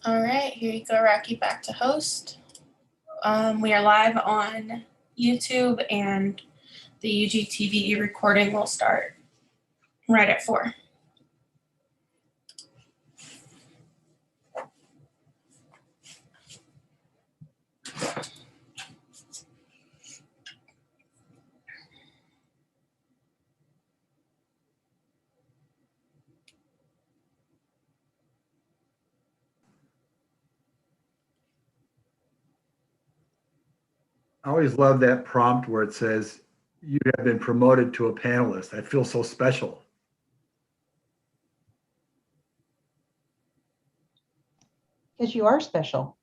All right, here you go, Rocky, back to host. We are live on YouTube, and the UGTV recording will start right at 4. I always love that prompt where it says, you have been promoted to a panelist. I feel so special. Because you are special.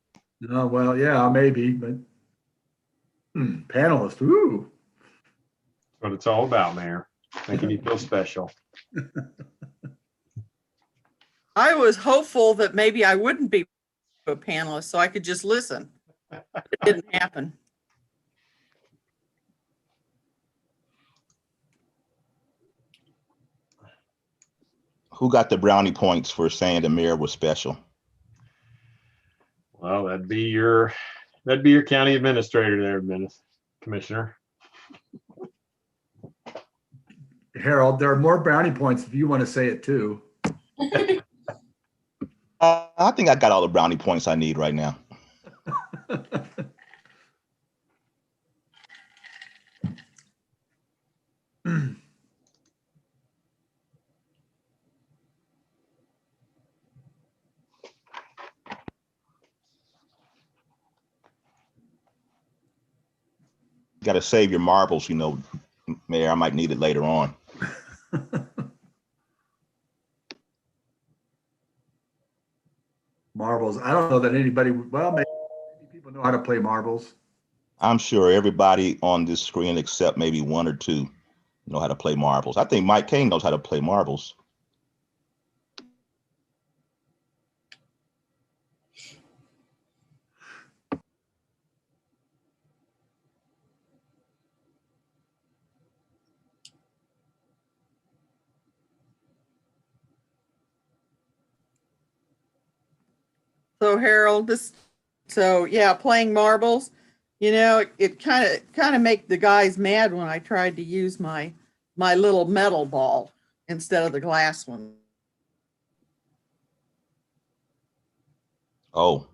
Oh, well, yeah, maybe, but panelist, ooh. That's what it's all about, Mayor. Making you feel special. I was hopeful that maybe I wouldn't be a panelist so I could just listen. It didn't happen. Who got the brownie points for saying the mayor was special? Well, that'd be your county administrator there, Commissioner. Harold, there are more brownie points if you want to say it too. I think I got all the brownie points I need right now. Got to save your marbles, you know, Mayor. I might need it later on. Marbles. I don't know that anybody, well, maybe people know how to play marbles. I'm sure everybody on this screen, except maybe one or two, know how to play marbles. I think Mike Kane knows how to play marbles. So Harold, yeah, playing marbles, you know, it kind of make the guys mad when I tried to use my little metal ball instead of the glass one. Oh.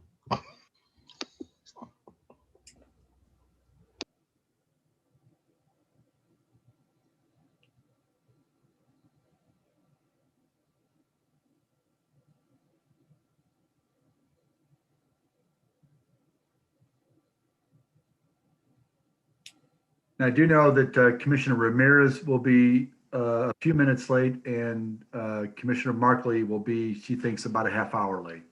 I do know that Commissioner Ramirez will be a few minutes late, and Commissioner Markley will be, she thinks, about a half hour late.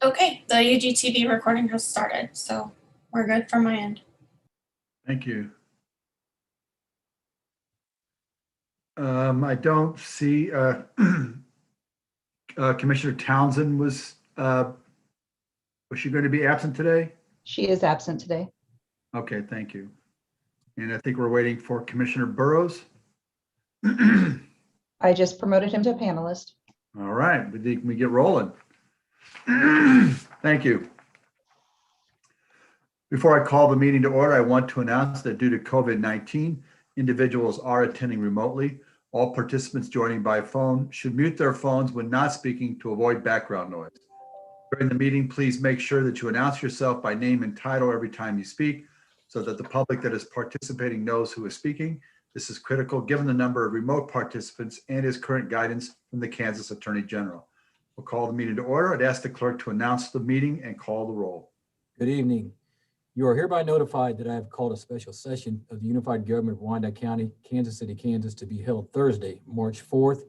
Okay, the UGTV recording has started, so we're good from my end. Thank you. I don't see Commissioner Townsend was she going to be absent today? She is absent today. Okay, thank you. And I think we're waiting for Commissioner Burrows. I just promoted him to panelist. All right, we get rolling. Thank you. Before I call the meeting to order, I want to announce that due to COVID-19, individuals are attending remotely. All participants joining by phone should mute their phones when not speaking to avoid background noise. During the meeting, please make sure that you announce yourself by name and title every time you speak so that the public that is participating knows who is speaking. This is critical given the number of remote participants and his current guidance from the Kansas Attorney General. We'll call the meeting to order. I'd ask the clerk to announce the meeting and call the roll. Good evening. You are hereby notified that I have called a special session of the Unified Government of Wyandotte County, Kansas City, Kansas, to be held Thursday, March 4th,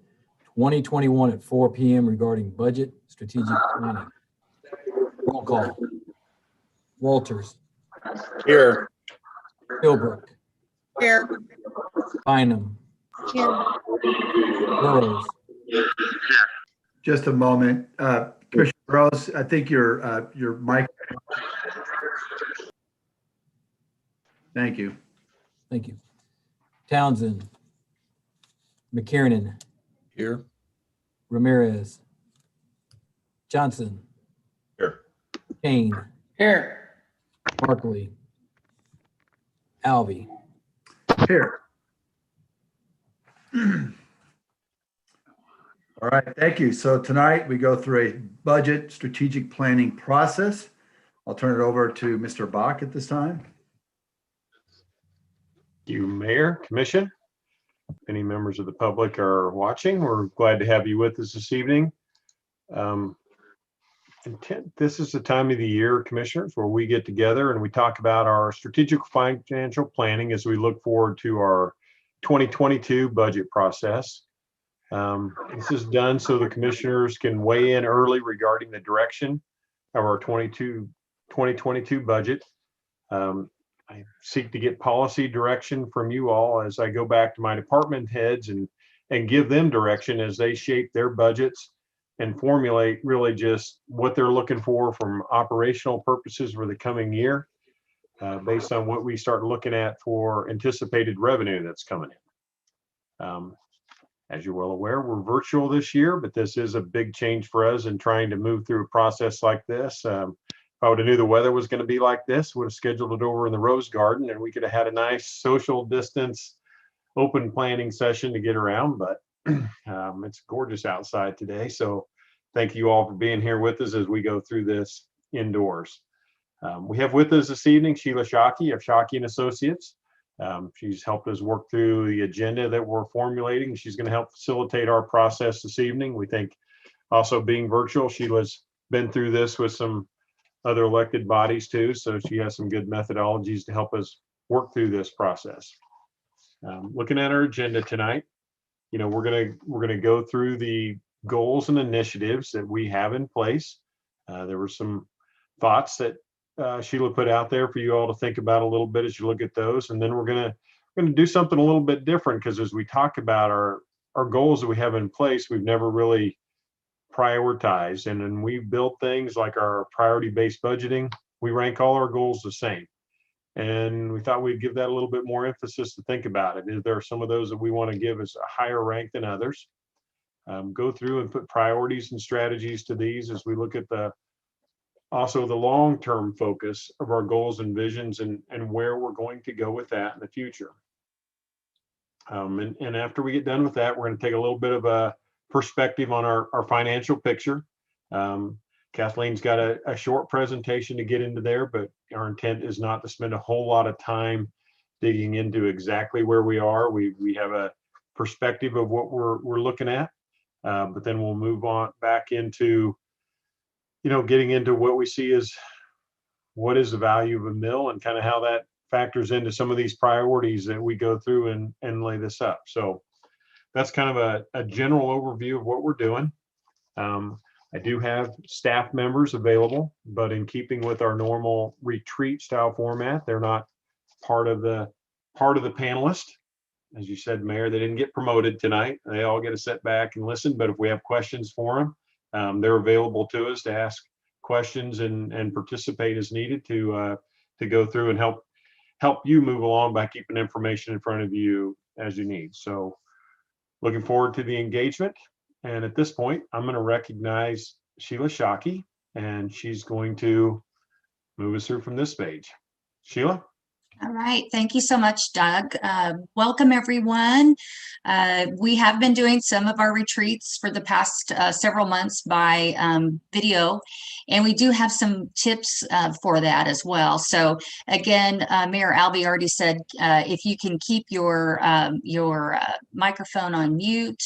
2021 at 4 p.m. regarding budget strategic planning. Roll call. Walters, Here. Philbrook, Here. Bynum, Burrows, Just a moment. Commissioner Rose, I think your mic. Thank you. thank you. Townsend, McKiernan, Here. Ramirez, Johnson, Here. Kane, Here. Barkley, Alvey. Here. All right, thank you. So tonight we go through a budget strategic planning process. I'll turn it over to Mr. Bach at this time. You, Mayor, Commission, any members of the public are watching, we're glad to have you with us this evening. This is the time of the year, Commissioners, where we get together and we talk about our strategic financial planning as we look forward to our 2022 budget process. This is done so the Commissioners can weigh in early regarding the direction of our 2022 budget. I seek to get policy direction from you all as I go back to my department heads and give them direction as they shape their budgets and formulate really just what they're looking for from operational purposes for the coming year, based on what we start looking at for anticipated revenue that's coming in. As you're well aware, we're virtual this year, but this is a big change for us in trying to move through a process like this. If I would have knew the weather was going to be like this, would have scheduled it over in the Rose Garden and we could have had a nice social distance open planning session to get around, but it's gorgeous outside today. So thank you all for being here with us as we go through this indoors. We have with us this evening Sheila Shockey of Shockey and Associates. She's helped us work through the agenda that we're formulating. She's going to help facilitate our process this evening. We think also being virtual, Sheila's been through this with some other elected bodies too, so she has some good methodologies to help us work through this process. Looking at our agenda tonight, you know, we're gonna go through the goals and initiatives that we have in place. There were some thoughts that Sheila put out there for you all to think about a little bit as you look at those, and then we're gonna do something a little bit different because as we talk about our goals that we have in place, we've never really prioritized, and then we built things like our priority-based budgeting. We rank all our goals the same, and we thought we'd give that a little bit more emphasis to think about it. Is there some of those that we want to give as a higher rank than others? Go through and put priorities and strategies to these as we look at also the long-term focus of our goals and visions and where we're going to go with that in the future. And after we get done with that, we're going to take a little bit of a perspective on our financial picture. Kathleen's got a short presentation to get into there, but our intent is not to spend a whole lot of time digging into exactly where we are. We have a perspective of what we're looking at, but then we'll move on back into, you know, getting into what we see as what is the value of a mill and kind of how that factors into some of these priorities that we go through and lay this up. So that's kind of a general overview of what we're doing. I do have staff members available, but in keeping with our normal retreat style format, they're not part of the panelist. As you said, Mayor, they didn't get promoted tonight. They all get to sit back and listen, but if we have questions for them, they're available to us to ask questions and participate as needed to go through and help you move along by keeping information in front of you as you need. So looking forward to the engagement. And at this point, I'm going to recognize Sheila Shockey, and she's going to move us through from this page. Sheila? All right. Thank you so much, Doug. Welcome, everyone. We have been doing some of our retreats for the past several months by video, and we do have some tips for that as well. So again, Mayor Alvey already said, if you can keep your microphone on mute,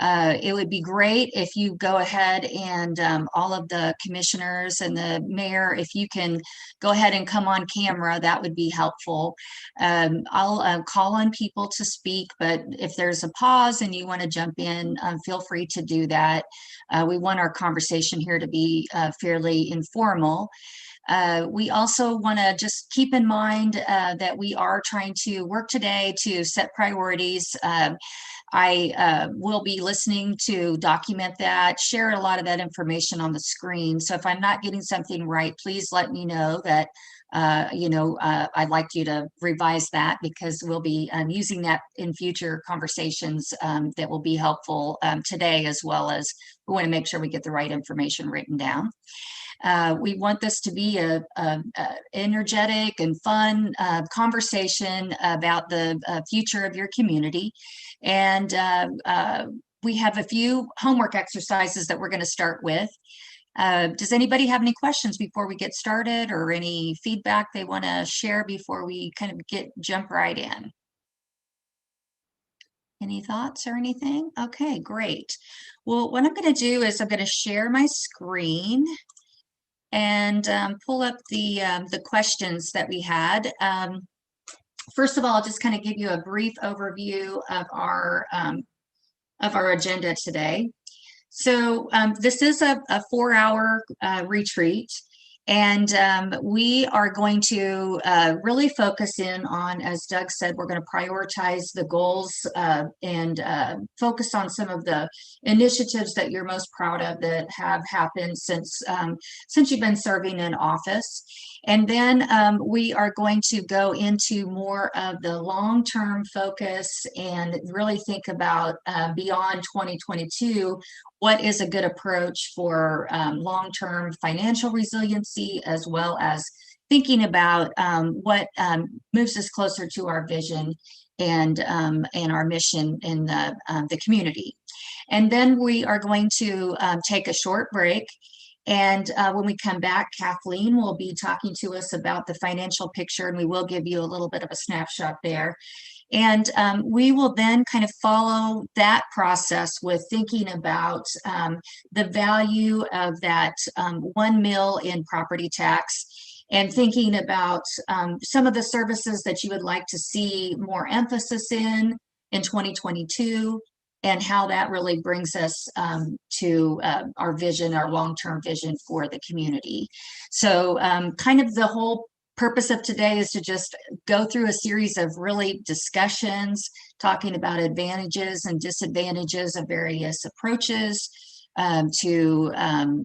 It would be great if you go ahead and all of the commissioners and the mayor, if you can go ahead and come on camera, that would be helpful. I'll call on people to speak, but if there's a pause and you want to jump in, feel free to do that. We want our conversation here to be fairly informal. We also want to just keep in mind that we are trying to work today to set priorities. I will be listening to document that, share a lot of that information on the screen. So if I'm not getting something right, please let me know that, I'd like you to revise that, because we'll be using that in future conversations that will be helpful today, as well as we want to make sure we get the right information written down. We want this to be a energetic and fun conversation about the future of your community. And we have a few homework exercises that we're going to start with. Does anybody have any questions before we get started, or any feedback they want to share before we kind of jump right in? Any thoughts or anything? Okay, great. Well, what I'm going to do is I'm going to share my screen and pull up the questions that we had. First of all, I'll just kind of give you a brief overview of our agenda today. So this is a 4-hour retreat, and we are going to really focus in on, as Doug said, we're going to prioritize the goals and focus on some of the initiatives that you're most proud of that have happened since you've been serving in office. And then we are going to go into more of the long-term focus and really think about beyond 2022, what is a good approach for long-term financial resiliency, as well as thinking about what moves us closer to our vision and our mission in the community. And then we are going to take a short break. And when we come back, Kathleen will be talking to us about the financial picture, and we will give you a little bit of a snapshot there. And we will then kind of follow that process with thinking about the value of that $1 million in property tax, and thinking about some of the services that you would like to see more emphasis in 2022, and how that really brings us to our vision, our long-term vision for the community. So kind of the whole purpose of today is to just go through a series of really discussions, talking about advantages and disadvantages of various approaches to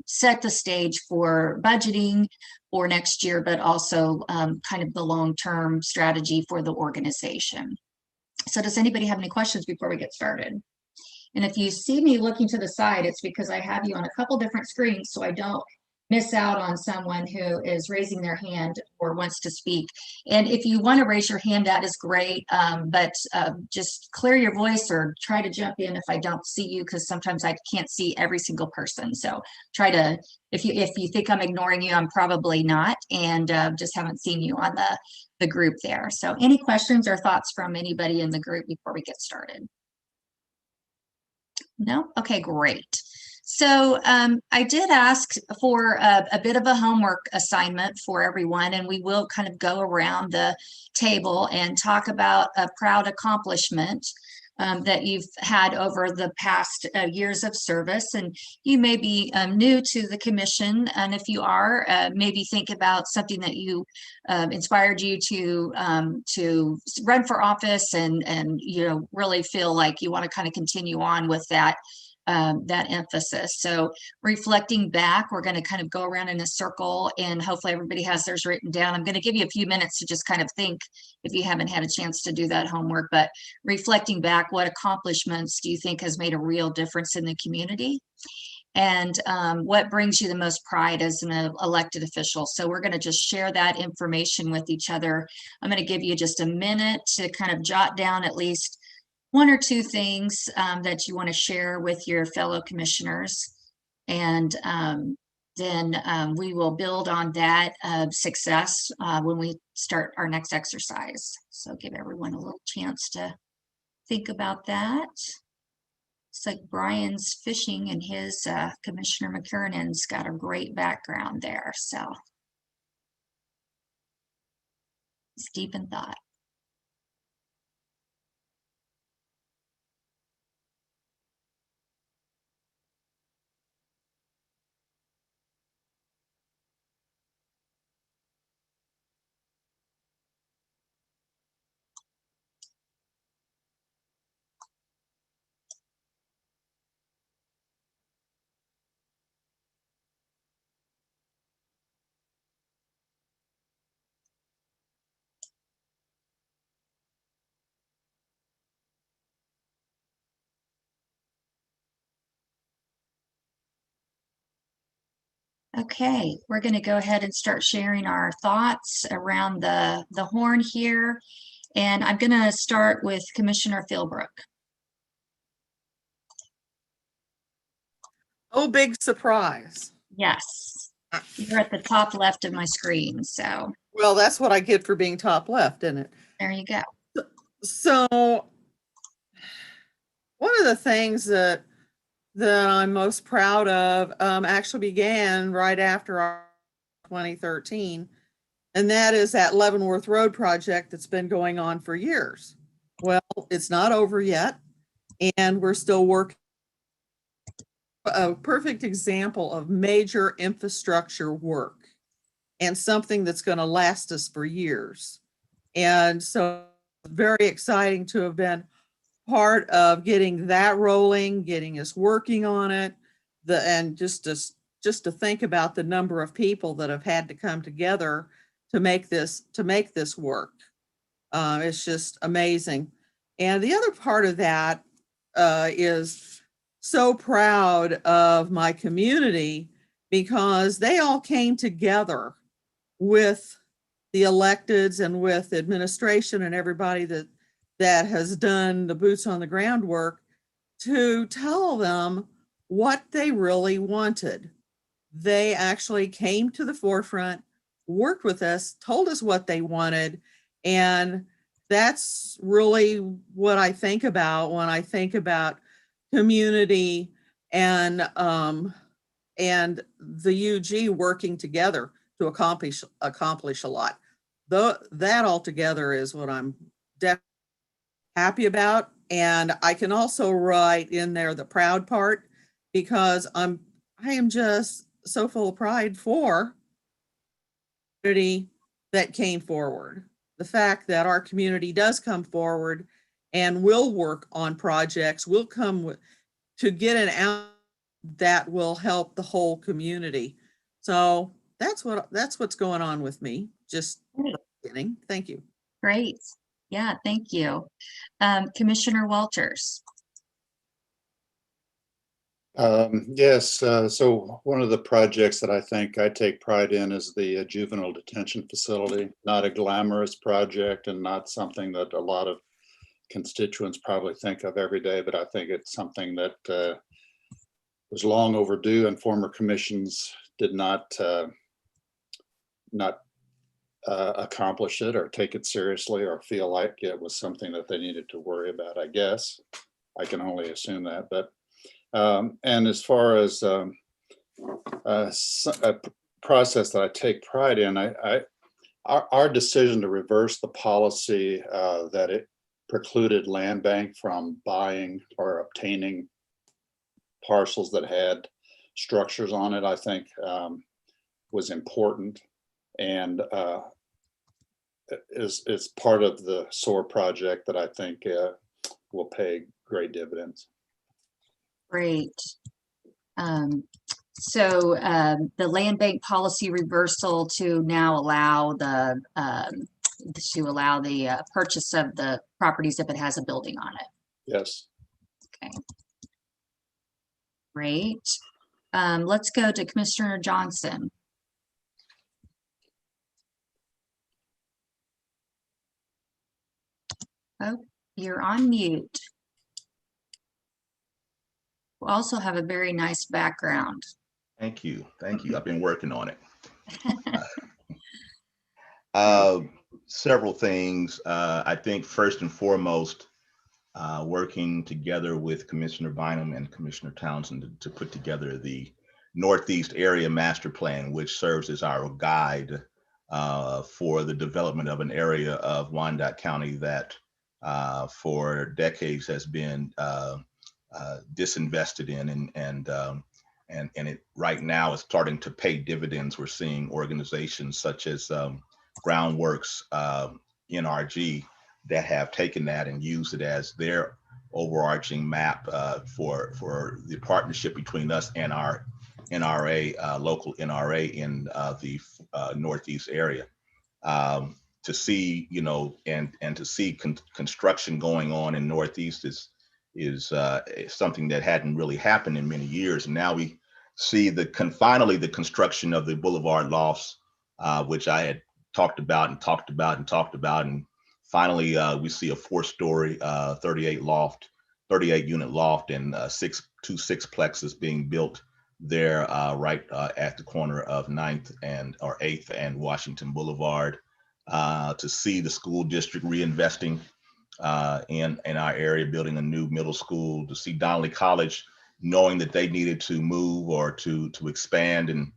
set the stage for budgeting for next year, but also kind of the long-term strategy for the organization. So does anybody have any questions before we get started? And if you see me looking to the side, it's because I have you on a couple different screens, so I don't miss out on someone who is raising their hand or wants to speak. And if you want to raise your hand, that is great, but just clear your voice or try to jump in if I don't see you, because sometimes I can't see every single person. So try to, if you think I'm ignoring you, I'm probably not, and just haven't seen you on the group there. So any questions or thoughts from anybody in the group before we get started? No? Okay, great. So I did ask for a bit of a homework assignment for everyone, and we will kind of go around the table and talk about a proud accomplishment that you've had over the past years of service. And you may be new to the commission, and if you are, maybe think about something that you inspired you to run for office, and really feel like you want to kind of continue on with that emphasis. So reflecting back, we're going to kind of go around in a circle, and hopefully everybody has theirs written down. I'm going to give you a few minutes to just kind of think if you haven't had a chance to do that homework, but reflecting back, what accomplishments do you think has made a real difference in the community? And what brings you the most pride as an elected official? So we're going to just share that information with each other. I'm going to give you just a minute to kind of jot down at least one or two things that you want to share with your fellow commissioners. And then we will build on that success when we start our next exercise. So give everyone a little chance to think about that. Looks like Brian's fishing and his Commissioner McKernan's got a great background there, so. He's deep in thought. Okay, we're going to go ahead and start sharing our thoughts around the horn here. And I'm going to start with Commissioner Philbrook. Oh, big surprise. Yes, you're at the top left of my screen, so Well, that's what I get for being top left, isn't it? there you go. So one of the things that I'm most proud of actually began right after our 2013, and that is that Leavenworth Road project that's been going on for years. Well, it's not over yet, and we're still working. A perfect example of major infrastructure work and something that's going to last us for years. And so very exciting to have been part of getting that rolling, getting us working on it, and just to think about the number of people that have had to come together to make this work. It's just amazing. And the other part of that is so proud of my community because they all came together with the electeds and with administration and everybody that has done the boots on the ground work to tell them what they really wanted. They actually came to the forefront, worked with us, told us what they wanted, and that's really what I think about when I think about community and the UG working together to accomplish a lot. That altogether is what I'm definitely happy about. And I can also write in there the proud part because I am just so full of pride for the community that came forward. The fact that our community does come forward and will work on projects, will come to get an out that will help the whole community. So that's what's going on with me. Just beginning. Thank you. Great. Yeah, thank you. Commissioner Walters. Yes, so one of the projects that I think I take pride in is the juvenile detention facility. Not a glamorous project and not something that a lot of constituents probably think of every day, but I think it's something that was long overdue and former commissions did not accomplish it or take it seriously or feel like it was something that they needed to worry about, I guess. I can only assume that, but and as far as a process that I take pride in, our decision to reverse the policy that it precluded Land Bank from buying or obtaining parcels that had structures on it, I think was important and is part of the SOAR project that I think will pay great dividends. Great. So the land bank policy reversal to now allow the purchase of the properties if it has a building on it. Yes. Okay. Great. Let's go to Commissioner Johnson. Oh, you're on mute. We also have a very nice background. Thank you. Thank you. I've been working on it. Several things. I think first and foremost, working together with Commissioner Bynum and Commissioner Townsend to put together the Northeast Area Master Plan, which serves as our guide for the development of an area of Wyandotte County that for decades has been disinvested in, and it right now is starting to pay dividends. We're seeing organizations such as Groundworks, NRG, that have taken that and used it as their overarching map for the partnership between us and our NRA, local NRA in the Northeast area. To see, you know, and to see construction going on in Northeast is something that hadn't really happened in many years. And now we see finally the construction of the Boulevard Lofts, which I had talked about, and finally we see a 4-story, 38 unit loft and two sixplexes being built there right at the corner of 8th and Washington Boulevard. To see the school district reinvesting in our area, building a new middle school, to see Donnelly College knowing that they needed to move or to expand, and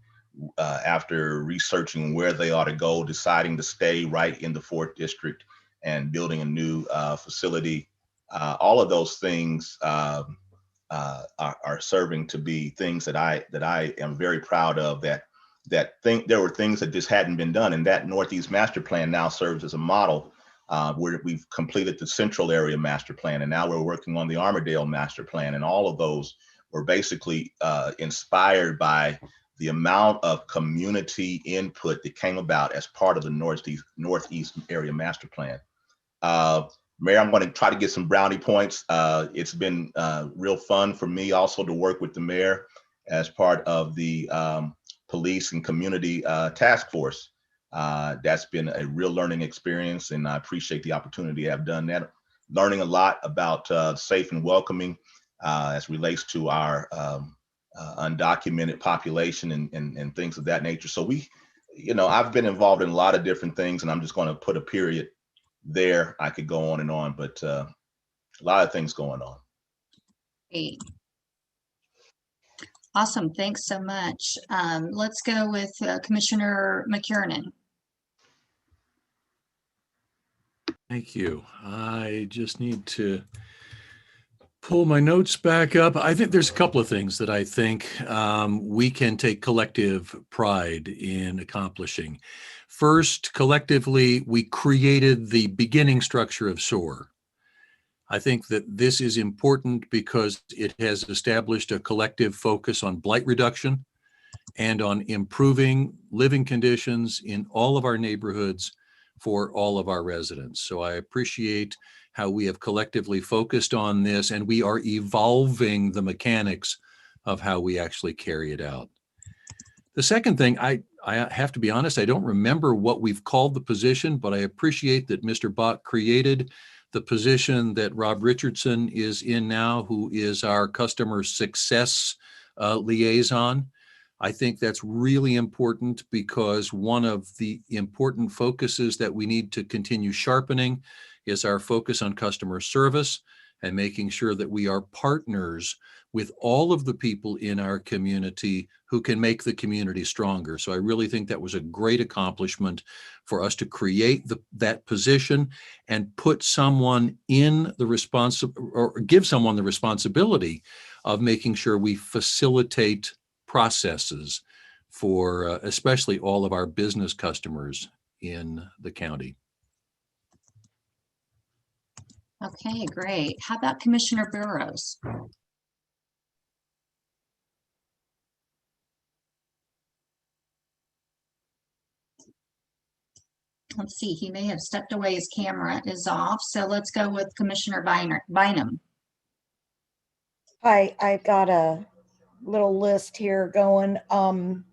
after researching where they ought to go, deciding to stay right in the 4th district and building a new facility. All of those things are serving to be things that I am very proud of, that there were things that just hadn't been done. And that Northeast Master Plan now serves as a model where we've completed the Central Area Master Plan, and now we're working on the Armourdale Master Plan. And all of those were basically inspired by the amount of community input that came about as part of the Northeast Area Master Plan. Mayor, I'm going to try to get some brownie points. It's been real fun for me also to work with the mayor as part of the police and community task force. That's been a real learning experience, and I appreciate the opportunity to have done that. Learning a lot about safe and welcoming as relates to our undocumented population and things of that nature. So I've been involved in a lot of different things, and I'm just going to put a period there. I could go on and on, but a lot of things going on. Great. Awesome. Thanks so much. Let's go with Commissioner McKiernan. Thank you. I just need to pull my notes back up. I think there's a couple of things that I think we can take collective pride in accomplishing. First, collectively, we created the beginning structure of SOAR. I think that this is important because it has established a collective focus on blight reduction and on improving living conditions in all of our neighborhoods for all of our residents. So I appreciate how we have collectively focused on this, and we are evolving the mechanics of how we actually carry it out. The second thing, I have to be honest, I don't remember what we've called the position, but I appreciate that Mr. Bach created the position that Rob Richardson is in now, who is our customer success liaison. I think that's really important because one of the important focuses that we need to continue sharpening is our focus on customer service and making sure that we are partners with all of the people in our community who can make the community stronger. So I really think that was a great accomplishment for us to create that position and put someone in the or give someone the responsibility of making sure we facilitate processes for especially all of our business customers in the county. Okay, great. How about Commissioner Burrows? Let's see, he may have stepped away. His camera is off. So let's go with Commissioner Bynum. Hi, I've got a little list here going. I'm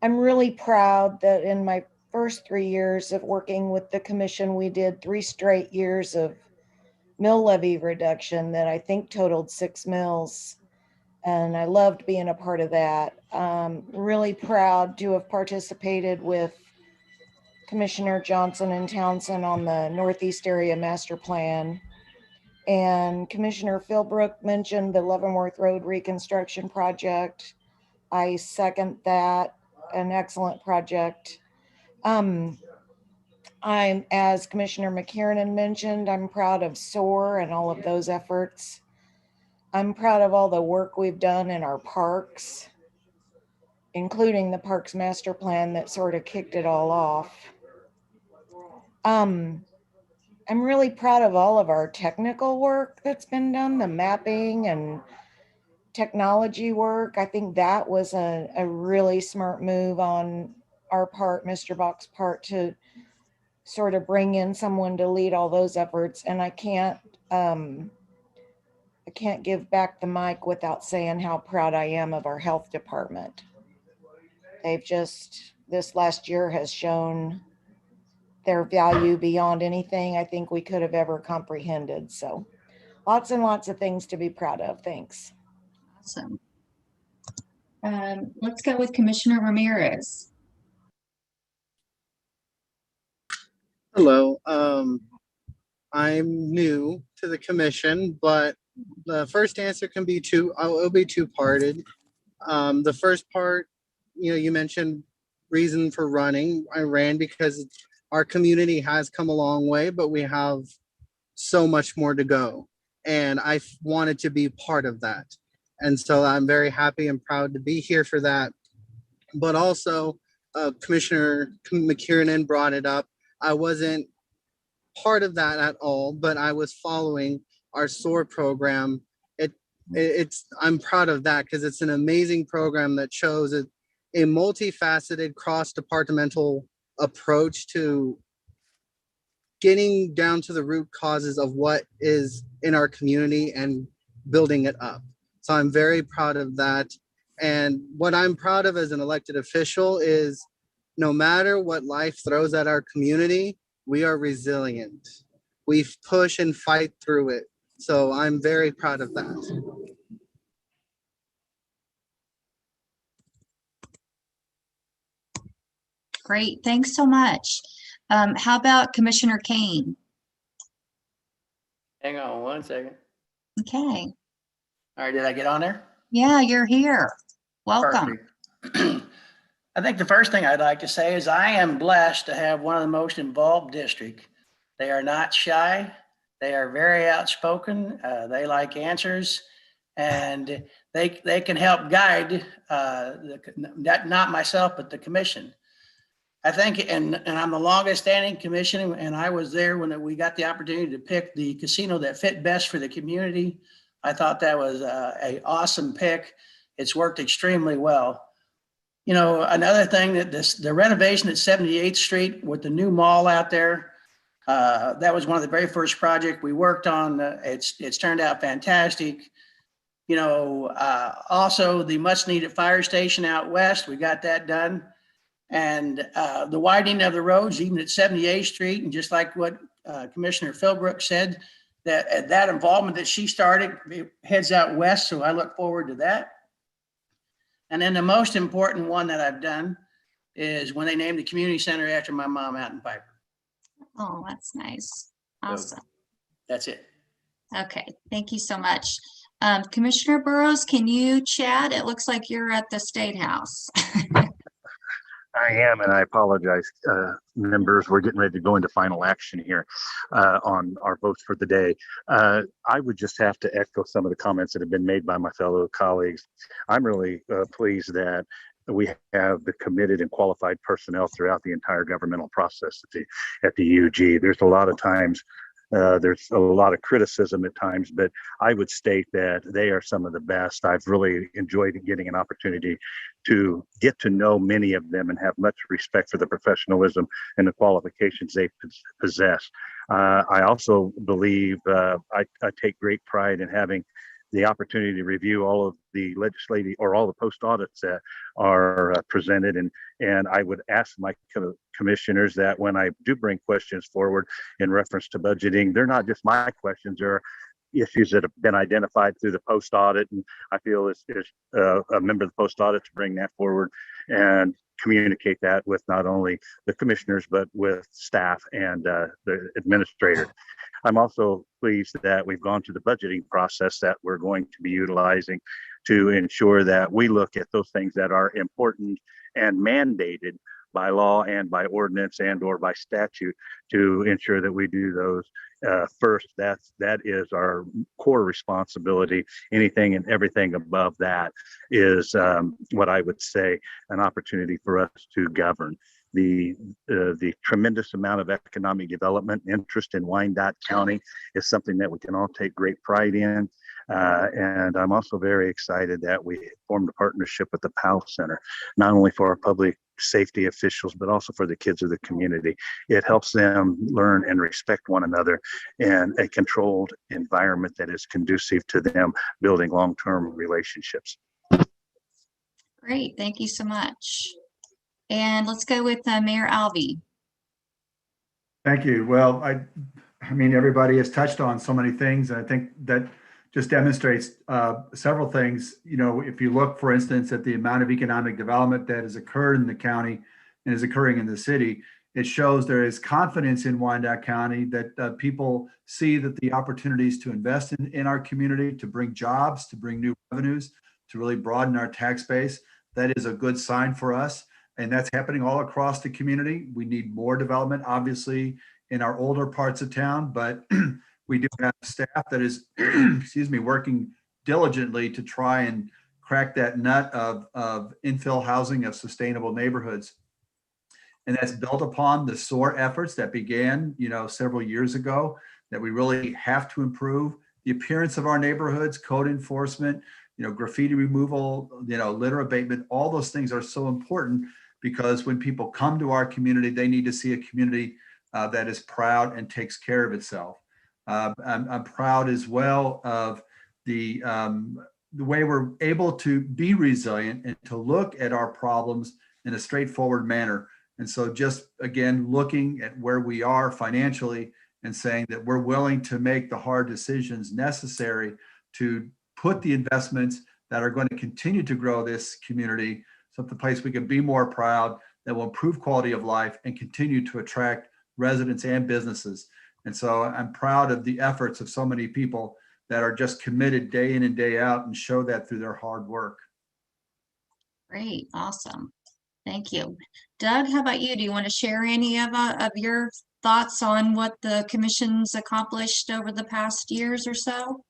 really proud that in my first 3 years of working with the commission, we did 3 straight years of mill levy reduction that I think totaled 6 mills. And I loved being a part of that. Really proud to have participated with Commissioner Johnson and Townsend on the Northeast Area Master Plan. And Commissioner Philbrook mentioned the Leavenworth Road reconstruction project. I second that, an excellent project. As Commissioner McKiernan mentioned, I'm proud of SOAR and all of those efforts. I'm proud of all the work we've done in our parks, including the Parks Master Plan that sort of kicked it all off. I'm really proud of all of our technical work that's been done, the mapping and technology work. I think that was a really smart move on our part, Mr. Bach's part, to sort of bring in someone to lead all those efforts. And I can't give back the mic without saying how proud I am of our health department. This last year has shown their value beyond anything I think we could have ever comprehended. So lots and lots of things to be proud of. Thanks. Awesome. Let's go with Commissioner Ramirez. Hello. I'm new to the commission, but the first answer can be it'll be two-parted. The first part, you mentioned reason for running. I ran because our community has come a long way, but we have so much more to go. And I wanted to be part of that. And so I'm very happy and proud to be here for that. But also, Commissioner McKiernan brought it up. I wasn't part of that at all, but I was following our SOAR program. I'm proud of that because it's an amazing program that shows a multifaceted cross-departmental approach to getting down to the root causes of what is in our community and building it up. So I'm very proud of that. And what I'm proud of as an elected official is no matter what life throws at our community, we are resilient. We push and fight through it. So I'm very proud of that. Great, thanks so much. How about Commissioner Kane? Hang on one second. Okay. All right, did I get on there? Yeah, you're here. Welcome. Perfect. I think the first thing I'd like to say is I am blessed to have one of the most involved districts. They are not shy. They are very outspoken. They like answers, and they can help guide not myself, but the commission. I think, and I'm the longest standing commission, and I was there when we got the opportunity to pick the casino that fit best for the community. I thought that was an awesome pick. It's worked extremely well. Another thing that the renovation at 78th Street with the new mall out there, that was one of the very first projects we worked on. It's turned out fantastic. Also the much needed fire station out west, we got that done. And the widening of the roads, even at 78th Street, and just like what Commissioner Philbrook said, that involvement that she started heads out west. So I look forward to that. And then the most important one that I've done is when they named the community center after my mom out in Piper. Oh, that's nice. Awesome. So that's it. Okay, thank you so much. Commissioner Burrows, can you chat? It looks like you're at the State House. I am, and I apologize, members. We're getting ready to go into final action here on our votes for the day. I would just have to echo some of the comments that have been made by my fellow colleagues. I'm really pleased that we have the committed and qualified personnel throughout the entire governmental process at the UG. There's a lot of times there's a lot of criticism at times, but I would state that they are some of the best. I've really enjoyed getting an opportunity to get to know many of them and have much respect for the professionalism and the qualifications they possess. I also believe I take great pride in having the opportunity to review all of the legislative or all the post audits that are presented. And I would ask my commissioners that when I do bring questions forward in reference to budgeting, they're not just my questions, they're issues that have been identified through the post audit. And I feel it's a member of the post audit to bring that forward and communicate that with not only the commissioners, but with staff and the administrator. I'm also pleased that we've gone through the budgeting process that we're going to be utilizing to ensure that we look at those things that are important and mandated by law and by ordinance and or by statute to ensure that we do those first. That is our core responsibility. Anything and everything above that is what I would say an opportunity for us to govern. The tremendous amount of economic development interest in Wyandotte County is something that we can all take great pride in. And I'm also very excited that we formed a partnership with the Powell Center, not only for our public safety officials, but also for the kids of the community. It helps them learn and respect one another in a controlled environment that is conducive to them building long-term relationships. Great, thank you so much. And let's go with Mayor Alvey. Thank you. Well, I mean, everybody has touched on so many things. And I think that just demonstrates several things. You know, if you look, for instance, at the amount of economic development that has occurred in the county and is occurring in the city, it shows there is confidence in Wyandotte County, that people see that the opportunities to invest in our community, to bring jobs, to bring new revenues, to really broaden our tax base, that is a good sign for us. And that's happening all across the community. We need more development, obviously, in our older parts of town, but we do have staff that is, excuse me, working diligently to try and crack that nut of infill housing of sustainable neighborhoods. And that's built upon the SOAR efforts that began, you know, several years ago, that we really have to improve the appearance of our neighborhoods, code enforcement, you know, graffiti removal, you know, litter abatement. All those things are so important because when people come to our community, they need to see a community that is proud and takes care of itself. I'm proud as well of the way we're able to be resilient and to look at our problems in a straightforward manner. And so just, again, looking at where we are financially and saying that we're willing to make the hard decisions necessary to put the investments that are going to continue to grow this community, so the place we can be more proud, that will improve quality of life and continue to attract residents and businesses. And so I'm proud of the efforts of so many people that are just committed day in and day out and show that through their hard work. Great, awesome. Thank you. Doug, how about you? Do you want to share any of your thoughts on what the commission's accomplished over the past years or so?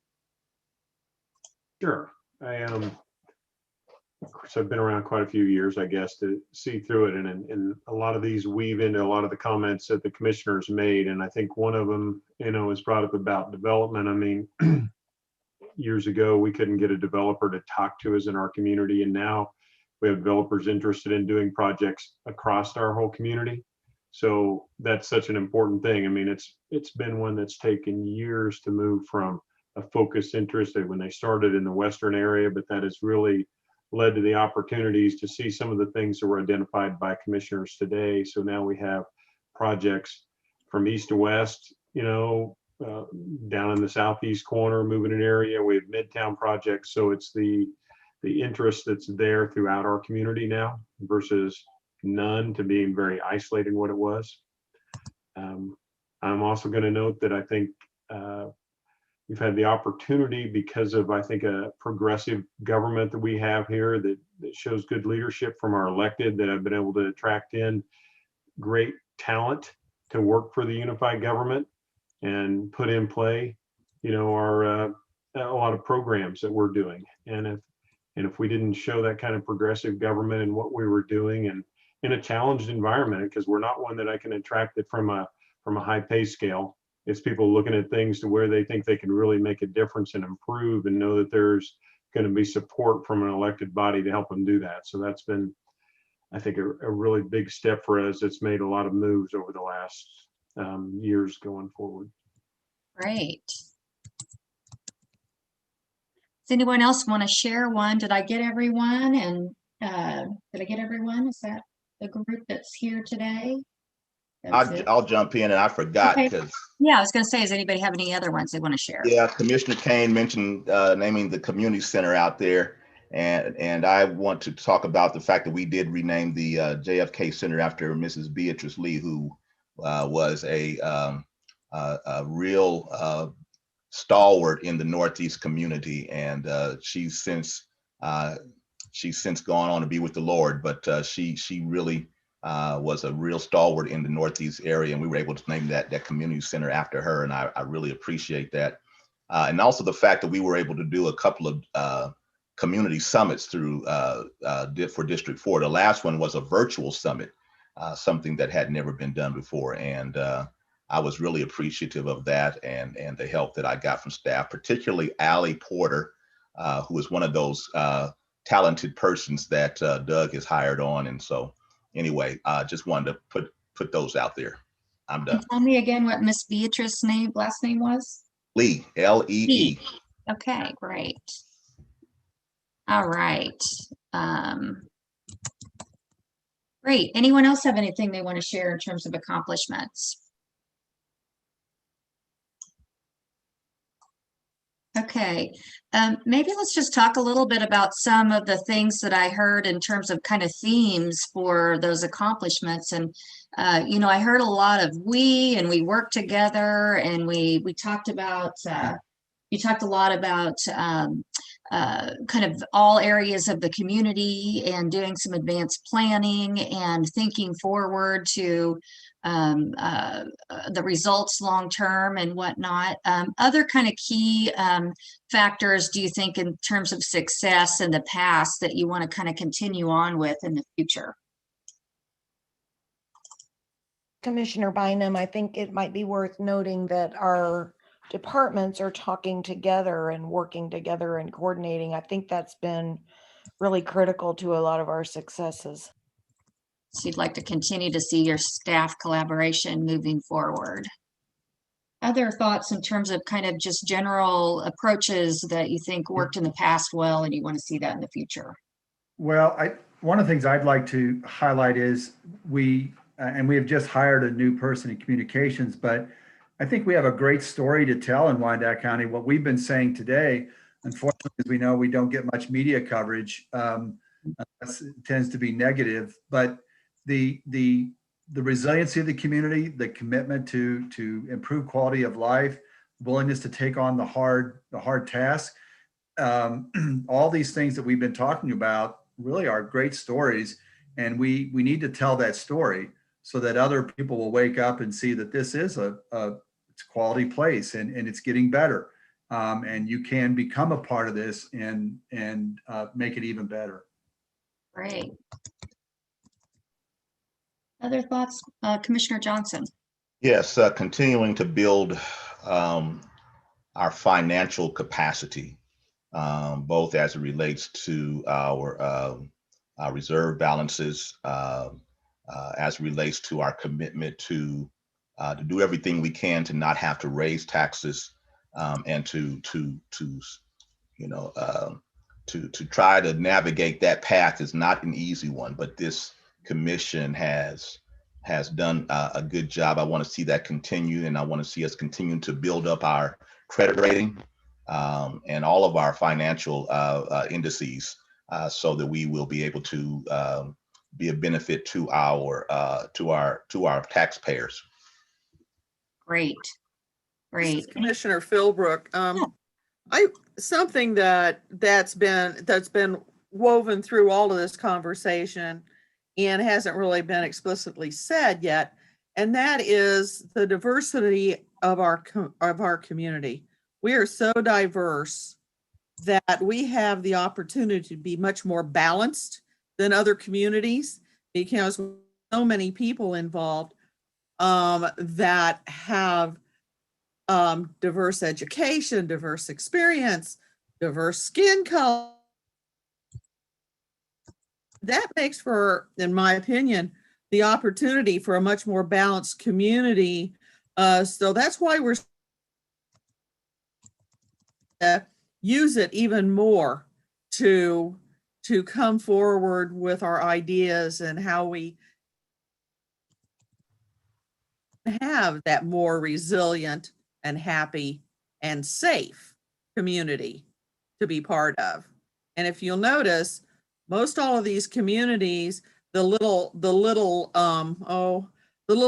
Sure. Of course, I've been around quite a few years, I guess, to see through it. And a lot of these weave into a lot of the comments that the commissioners made. And I think one of them, you know, is brought up about development. I mean, years ago, we couldn't get a developer to talk to us in our community. And now we have developers interested in doing projects across our whole community. So that's such an important thing. I mean, it's been one that's taken years to move from a focused interest when they started in the Western area, but that has really led to the opportunities to see some of the things that were identified by commissioners today. So now we have projects from east to west, you know, down in the southeast corner, moving an area. We have midtown projects. So it's the interest that's there throughout our community now versus none to being very isolated in what it was. I'm also going to note that I think we've had the opportunity because of, I think, a progressive government that we have here that shows good leadership from our elected, that have been able to attract in great talent to work for the unified government and put in play, you know, our a lot of programs that we're doing. And if we didn't show that kind of progressive government and what we were doing, and in a challenged environment, because we're not one that I can attract it from a high pay scale. It's people looking at things to where they think they can really make a difference and improve, and know that there's going to be support from an elected body to help them do that. So that's been, I think, a really big step for us. It's made a lot of moves over the last years going forward. Great. Does anyone else want to share one? Did I get everyone? And did I get everyone? Is that the group that's here today? That's it. I'll jump in, and I forgot Okay. because, Yeah, I was gonna say, does anybody have any other ones they want to share? yeah, Commissioner Kane mentioned naming the community center out there. And I want to talk about the fact that we did rename the JFK Center after Mrs. Beatrice Lee, who was a real stalwart in the Northeast community. And she's since gone on to be with the Lord, but she really was a real stalwart in the Northeast area, and we were able to name that community center after her, and I really appreciate that. And also the fact that we were able to do a couple of community summits through for District 4. The last one was a virtual summit, something that had never been done before, and I was really appreciative of that and the help that I got from staff, particularly Allie Porter, who is one of those talented persons that Doug has hired on. And so anyway, just wanted to put those out there. I'm done. And tell me again what Miss Beatrice's last name was? Lee, L-E-E. Okay, great. All right. Great. Anyone else have anything they want to share in terms of accomplishments? Okay, maybe let's just talk a little bit about some of the things that I heard in terms of kind of themes for those accomplishments. And, you know, I heard a lot of we work together, and we talked about, you talked a lot about kind of all areas of the community and doing some advanced planning and thinking forward to the results long term and whatnot. Other kind of key factors do you think in terms of success in the past that you want to kind of continue on with in the future? Commissioner Bynum, I think it might be worth noting that our departments are talking together and working together and coordinating. I think that's been really critical to a lot of our successes. So you'd like to continue to see your staff collaboration moving forward. Other thoughts in terms of kind of just general approaches that you think worked in the past well and you want to see that in the future? Well, one of the things I'd like to highlight is we have just hired a new person in communications, but I think we have a great story to tell in Wyandotte County. What we've been saying today, unfortunately, as we know, we don't get much media coverage. It tends to be negative, but the resiliency of the community, the commitment to improve quality of life, willingness to take on the hard task, all these things that we've been talking about really are great stories, and we need to tell that story so that other people will wake up and see that this is it's a quality place and it's getting better, and you can become a part of this and make it even better. Great. Other thoughts, Commissioner Johnson? Yes, continuing to build our financial capacity, both as it relates to our reserve balances, as it relates to our commitment to do everything we can to not have to raise taxes, and to try to navigate that path is not an easy one, but this commission has done a good job. I want to see that continue, and I want to see us continue to build up our credit rating and all of our financial indices, so that we will be able to be a benefit to our taxpayers. Great. This is Commissioner Philbrook. Something that's been woven through all of this conversation and hasn't really been explicitly said yet, and that is the diversity of our community. We are so diverse that we have the opportunity to be much more balanced than other communities, because so many people involved that have diverse education, diverse experience, diverse skin color. That makes for, in my opinion, the opportunity for a much more balanced community. So that's why we're use it even more to come forward with our ideas and how we have that more resilient and happy and safe community to be part of. And if you'll notice, most all of these communities, the little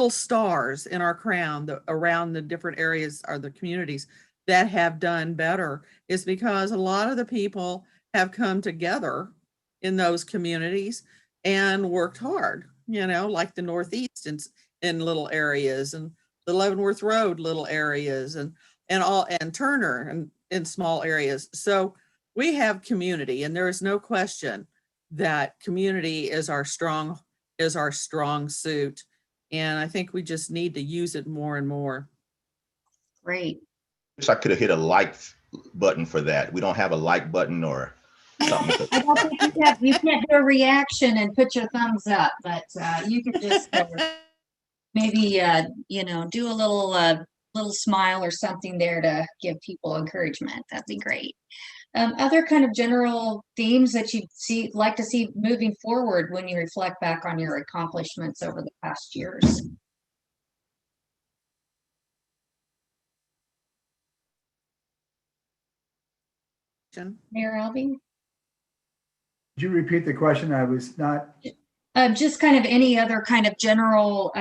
stars in our crown around the different areas are the communities that have done better, is because a lot of the people have come together in those communities and worked hard, like the Northeast in little areas, and the Leavenworth Road little areas, and Turner and in small areas. So we have community, and there is no question that community is our strong suit. And I think we just need to use it more and more. Great. Wish I could have hit a like button for that. We don't have a like button or something. I don't think you can't do a reaction and put your thumbs up, but you can just maybe do a little smile or something there to give people encouragement. That'd be great. Other kind of general themes that you'd like to see moving forward when you reflect back on your accomplishments over the past years. Mayor Albee? Could you repeat the question? I was not. Just kind of any other kind of general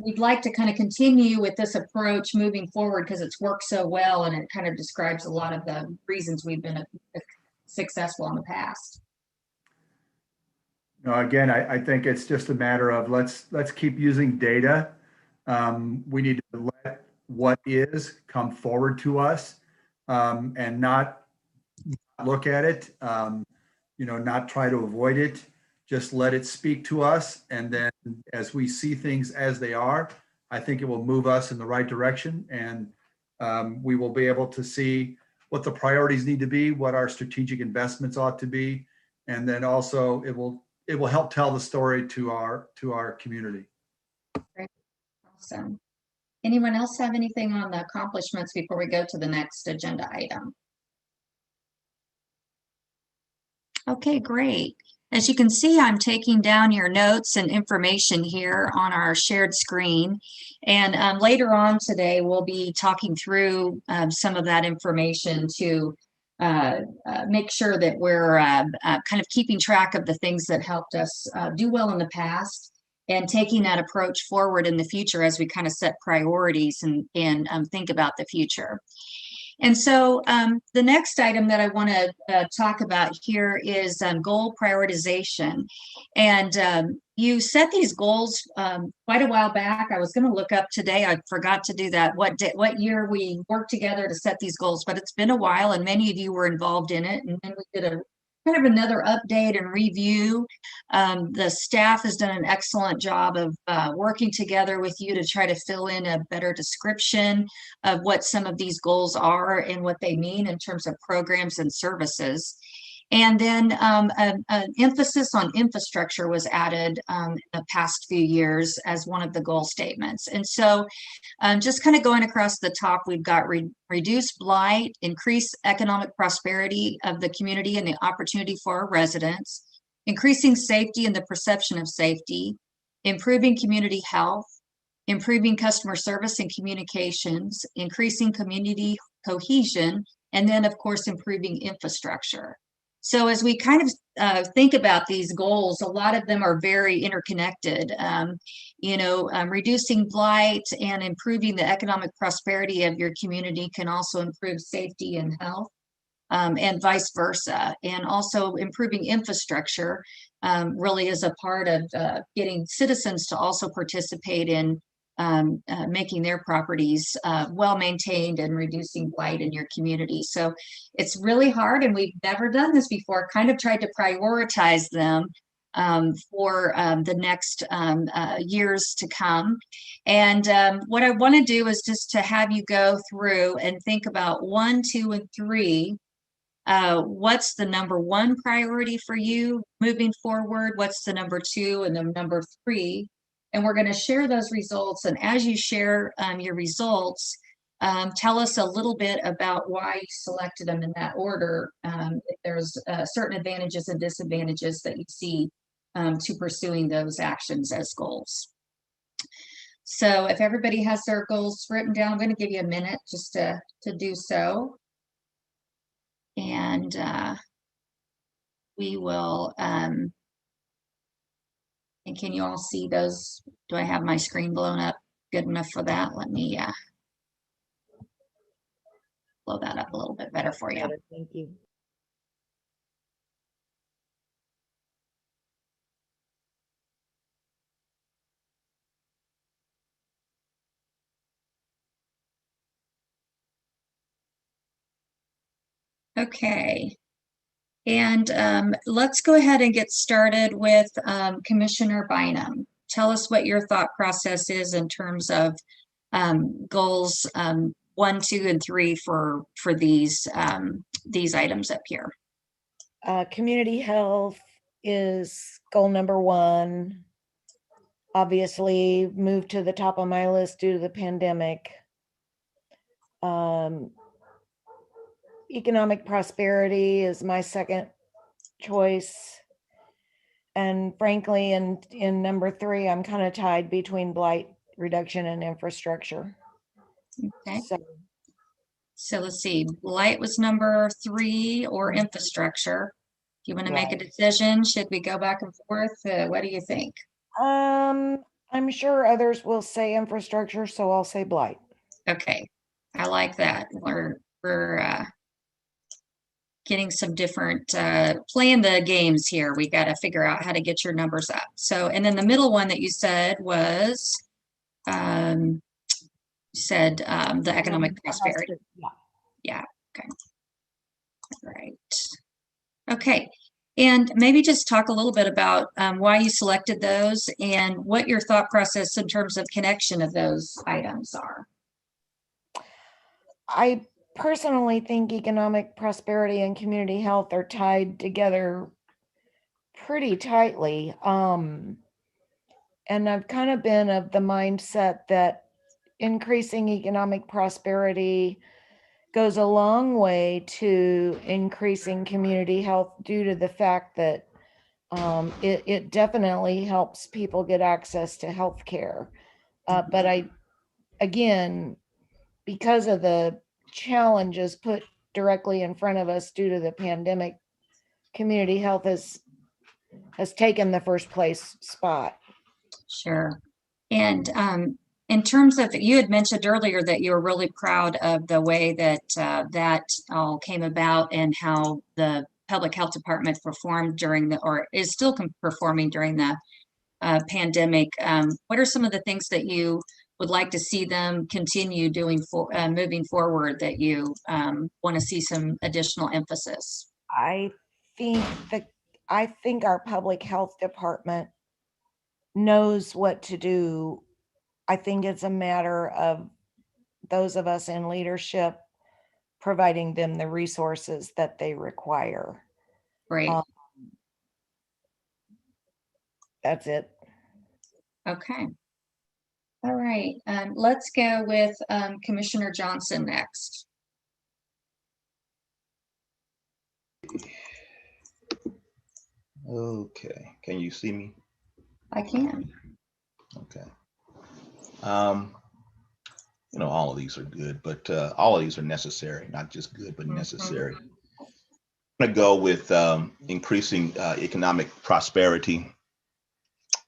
we'd like to kind of continue with this approach moving forward because it's worked so well, and it kind of describes a lot of the reasons we've been successful in the past. No, again, I think it's just a matter of let's keep using data. We need to let what is come forward to us, and not look at it, not try to avoid it. Just let it speak to us. And then as we see things as they are, I think it will move us in the right direction. And we will be able to see what the priorities need to be, what our strategic investments ought to be. And then also it will help tell the story to our community. Great. Awesome. Anyone else have anything on the accomplishments before we go to the next agenda item? Okay, great. As you can see, I'm taking down your notes and information here on our shared screen. And later on today, we'll be talking through some of that information to make sure that we're kind of keeping track of the things that helped us do well in the past and taking that approach forward in the future as we kind of set priorities and think about the future. And so the next item that I want to talk about here is goal prioritization. And you set these goals quite a while back. I was going to look up today. I forgot to do that. What year we worked together to set these goals, but it's been a while, and many of you were involved in it. And then we did a kind of another update and review. The staff has done an excellent job of working together with you to try to fill in a better description of what some of these goals are and what they mean in terms of programs and services. And then an emphasis on infrastructure was added in the past few years as one of the goal statements. And so just kind of going across the top, we've got reduce blight, increase economic prosperity of the community and the opportunity for our residents, increasing safety and the perception of safety, improving community health, improving customer service and communications, increasing community cohesion, and then of course, improving infrastructure. So as we kind of think about these goals, a lot of them are very interconnected. Reducing blight and improving the economic prosperity of your community can also improve safety and health, and vice versa. And also improving infrastructure really is a part of getting citizens to also participate in making their properties well maintained and reducing blight in your community. So it's really hard, and we've never done this before, kind of tried to prioritize them for the next years to come. And what I want to do is just to have you go through and think about 1, 2, and 3. What's the number 1 priority for you moving forward? What's the number 2 and the number 3? And we're going to share those results. And as you share your results, tell us a little bit about why you selected them in that order. If there's certain advantages and disadvantages that you see to pursuing those actions as goals. So if everybody has their goals written down, I'm going to give you a minute just to do so. And we will, and can you all see those? Do I have my screen blown up good enough for that? Let me blow that up a little bit better for you. Thank you. Okay. And let's go ahead and get started with Commissioner Bynum. Tell us what your thought process is in terms of goals 1, 2, and 3 for these items up here. Community health is goal number 1. Obviously moved to the top of my list due to the pandemic. Economic prosperity is my second choice. And frankly, in number 3, I'm kind of tied between blight reduction and infrastructure. Okay. So let's see, blight was number 3 or infrastructure. Do you want to make a decision? Should we go back and forth? What do you think? I'm sure others will say infrastructure, so I'll say blight. Okay, I like that. We're getting some different, playing the games here. We got to figure out how to get your numbers up. So, and then the middle one that you said was, the economic prosperity. Yeah, okay. All right. Okay, and maybe just talk a little bit about why you selected those and what your thought process in terms of connection of those items are. I personally think economic prosperity and community health are tied together pretty tightly. And I've kind of been of the mindset that increasing economic prosperity goes a long way to increasing community health due to the fact that it definitely helps people get access to health care. But again, because of the challenges put directly in front of us due to the pandemic, community health has taken the first place spot. Sure. And in terms of, you had mentioned earlier that you were really proud of the way that that all came about and how the public health department performed during or is still performing during the pandemic. What are some of the things that you would like to see them continue doing moving forward that you want to see some additional emphasis? I think our public health department knows what to do. I think it's a matter of those of us in leadership providing them the resources that they require. Great. That's it. Okay. All right. Let's go with Commissioner Johnson next. Okay, can you see me? I can. Okay. All of these are good, but all of these are necessary, not just good, but necessary. I'm going to go with increasing economic prosperity.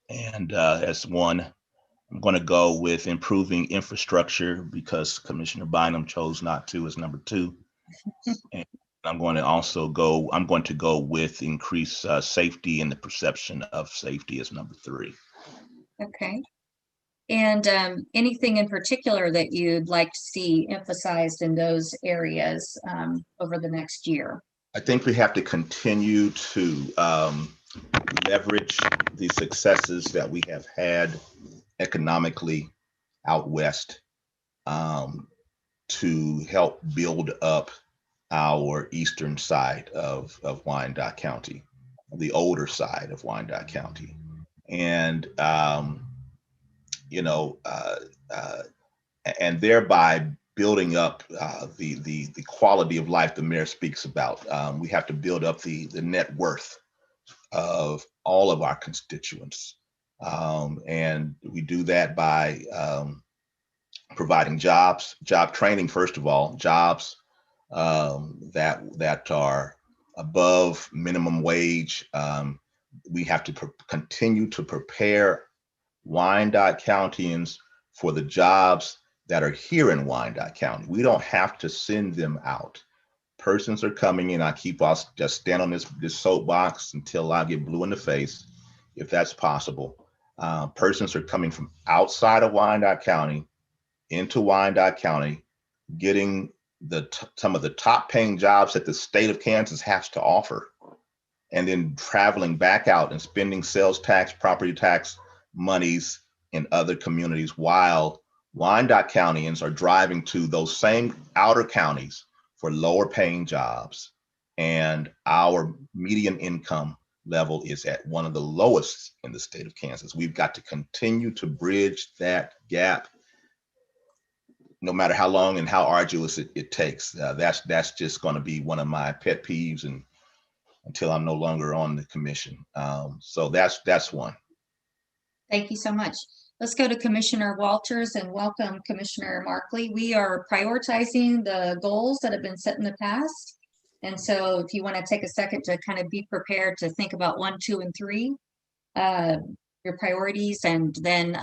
And as one, I'm going to go with improving infrastructure because Commissioner Bynum chose not to as number 2. And I'm going to go with increased safety and the perception of safety as number 3. Okay. And anything in particular that you'd like to see emphasized in those areas over the next year? I think we have to continue to leverage the successes that we have had economically out west to help build up our eastern side of Wyandotte County, the older side of Wyandotte County. And and thereby building up the quality of life the mayor speaks about. We have to build up the net worth of all of our constituents And we do that by providing job training, first of all, jobs that are above minimum wage. We have to continue to prepare Wyandotte Countyans for the jobs that are here in Wyandotte County. We don't have to send them out. Persons are coming in. I keep us just stand on this soapbox until I get blue in the face, if that's possible. Persons are coming from outside of Wyandotte County into Wyandotte County, getting some of the top paying jobs that the state of Kansas has to offer, and then traveling back out and spending sales tax, property tax monies in other communities, while Wyandotte Countyans are driving to those same outer counties for lower paying jobs. And our median income level is at one of the lowest in the state of Kansas. We've got to continue to bridge that gap, no matter how long and how arduous it takes. That's just going to be one of my pet peeves, and until I'm no longer on the commission. So that's one. Thank you so much. Let's go to Commissioner Walters, and welcome Commissioner Markley. We are prioritizing the goals that have been set in the past. And so if you want to take a second to kind of be prepared to think about 1, 2, and 3, your priorities, and then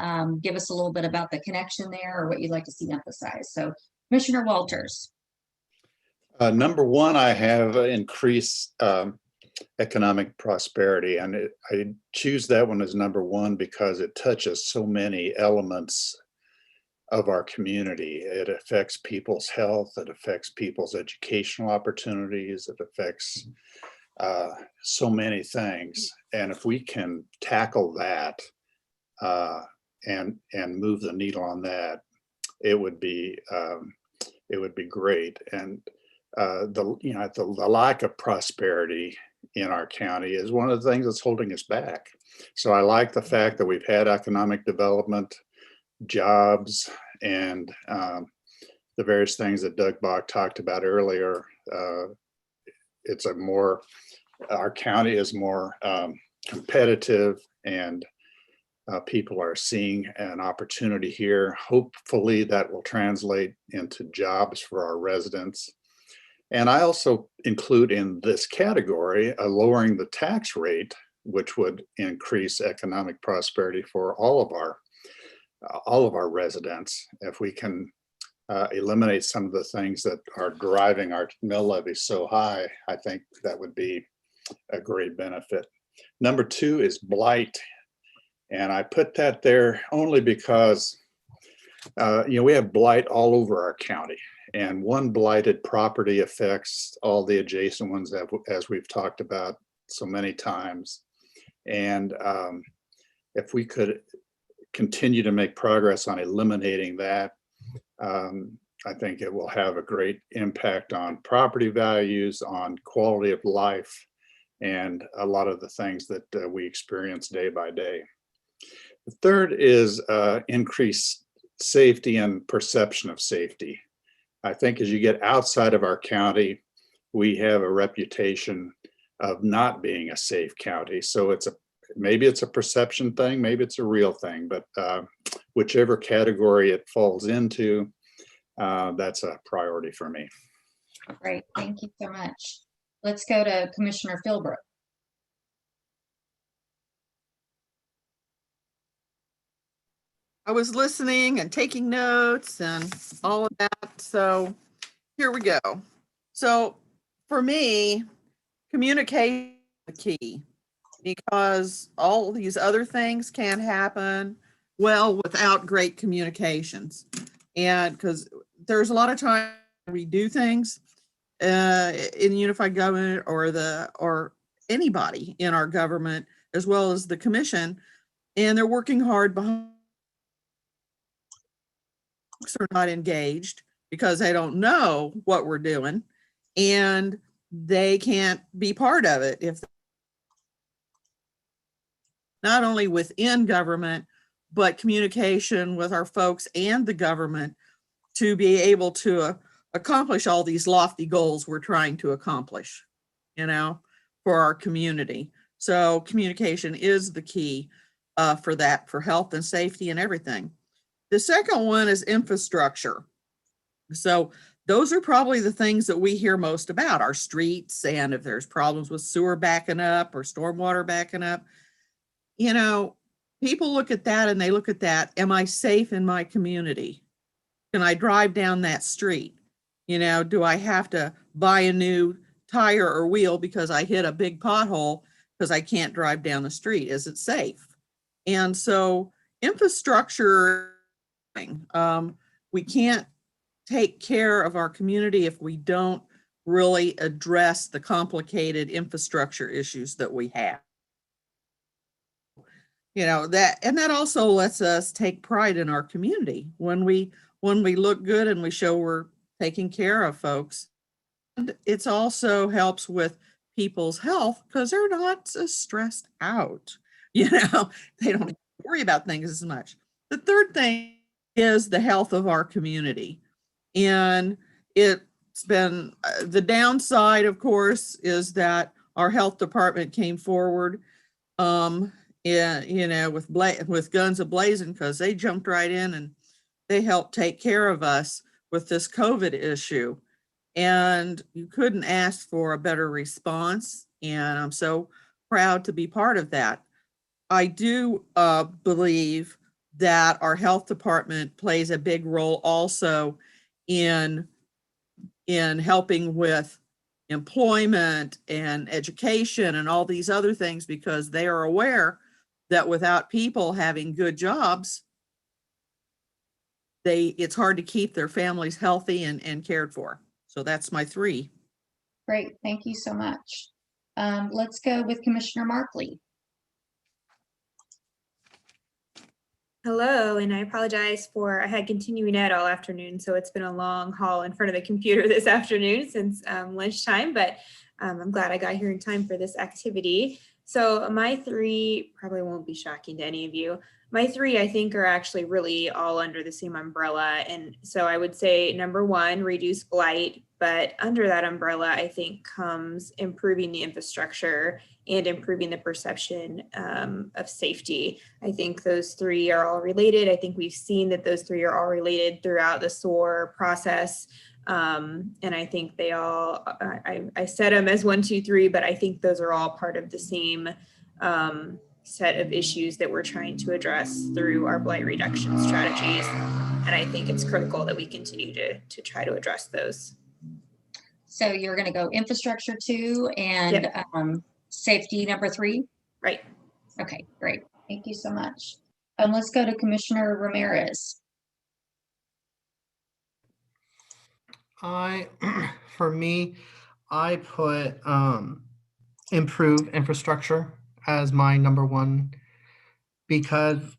give us a little bit about the connection there or what you'd like to see emphasized. So Commissioner Walters. Number one, I have increased economic prosperity, and I choose that one as number one because it touches so many elements of our community. It affects people's health, it affects people's educational opportunities, it affects so many things. And if we can tackle that and move the needle on that, it would be great. And the lack of prosperity in our county is one of the things that's holding us back. So I like the fact that we've had economic development, jobs, and the various things that Doug Bach talked about earlier. Our county is more competitive, and people are seeing an opportunity here. Hopefully that will translate into jobs for our residents. And I also include in this category lowering the tax rate, which would increase economic prosperity for all of our residents. If we can eliminate some of the things that are driving our mill levy so high, I think that would be a great benefit. Number 2 is blight. And I put that there only because we have blight all over our county. And one blighted property affects all the adjacent ones, as we've talked about so many times. And if we could continue to make progress on eliminating that, I think it will have a great impact on property values, on quality of life, and a lot of the things that we experience day by day. The third is increased safety and perception of safety. I think as you get outside of our county, we have a reputation of not being a safe county. So maybe it's a perception thing, maybe it's a real thing, but whichever category it falls into, that's a priority for me. Great, thank you so much. Let's go to Commissioner Philbrook. I was listening and taking notes and all of that. So here we go. So for me, communication is the key, because all these other things can't happen well without great communications. And because there's a lot of time we do things in unified government or anybody in our government, as well as the commission, and they're working hard behind. Are not engaged because they don't know what we're doing, and they can't be part of it if not only within government, but communication with our folks and the government to be able to accomplish all these lofty goals we're trying to accomplish, for our community. So communication is the key. for that, for health and safety and everything. The second one is infrastructure. So those are probably the things that we hear most about, our streets, and if there's problems with sewer backing up or stormwater backing up. You know, people look at that and they look at that, am I safe in my community? Can I drive down that street? You know, do I have to buy a new tire or wheel because I hit a big pothole because I can't drive down the street? Is it safe? And so infrastructure, we can't take care of our community if we don't really address the complicated infrastructure issues that we have. You know, that also lets us take pride in our community when we look good and we show we're taking care of folks. And it also helps with people's health because they're not as stressed out. You know, they don't worry about things as much. The third thing is the health of our community. And it's been, the downside, of course, is that our health department came forward, you know, with guns a-blazing, because they jumped right in and they helped take care of us with this COVID issue. And you couldn't ask for a better response. And I'm so proud to be part of that. I do believe that our health department plays a big role also in helping with employment and education and all these other things, because they are aware that without people having good jobs, it's hard to keep their families healthy and cared for. So that's my three. Great, thank you so much. Let's go with Commissioner Markley. Hello, and I apologize I had continuing ed all afternoon, so it's been a long haul in front of the computer this afternoon since lunchtime, but I'm glad I got here in time for this activity. So my three probably won't be shocking to any of you. My three, I think, are actually really all under the same umbrella. And so I would say number one, reduce blight, but under that umbrella, I think comes improving the infrastructure and improving the perception of safety. I think those three are all related. I think we've seen that those three are all related throughout the SOAR process. And I think they all, I said them as 1, 2, 3, but I think those are all part of the same set of issues that we're trying to address through our blight reduction strategies. And I think it's critical that we continue to try to address those. So you're going to go infrastructure 2 and Yep. Safety number 3? Right. Okay, great. Thank you so much. Let's go to Commissioner Ramirez. For me, I put improve infrastructure as my number one, because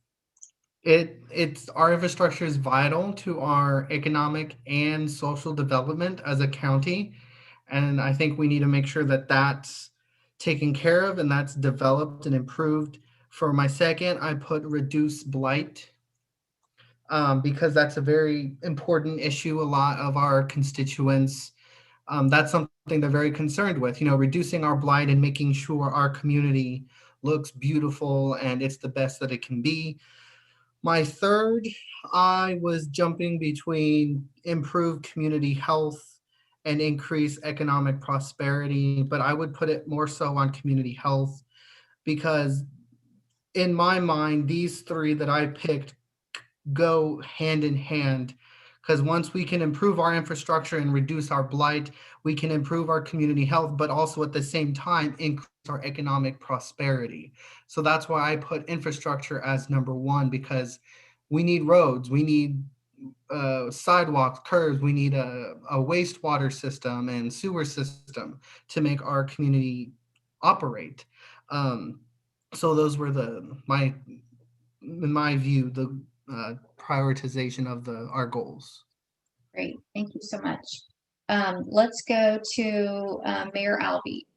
our infrastructure is vital to our economic and social development as a county. And I think we need to make sure that that's taken care of and that's developed and improved. For my second, I put reduce blight, because that's a very important issue. A lot of our constituents, that's something they're very concerned with, reducing our blight and making sure our community looks beautiful and it's the best that it can be. My third, I was jumping between improve community health and increase economic prosperity, but I would put it more so on community health, because in my mind, these three that I picked go hand in hand, because once we can improve our infrastructure and reduce our blight, we can improve our community health, but also at the same time increase our economic prosperity. So that's why I put infrastructure as number one, because we need roads, we need sidewalks, curbs, we need a wastewater system and sewer system to make our community operate. So those were in my view, the prioritization of our goals. Great, thank you so much. Let's go to Mayor Albee.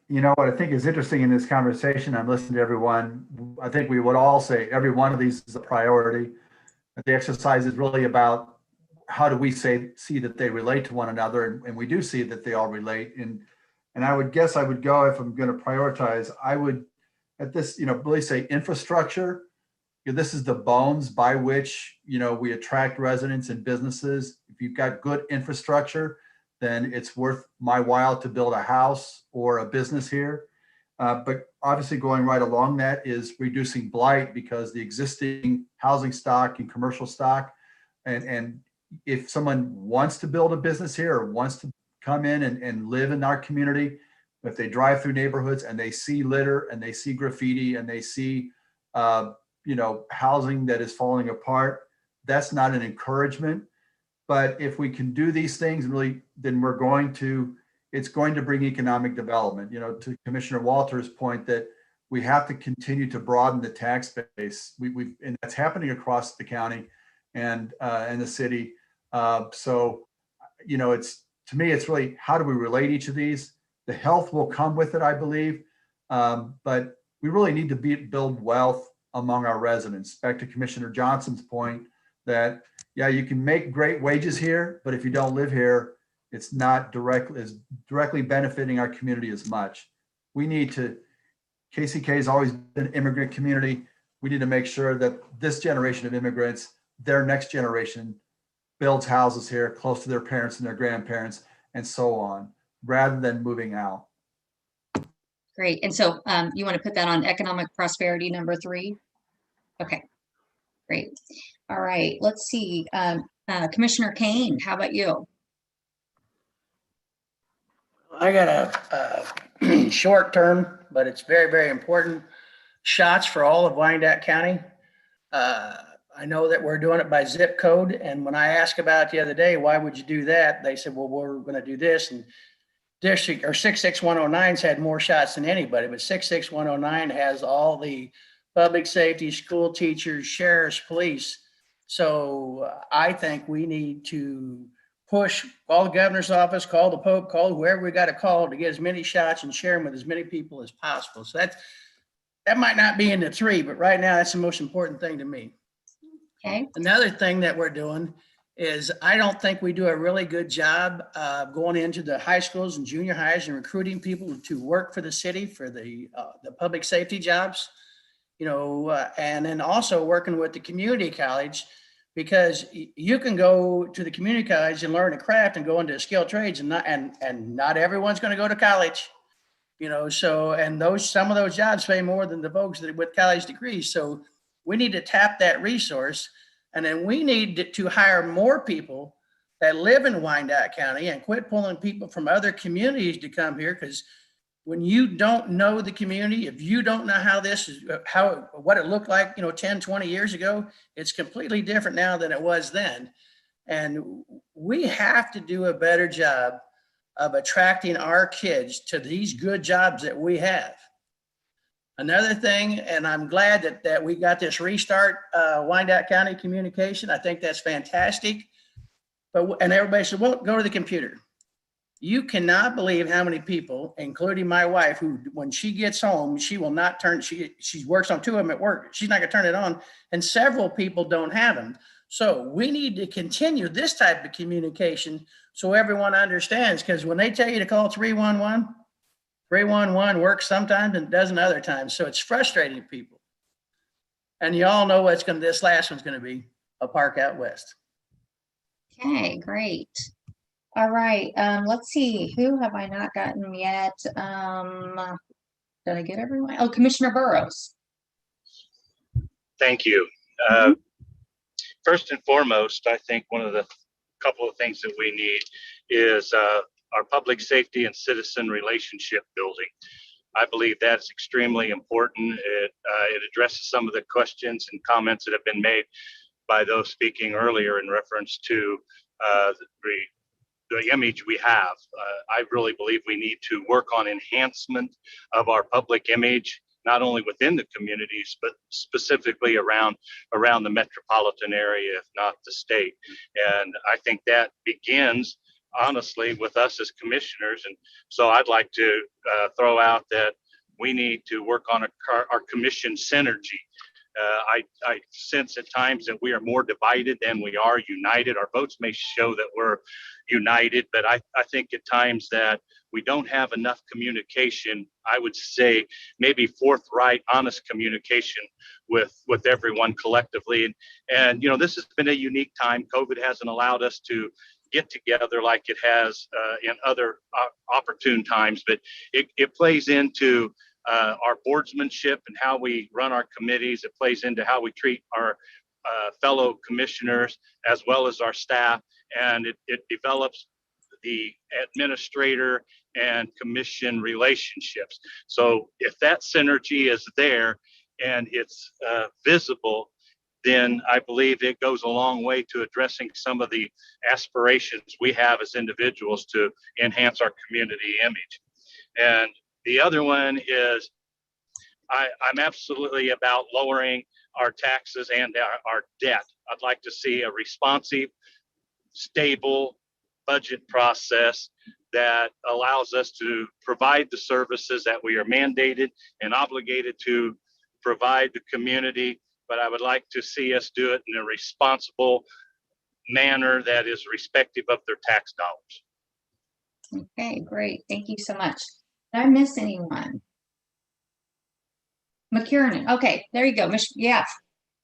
You know what I think is interesting in this conversation, I'm listening to everyone. I think we would all say every one of these is a priority. The exercise is really about how do we see that they relate to one another, and we do see that they all relate. And And I would guess I would go, if I'm going to prioritize, I would at this, really say infrastructure. This is the bones by which, we attract residents and businesses. If you've got good infrastructure, then it's worth my while to build a house or a business here. But obviously going right along that is reducing blight, because the existing housing stock and commercial stock, and if someone wants to build a business here or wants to come in and live in our community, if they drive through neighborhoods and they see litter and they see graffiti and they see, housing that is falling apart, that's not an encouragement. But if we can do these things, really, then it's going to bring economic development. To Commissioner Walters' point that we have to continue to broaden the tax base. And that's happening across the county and the city. So, to me, it's really, how do we relate each of these? The health will come with it, I believe. But we really need to build wealth among our residents. Back to Commissioner Johnson's point that, yeah, you can make great wages here, but if you don't live here, it's not directly benefiting our community as much. We need to, KCK has always been an immigrant community. We need to make sure that this generation of immigrants, their next generation, builds houses here close to their parents and their grandparents and so on, rather than moving out. Great. And so you want to put that on economic prosperity number 3? Okay, great. All right, let's see. Commissioner Kane, how about you? I got a short term, but it's very, very important. Shots for all of Wyandotte County. I know that we're doing it by zip code. And when I asked about it the other day, why would you do that? They said, well, we're going to do this. And district or 66109's had more shots than anybody, but 66109 has all the public safety, school teachers, sheriffs, police. So I think we need to push, call the governor's office, call the Pope, call whoever we got to call to get as many shots and share them with as many people as possible. So that might not be in the 3, but right now that's the most important thing to me. Okay. Another thing that we're doing is I don't think we do a really good job going into the high schools and junior highs and recruiting people to work for the city for the public safety jobs, and then also working with the community college, because you can go to the community college and learn a craft and go into skilled trades, and not everyone's going to go to college, so, and some of those jobs pay more than the folks that with college degrees. So we need to tap that resource. And then we need to hire more people that live in Wyandotte County and quit pulling people from other communities to come here. Because when you don't know the community, if you don't know what it looked like, 10, 20 years ago, it's completely different now than it was then. And we have to do a better job of attracting our kids to these good jobs that we have. Another thing, and I'm glad that we got this restart Wyandotte County communication. I think that's fantastic. And everybody said, well, go to the computer. You cannot believe how many people, including my wife, who when she gets home, she will not turn, she works on 2 of them at work. She's not gonna turn it on. And several people don't have them. So we need to continue this type of communication so everyone understands, because when they tell you to call 311, 311 works sometimes and doesn't other times. So it's frustrating to people. And you all know this last one's going to be a park out west. Okay, great. All right, let's see. Who have I not gotten yet? Did I get everyone? Oh, Commissioner Burrows. Thank you. First and foremost, I think one of the couple of things that we need is our public safety and citizen relationship building. I believe that's extremely important. It addresses some of the questions and comments that have been made by those speaking earlier in reference to the image we have. I really believe we need to work on enhancement of our public image, not only within the communities, but specifically around the metropolitan area, if not the state. And I think that begins honestly with us as commissioners. And so I'd like to throw out that we need to work on our commission synergy I sense at times that we are more divided than we are united. Our votes may show that we're united, but I think at times that we don't have enough communication. I would say maybe forthright, honest communication with everyone collectively. And this has been a unique time. COVID hasn't allowed us to get together like it has in other opportune times, but it plays into our boardsmanship and how we run our committees. It plays into how we treat our fellow commissioners as well as our staff, and it develops the administrator and commission relationships. So if that synergy is there and it's visible, then I believe it goes a long way to addressing some of the aspirations we have as individuals to enhance our community image. And the other one is I'm absolutely about lowering our taxes and our debt. I'd like to see a responsive, stable budget process that allows us to provide the services that we are mandated and obligated to provide the community. But I would like to see us do it in a responsible manner that is respective of their tax dollars. Okay, great. Thank you so much. Did I miss anyone? McKiernan. Okay, there you go. Yeah.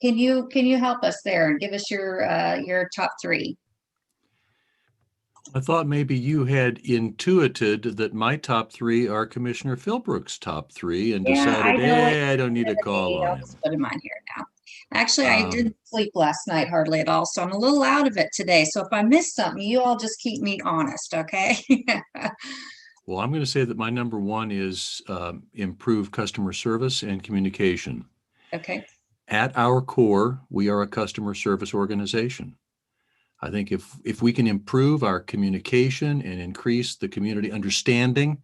Can you help us there and give us your top three? I thought maybe you had intuited that my top three are Commissioner Philbrook's top three and decided, I don't need to call on him. I'll put him on here now. Actually, I didn't sleep last night hardly at all, so I'm a little out of it today. So if I miss something, you all just keep me honest, okay? Well, I'm going to say that my number one is improve customer service and communication. Okay. At our core, we are a customer service organization. I think if we can improve our communication and increase the community understanding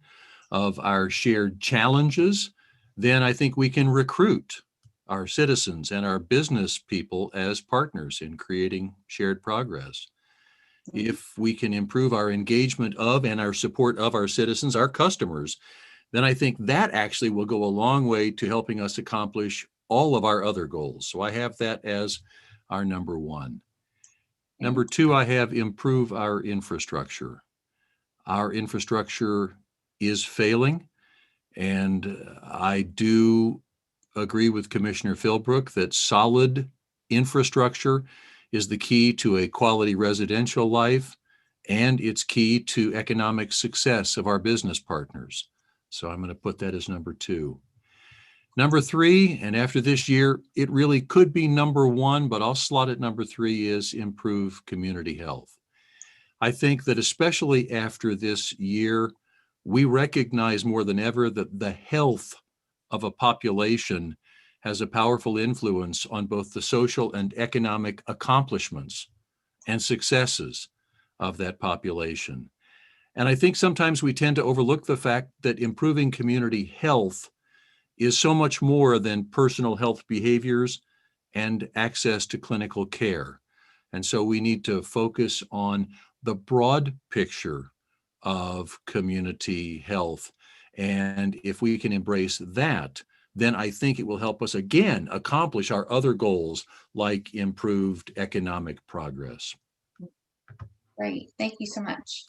of our shared challenges, then I think we can recruit our citizens and our business people as partners in creating shared progress. If we can improve our engagement of and our support of our citizens, our customers, then I think that actually will go a long way to helping us accomplish all of our other goals. So I have that as our number one. Number two, I have improve our infrastructure. Our infrastructure is failing, and I do agree with Commissioner Philbrook that solid infrastructure is the key to a quality residential life, and it's key to economic success of our business partners. So I'm going to put that as number two. Number three, and after this year, it really could be number one, but I'll slot it number three, is improve community health. I think that especially after this year, we recognize more than ever that the health of a population has a powerful influence on both the social and economic accomplishments and successes of that population. And I think sometimes we tend to overlook the fact that improving community health is so much more than personal health behaviors and access to clinical care. And so we need to focus on the broad picture of community health. And if we can embrace that, then I think it will help us again accomplish our other goals like improved economic progress. Great, thank you so much.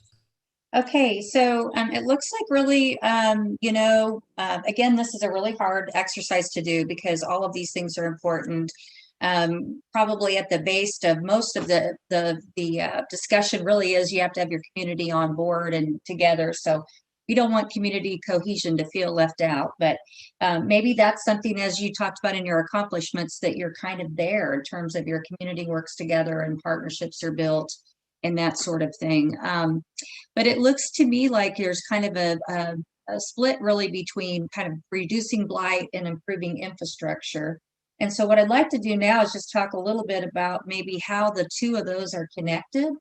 Okay, so it looks like really, again, this is a really hard exercise to do because all of these things are important. Probably at the base of most of the discussion really is you have to have your community on board and together. So we don't want community cohesion to feel left out, but maybe that's something, as you talked about in your accomplishments, that you're kind of there in terms of your community works together and partnerships are built and that sort of thing. But it looks to me like there's kind of a split really between kind of reducing blight and improving infrastructure. And so what I'd like to do now is just talk a little bit about maybe how the two of those are connected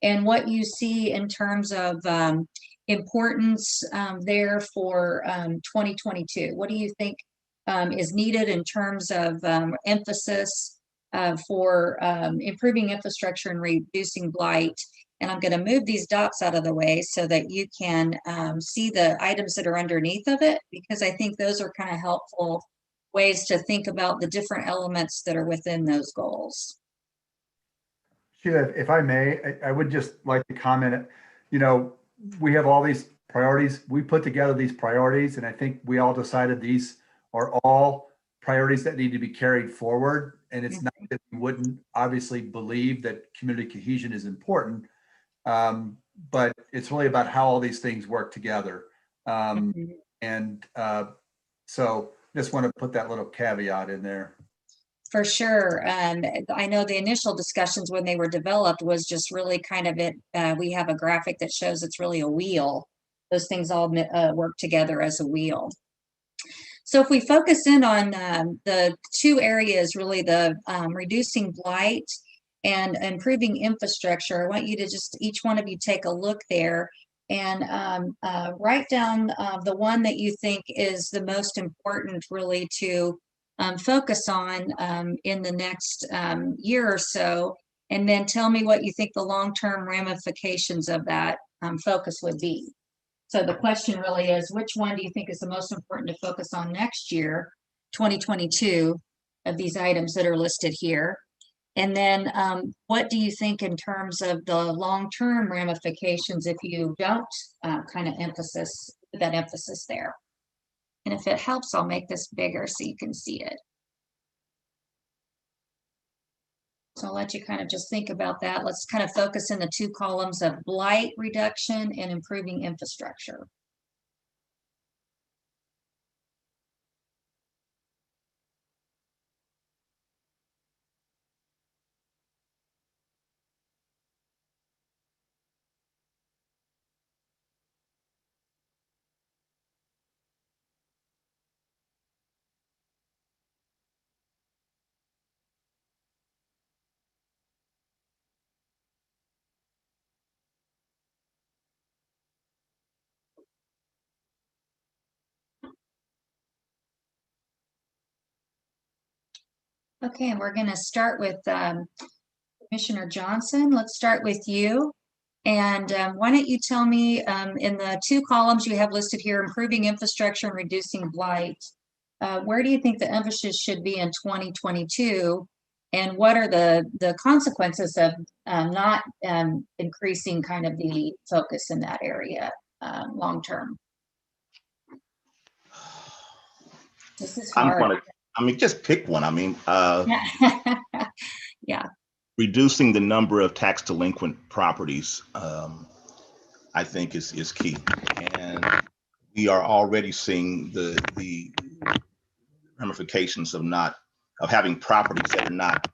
and what you see in terms of importance there for 2022. What do you think is needed in terms of emphasis for improving infrastructure and reducing blight? And I'm going to move these dots out of the way so that you can see the items that are underneath of it, because I think those are kind of helpful ways to think about the different elements that are within those goals. Sheila, if I may, I would just like to comment, we have all these priorities. We put together these priorities, and I think we all decided these are all priorities that need to be carried forward. And it's not that we wouldn't obviously believe that community cohesion is important, but it's really about how all these things work together. So just want to put that little caveat in there. For sure. I know the initial discussions when they were developed was just really kind of it. We have a graphic that shows it's really a wheel. Those things all work together as a wheel. So if we focus in on the two areas, really the reducing blight and improving infrastructure, I want you to just, each one of you take a look there and write down the one that you think is the most important really to focus on in the next year or so, and then tell me what you think the long-term ramifications of that focus would be. So the question really is, which one do you think is the most important to focus on next year, 2022, of these items that are listed here? And then what do you think in terms of the long-term ramifications if you don't kind of put that emphasis there? And if it helps, I'll make this bigger so you can see it. So I'll let you kind of just think about that. Let's kind of focus in the two columns of blight reduction and improving infrastructure. Okay, and we're going to start with Commissioner Johnson. Let's start with you. And why don't you tell me in the two columns you have listed here, improving infrastructure and reducing blight, where do you think the emphasis should be in 2022? And what are the consequences of not increasing kind of the focus in that area long term? This is hard. Just pick one. Yeah. Reducing the number of tax delinquent properties, I think is key. And we are already seeing the ramifications of having properties that are not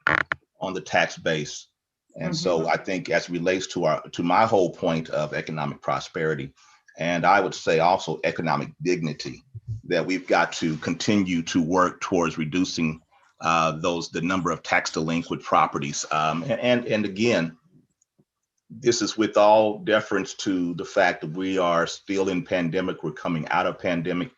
on the tax base. And so I think as it relates to my whole point of economic prosperity, and I would say also economic dignity, that we've got to continue to work towards reducing the number of tax delinquent properties. And again, this is with all deference to the fact that we are still in pandemic. We're coming out of pandemic.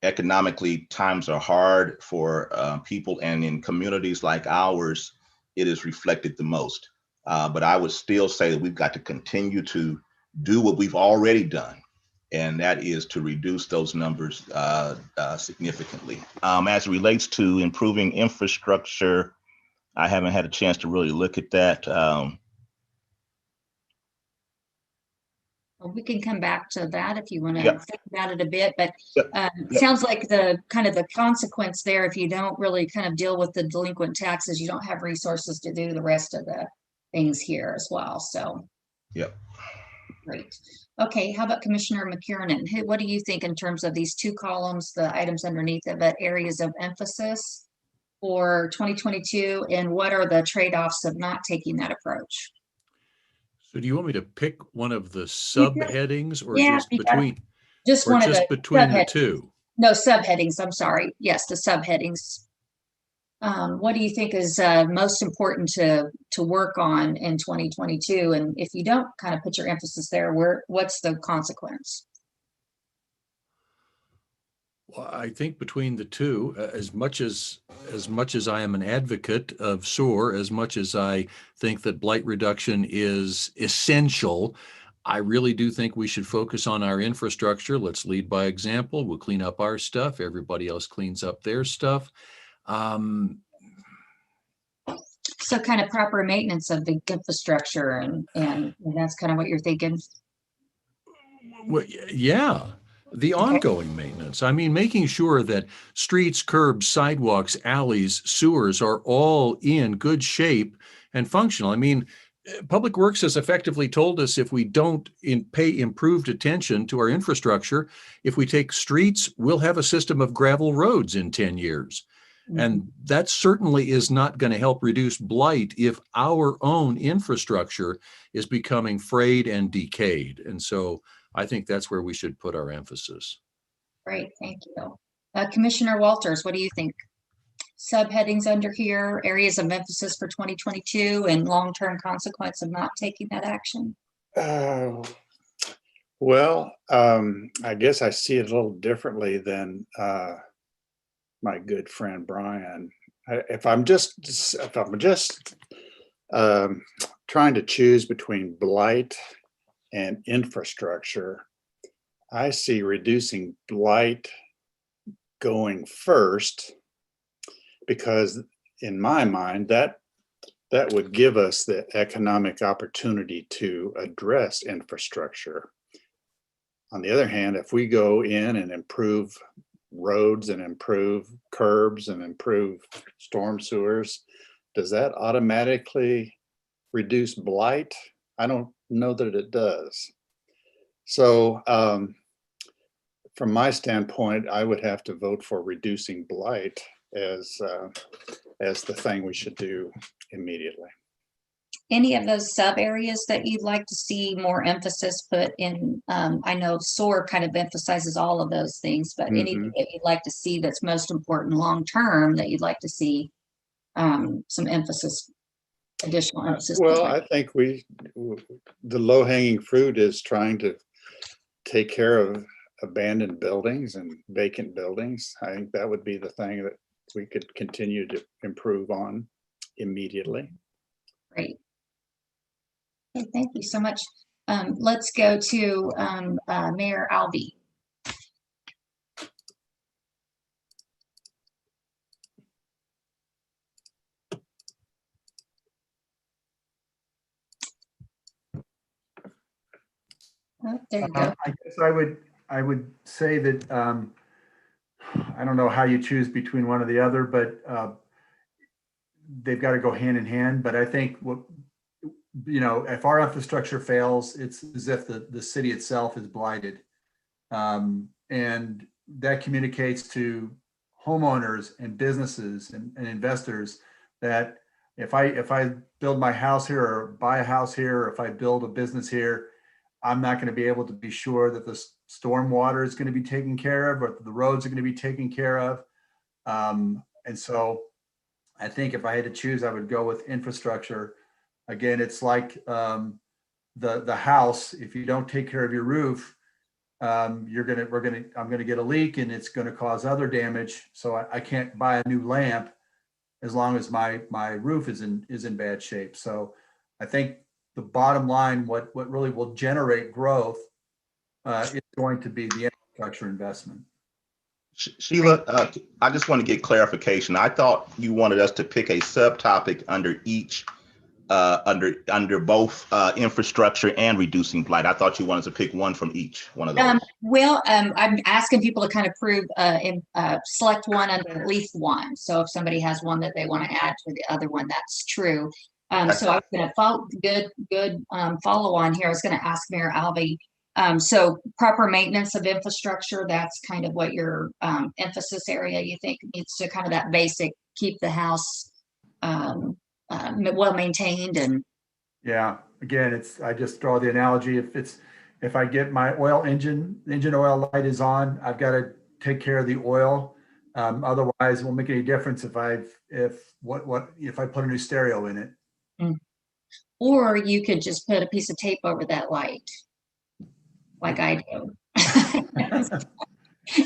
Economically, times are hard for people, and in communities like ours, it is reflected the most. But I would still say that we've got to continue to do what we've already done, and that is to reduce those numbers significantly. As it relates to improving infrastructure, I haven't had a chance to really look at that. Well, we can come back to that if you want to think about it a bit, but it sounds like the kind of the consequence there, if you don't really kind of deal with the delinquent taxes, you don't have resources to do the rest of the things here as well. So, great. Okay, how about Commissioner McKiernan? What do you think in terms of these two columns, the items underneath of it, areas of emphasis for 2022, and what are the trade-offs of not taking that approach? So do you want me to pick one of the subheadings or just one of the between the two? No, subheadings, I'm sorry. Yes, the subheadings. What do you think is most important to work on in 2022? And if you don't kind of put your emphasis there, what's the consequence? Well, I think between the two, as much as I am an advocate of SOAR, as much as I think that blight reduction is essential, I really do think we should focus on our infrastructure. Let's lead by example. We'll clean up our stuff. Everybody else cleans up their stuff. So kind of proper maintenance of the infrastructure and that's kind of what you're thinking? Well, yeah, the ongoing maintenance. I mean, making sure that streets, curbs, sidewalks, alleys, sewers are all in good shape and functional. I mean, Public Works has effectively told us if we don't pay improved attention to our infrastructure, if we take streets, we'll have a system of gravel roads in 10 years. And that certainly is not going to help reduce blight if our own infrastructure is becoming frayed and decayed. And so I think that's where we should put our emphasis. Great, thank you. Commissioner Walters, what do you think? Subheadings under here, areas of emphasis for 2022 and long-term consequence of not taking that action? Well, I guess I see it a little differently than my good friend Brian. If I'm just trying to choose between blight and infrastructure, I see reducing blight going first, because in my mind, that would give us the economic opportunity to address infrastructure. On the other hand, if we go in and improve roads and improve curbs and improve storm sewers, does that automatically reduce blight? I don't know that it does. So from my standpoint, I would have to vote for reducing blight as the thing we should do immediately. Any of those sub areas that you'd like to see more emphasis put in? I know SOAR kind of emphasizes all of those things, but anything that you'd like to see that's most important long-term that you'd like to see some emphasis, additional emphasis? Well, I think the low-hanging fruit is trying to take care of abandoned buildings and vacant buildings. I think that would be the thing that we could continue to improve on immediately. Great. Okay, thank you so much. Let's go to Mayor Albee. Oh, there you go. I guess I would say that I don't know how you choose between one or the other, but they've got to go hand in hand. But I think if our infrastructure fails, it's as if the city itself is blighted. And that communicates to homeowners and businesses and investors that if I build my house here or buy a house here, or if I build a business here, I'm not going to be able to be sure that the storm water is going to be taken care of, or the roads are going to be taken care of. And so I think if I had to choose, I would go with infrastructure. Again, it's like the house. If you don't take care of your roof, I'm going to get a leak and it's going to cause other damage. So I can't buy a new lamp as long as my roof is in bad shape. So I think the bottom line, what really will generate growth is going to be the infrastructure investment. Sheila, I just want to get clarification. I thought you wanted us to pick a subtopic under each, under both infrastructure and reducing blight. I thought you wanted to pick one from each one of those. I'm asking people to kind of select one under at least one. So if somebody has one that they want to add to the other one, that's true. So I was going to follow follow on here. I was going to ask Mayor Albee. So proper maintenance of infrastructure, that's kind of what your emphasis area you think needs to kind of that basic, keep the house well maintained. And yeah, again, I just draw the analogy. If I get my engine oil light is on, I've got to take care of the oil. Otherwise it won't make any difference if I put a new stereo in it. Or you could just put a piece of tape over that light, like I do,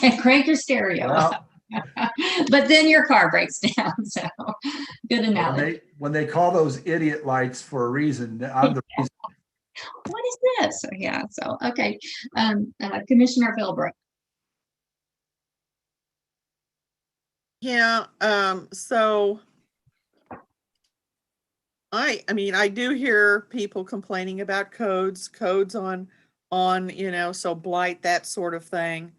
and crank your stereo up. But then your car breaks down. So good analogy. When they call those idiot lights for a reason, I'm the reason. What is this? So, yeah, so, okay. Commissioner Philbrook. Yeah, so I mean, I do hear people complaining about codes on, so blight, that sort of thing.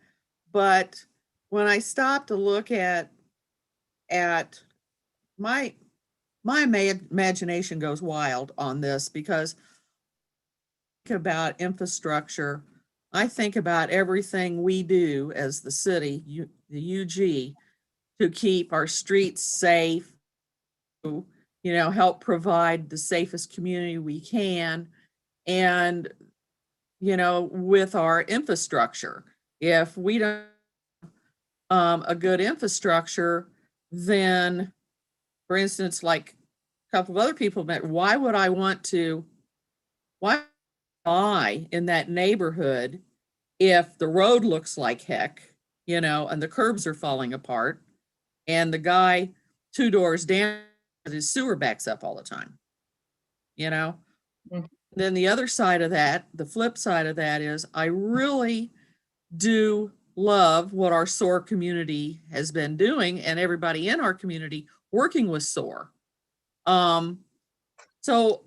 But when I stop to look at my imagination goes wild on this, because I think about infrastructure. I think about everything we do as the city, the UG, to keep our streets safe, help provide the safest community we can. And, with our infrastructure, if we don't a good infrastructure, then, for instance, like a couple of other people met, why would I in that neighborhood if the road looks like heck, and the curbs are falling apart, and the guy 2 doors down, his sewer backs up all the time, Then the other side of that, the flip side of that is, I really do love what our SOAR community has been doing, and everybody in our community working with SOAR. So,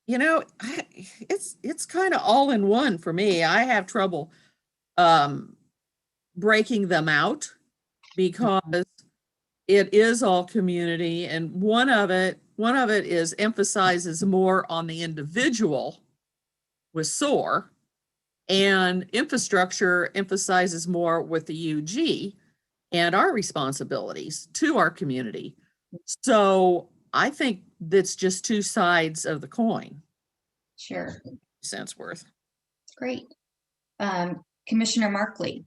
it's kind of all in one for me. I have trouble breaking them out, because it is all community, and one of it is emphasizes more on the individual with SOAR, and infrastructure emphasizes more with the UG and our responsibilities to our community. So I think that's just two sides of the coin. Sure. Worth. Great. Commissioner Markley.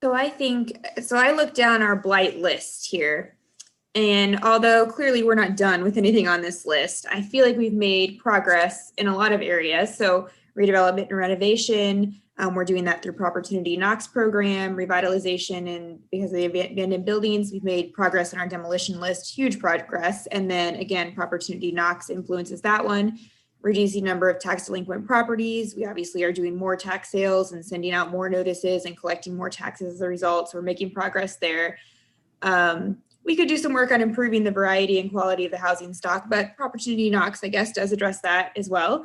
So I looked down our blight list here, and although clearly we're not done with anything on this list, I feel like we've made progress in a lot of areas. So redevelopment and renovation, we're doing that through Opportunity Knox program, revitalization, and because of the abandoned buildings, we've made progress on our demolition list, huge progress. And then again, Opportunity Knox influences that one. Reducing number of tax delinquent properties. We obviously are doing more tax sales and sending out more notices and collecting more taxes as a result. So we're making progress there. We could do some work on improving the variety and quality of the housing stock, but Opportunity Knox, I guess, does address that as well.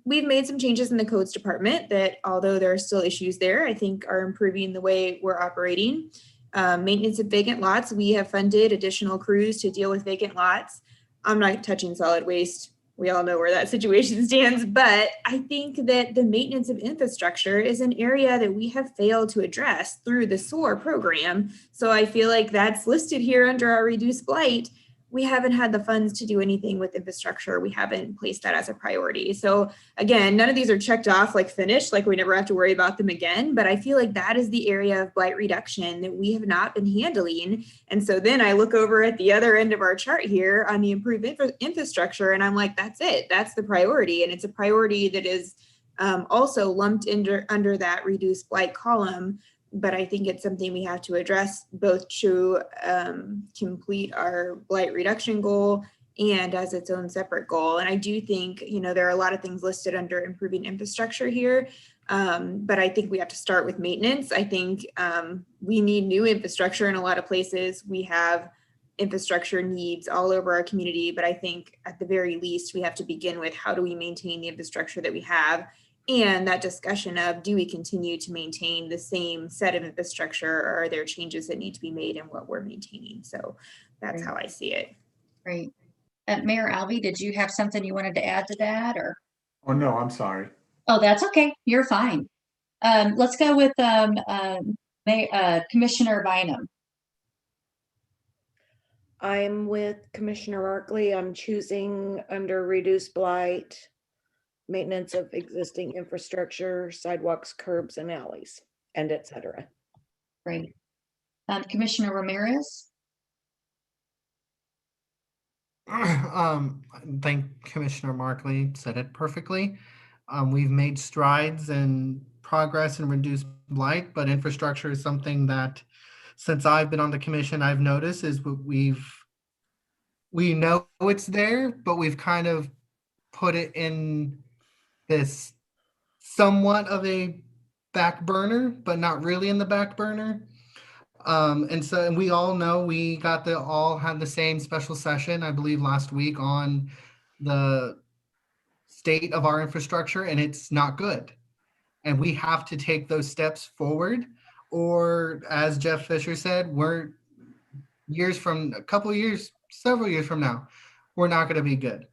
We've made some changes in the codes department that, although there are still issues there, I think are improving the way we're operating. Maintenance of vacant lots. We have funded additional crews to deal with vacant lots. I'm not touching solid waste. We all know where that situation stands, but I think that the maintenance of infrastructure is an area that we have failed to address through the SOAR program. So I feel like that's listed here under our reduced blight. We haven't had the funds to do anything with infrastructure. We haven't placed that as a priority. So again, none of these are checked off like finished, like we never have to worry about them again. But I feel like that is the area of blight reduction that we have not been handling. And so then I look over at the other end of our chart here on the improved infrastructure, and I'm like, that's it. That's the priority. And it's a priority that is also lumped under that reduced blight column. But I think it's something we have to address both to complete our blight reduction goal and as its own separate goal. And I do think, there are a lot of things listed under improving infrastructure here, but I think we have to start with maintenance. I think we need new infrastructure in a lot of places. We have infrastructure needs all over our community, but I think at the very least, we have to begin with how do we maintain the infrastructure that we have? And that discussion of, do we continue to maintain the same set of infrastructure, or are there changes that need to be made in what we're maintaining? So that's how I see it. Great. Mayor Alvey, did you have something you wanted to add to that, or? Oh, no, I'm sorry. Oh, that's okay. You're fine. Let's go with Commissioner Bynum. I'm with Commissioner Markley. I'm choosing under reduced blight, maintenance of existing infrastructure, sidewalks, curbs, and alleys, and et cetera. Great. Commissioner Ramirez. I think Commissioner Markley said it perfectly. We've made strides and progress in reduced blight, but infrastructure is something that, since I've been on the commission, I've noticed is we know it's there, but we've kind of put it in this somewhat of a back burner, but not really in the back burner. And we all know we all had the same special session, I believe, last week on the state of our infrastructure, and it's not good. And we have to take those steps forward, or as Jeff Fisher said, several years from now, we're not going to be good.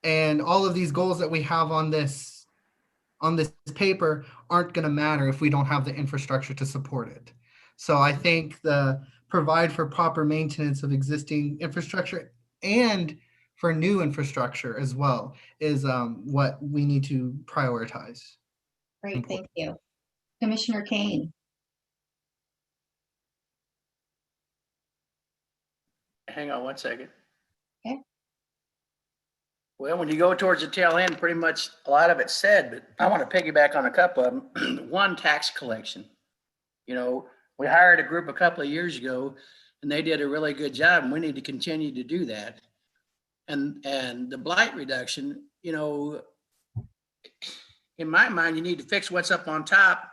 And all of these goals that we have on this paper aren't going to matter if we don't have the infrastructure to support it. So I think the provide for proper maintenance of existing infrastructure and for new infrastructure as well is what we need to prioritize. Great, thank you. Commissioner Kane. Hang on one second. Okay. Well, when you go towards the tail end, pretty much a lot of it's said, but I want to piggyback on a couple of them. One, tax collection. You know, we hired a group a couple of years ago and they did a really good job, and we need to continue to do that. And the blight reduction, you know, in my mind, you need to fix what's up on top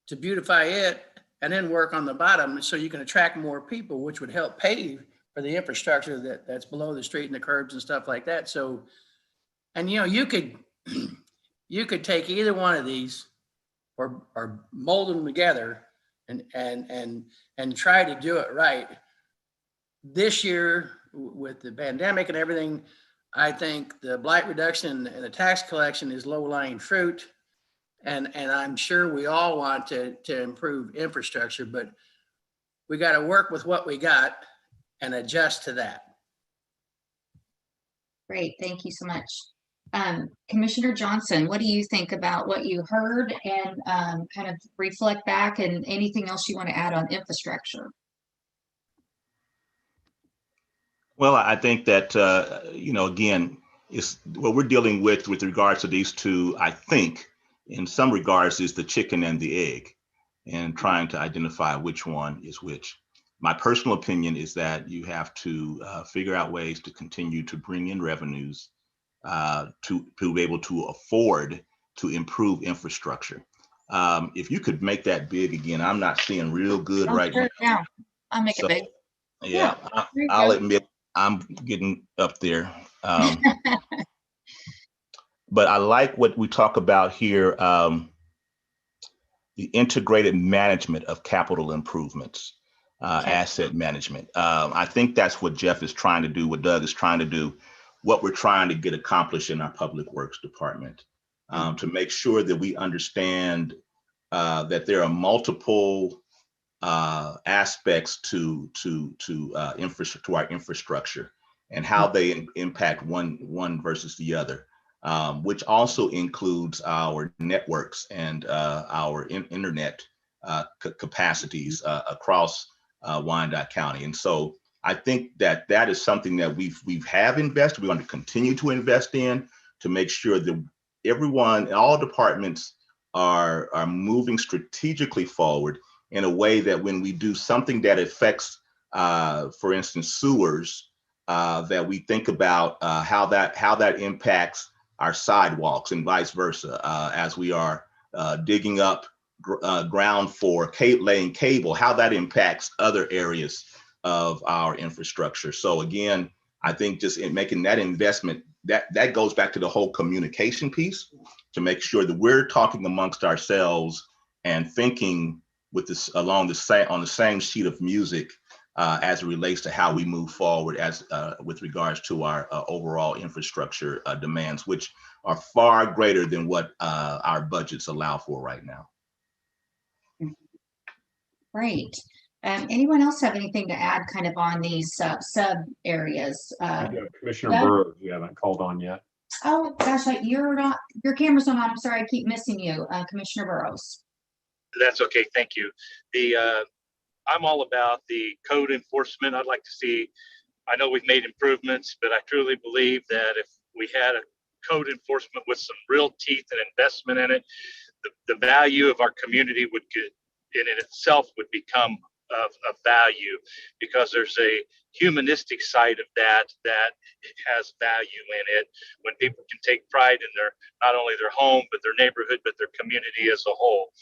to beautify it and then work on the bottom so you can attract more people, which would help pay for the infrastructure that's below the street and the curbs and stuff like that. So, and you know, you could take either one of these or mold them together and try to do it right. This year with the pandemic and everything, I think the blight reduction and the tax collection is low-lying fruit. And I'm sure we all want to improve infrastructure, but we got to work with what we got and adjust to that. Great, thank you so much. Commissioner Johnson, what do you think about what you heard, and kind of reflect back, and anything else you want to add on infrastructure? Well, I think that, you know, again, it's what we're dealing with regards to these two, I think, in some regards, is the chicken and the egg, and trying to identify which one is which. My personal opinion is that you have to figure out ways to continue to bring in revenues to be able to afford to improve infrastructure. If you could make that big again, I'm not seeing real good right now. Yeah, I'll make it big. Yeah, I'll admit I'm getting up there. But I like what we talk about here, the integrated management of capital improvements, asset management. I think that's what Jeff is trying to do, what Doug is trying to do, what we're trying to get accomplished in our Public Works Department, to make sure that we understand that there are multiple aspects to our infrastructure and how they impact one versus the other, which also includes our networks and our internet capacities across Wyandotte County. And so I think that is something that we have invested. We want to continue to invest in to make sure that everyone, all departments are moving strategically forward in a way that when we do something that affects, for instance, sewers, that we think about how that impacts our sidewalks and vice versa, as we are digging up ground for laying cable, how that impacts other areas of our infrastructure. So again, I think just in making that investment, that goes back to the whole communication piece, to make sure that we're talking amongst ourselves and thinking with this on the same sheet of music as it relates to how we move forward as with regards to our overall infrastructure demands, which are far greater than what our budgets allow for right now. Great. Anyone else have anything to add kind of on these sub areas? Commissioner Burrows, you haven't called on yet. Oh gosh, your camera's not on. I'm sorry, I keep missing you, Commissioner Burrows. That's okay, thank you. I'm all about the code enforcement. I'd like to see, I know we've made improvements, but I truly believe that if we had a code enforcement with some real teeth and investment in it, the value of our community would get in itself would become of value, because there's a humanistic side of that has value in it when people can take pride in their not only their home but their neighborhood but their community as a whole.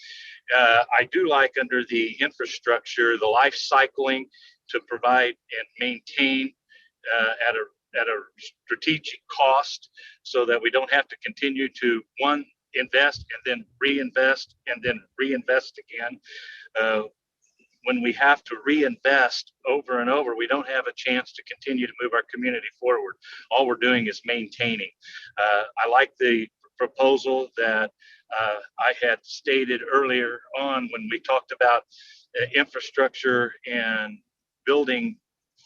I do like under the infrastructure the life cycling to provide and maintain at a strategic cost, so that we don't have to continue to invest and then reinvest and then reinvest again. When we have to reinvest over and over, we don't have a chance to continue to move our community forward. All we're doing is maintaining. I like the proposal that I had stated earlier on when we talked about infrastructure and building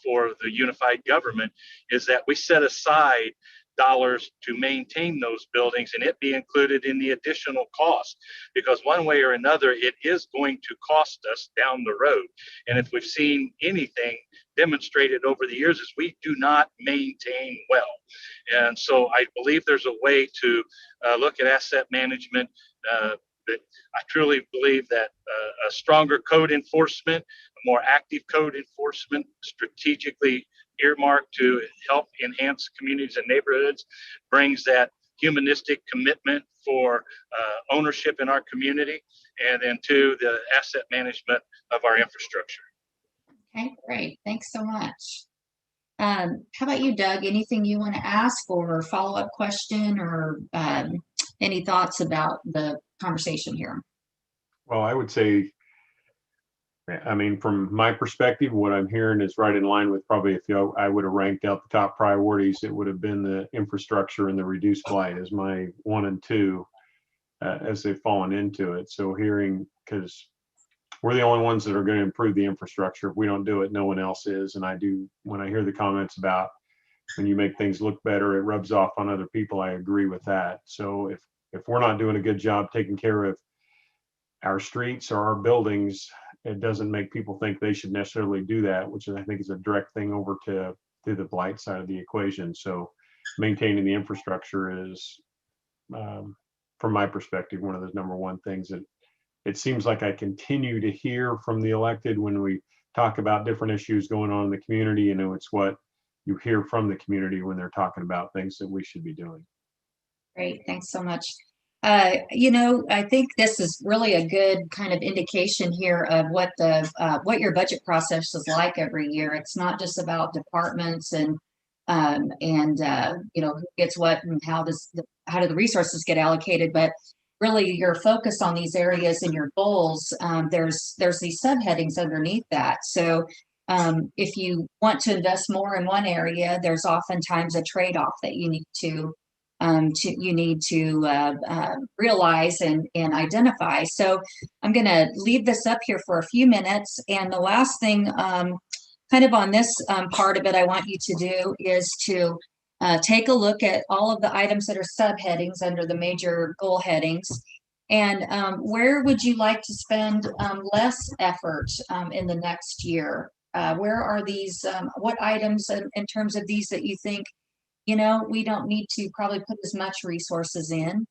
for the unified government, is that we set aside dollars to maintain those buildings and it be included in the additional cost, because one way or another it is going to cost us down the road. And if we've seen anything demonstrated over the years, is we do not maintain well. And so I believe there's a way to look at asset management. But I truly believe that a stronger code enforcement, a more active code enforcement, strategically earmarked to help enhance communities and neighborhoods, brings that humanistic commitment for ownership in our community, and then to the asset management of our infrastructure. Okay, great. Thanks so much. How about you, Doug? Anything you want to ask or follow-up question, or any thoughts about the conversation here? Well, I would say, I mean, from my perspective, what I'm hearing is right in line with probably I would have ranked out the top priorities, it would have been the infrastructure and the reduced blight as my 1 and 2 as they've fallen into it. So hearing, because we're the only ones that are going to improve the infrastructure. If we don't do it, no one else is. And when I hear the comments about when you make things look better, it rubs off on other people, I agree with that. So if we're not doing a good job taking care of our streets or our buildings, it doesn't make people think they should necessarily do that, which I think is a direct thing over to the blight side of the equation. So maintaining the infrastructure is, from my perspective, one of the number one things that it seems like I continue to hear from the elected when we talk about different issues going on in the community. You know, it's what you hear from the community when they're talking about things that we should be doing. Great, thanks so much. You know, I think this is really a good kind of indication here of what your budget process is like every year. It's not just about departments and you know, who gets what and how do the resources get allocated, but really your focus on these areas and your goals. There's these subheadings underneath that. So if you want to invest more in one area, there's oftentimes a trade-off that you need to realize and identify. So I'm going to leave this up here for a few minutes. And the last thing kind of on this part of it I want you to do is to take a look at all of the items that are subheadings under the major goal headings. And where would you like to spend less effort in the next year? Where are these, what items in terms of these that you think, you know, we don't need to probably put as much resources in?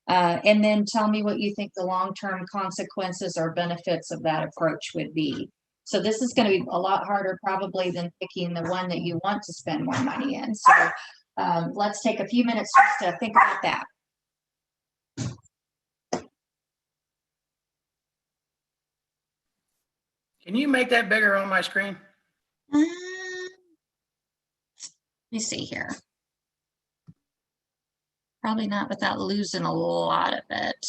And then tell me what you think the long-term consequences or benefits of that approach would be. So this is going to be a lot harder probably than picking the one that you want to spend more money in. So let's take a few minutes just to think about that. Can you make that bigger on my screen? Let me see here. Probably not without losing a lot of it.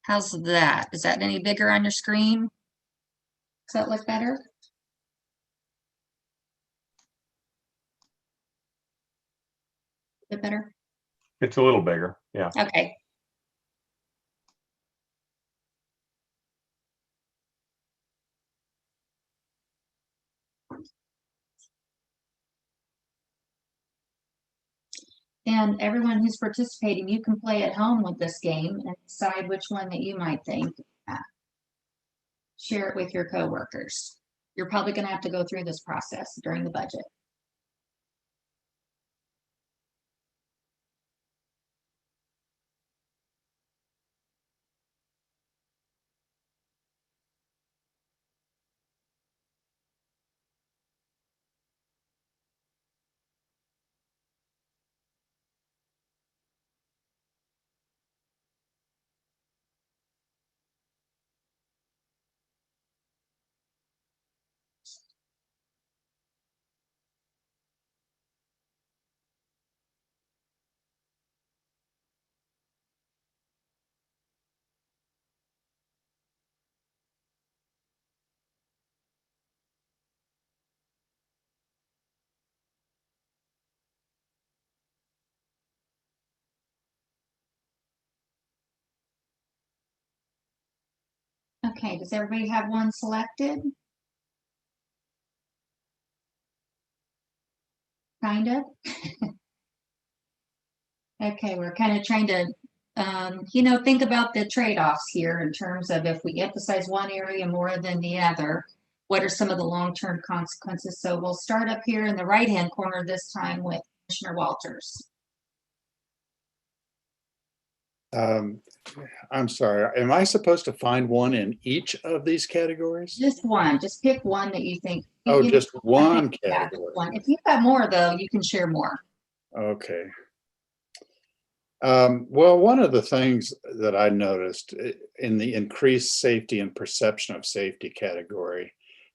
How's that? Is that any bigger on your screen? Does that look better? A bit better? It's a little bigger, yeah. Okay. And everyone who's participating, you can play at home with this game and decide which one that you might think. Share it with your coworkers. You're probably going to have to go through this process during the budget. Okay, does everybody have one selected? Kind of. Okay, we're kind of trying to, think about the trade-offs here in terms of if we emphasize one area more than the other, what are some of the long-term consequences? So we'll start up here in the right-hand corner this time with Commissioner Walters. I'm sorry, am I supposed to find one in each of these categories? Just one, just pick one that you think. Oh, just one Okay, yeah, just category. one. If you've got more though, you can share more. Okay. Well, one of the things that I noticed in the increased safety and perception of safety category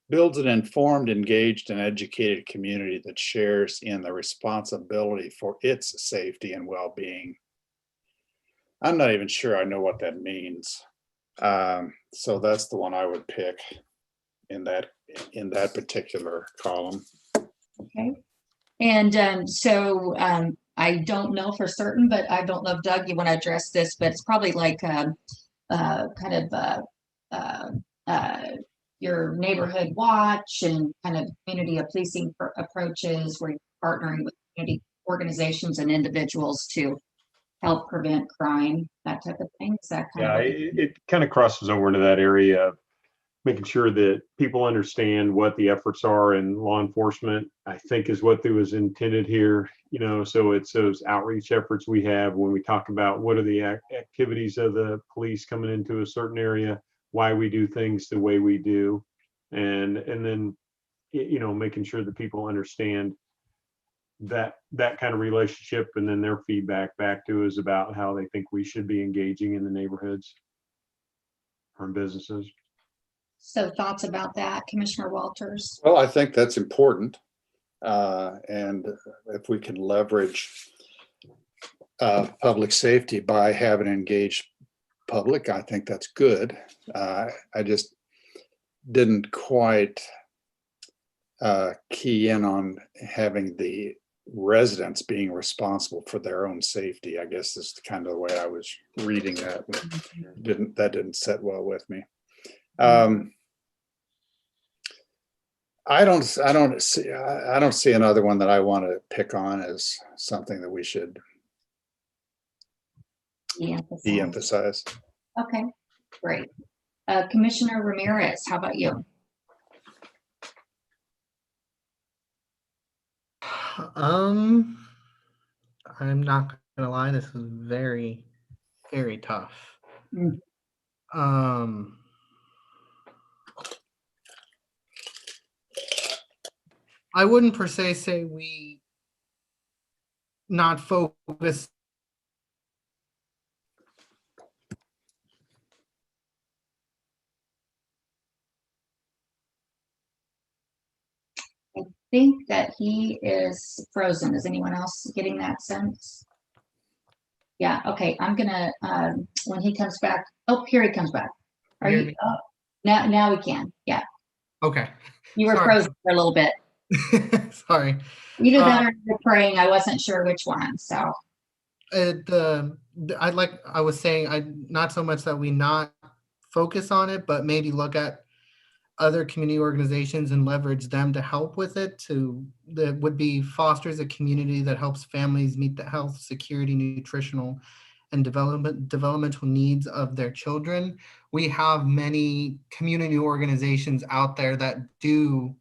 builds an informed, engaged, and educated community that shares in the responsibility for its safety and well-being. I'm not even sure I know what that means. So that's the one I would pick in that particular column. Okay. And I don't know for certain, but I don't know if Doug, you want to address this, but it's probably like your neighborhood watch and kind of community of policing approaches where you're partnering with community organizations and individuals to help prevent crime, that type of thing. Is that kind Yeah, of it kind of crosses over into that area of making sure that people understand what the efforts are in law enforcement, I think is what was intended here. So it's those outreach efforts we have when we talk about what are the activities of the police coming into a certain area, why we do things the way we do, and then making sure that people understand that kind of relationship, and then their feedback back to us about how they think we should be engaging in the neighborhoods or businesses. So thoughts about that, Commissioner Walters? Well, I think that's important. And if we can leverage public safety by having engaged public, I think that's good. I just didn't quite key in on having the residents being responsible for their own safety. I guess is kind of the way I was reading that. That didn't sit well with me. I don't see another one that I want to pick on as something that we should de-emphasize. Okay, great. Commissioner Ramirez, how about you? I'm not gonna lie, this is very, very tough. I wouldn't per se say we not focus. I think that he is frozen. Is anyone else getting that sense? Yeah, okay, I'm gonna, when he comes back, oh, here he comes back. Are you, now we can, yeah. Okay. You were frozen for a little bit. Sorry. Either that or you're praying, I wasn't sure which one, so. I was saying, not so much that we not focus on it, but maybe look at other community organizations and leverage them to help with it. That would be fosters a community that helps families meet the health, security, nutritional, and developmental needs of their children. We have many community organizations out there that do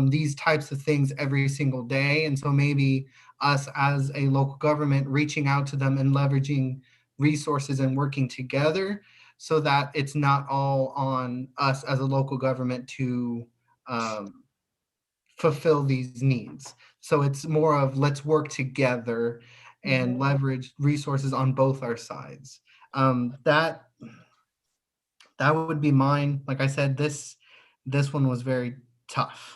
these types of things every single day. And so maybe us as a local government reaching out to them and leveraging resources and working together so that it's not all on us as a local government to fulfill these needs. So it's more of let's work together and leverage resources on both our sides. That would be mine. Like I said, this one was very tough.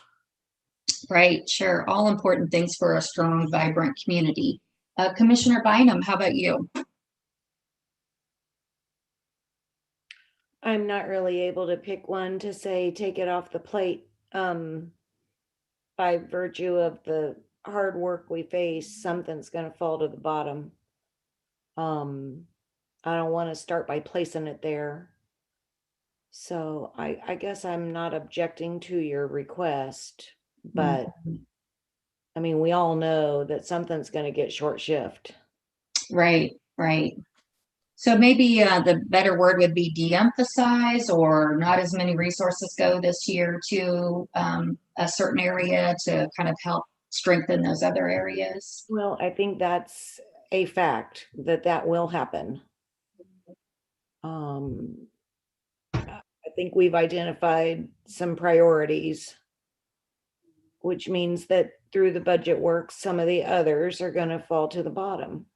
Right, sure. All important things for a strong, vibrant community. Commissioner Bynum, how about you? I'm not really able to pick one to say take it off the plate by virtue of the hard work we face. Something's going to fall to the bottom. I don't want to start by placing it there. So I guess I'm not objecting to your request, but I mean, we all know that something's going to get short shift. Right, right. So maybe the better word would be de-emphasize, or not as many resources go this year to a certain area to kind of help strengthen those other areas. Well, I think that's a fact that will happen. I think we've identified some priorities, which means that through the budget work, some of the others are going to fall to the bottom.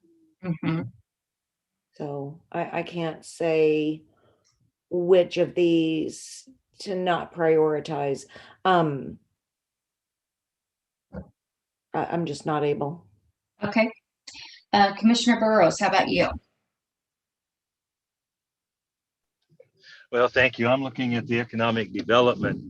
So I can't say which of these to not prioritize. I'm just not able. Okay. Commissioner Burrows, how about you? Well, thank you. I'm looking at the economic development,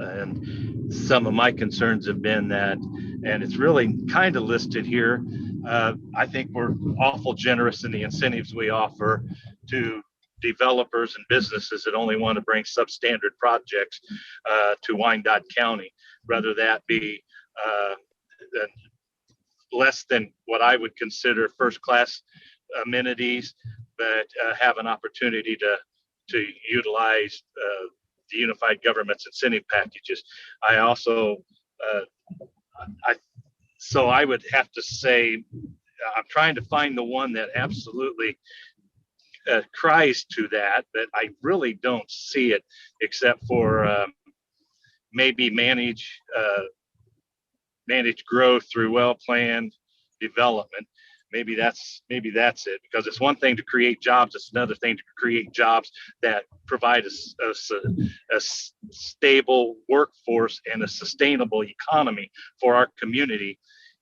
and some of my concerns have been that, and it's really kind of listed here. I think we're awful generous in the incentives we offer to developers and businesses that only want to bring substandard projects to Wyandotte County, rather that be less than what I would consider first-class amenities, but have an opportunity to utilize the unified government's incentive packages. I also, so I would have to say, I'm trying to find the one that absolutely cries to that, but I really don't see it except for maybe manage growth through well-planned development. Maybe that's it, because it's one thing to create jobs, it's another thing to create jobs that provide a stable workforce and a sustainable economy for our community.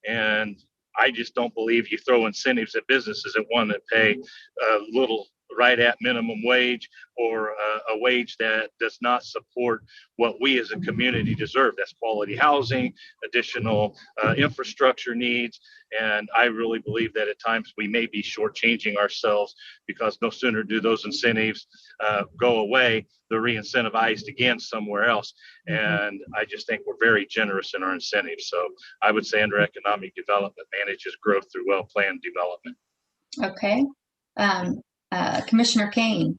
And I just don't believe you throw incentives at businesses that want to pay a little right at minimum wage, or a wage that does not support what we as a community deserve. That's quality housing, additional infrastructure needs. And I really believe that at times we may be shortchanging ourselves, because no sooner do those incentives go away, they're re-incentivized again somewhere else. And I just think we're very generous in our incentives. So I would say under economic development, manages growth through well-planned development. Okay. Commissioner Kane.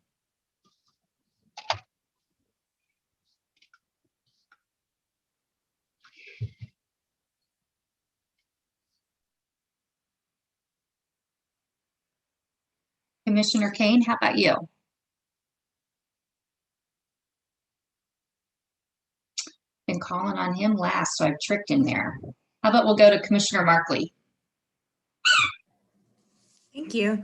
Commissioner Kane, how about you? Been calling on him last, so I've tricked him there. How about we'll go to Commissioner Markley? Thank you.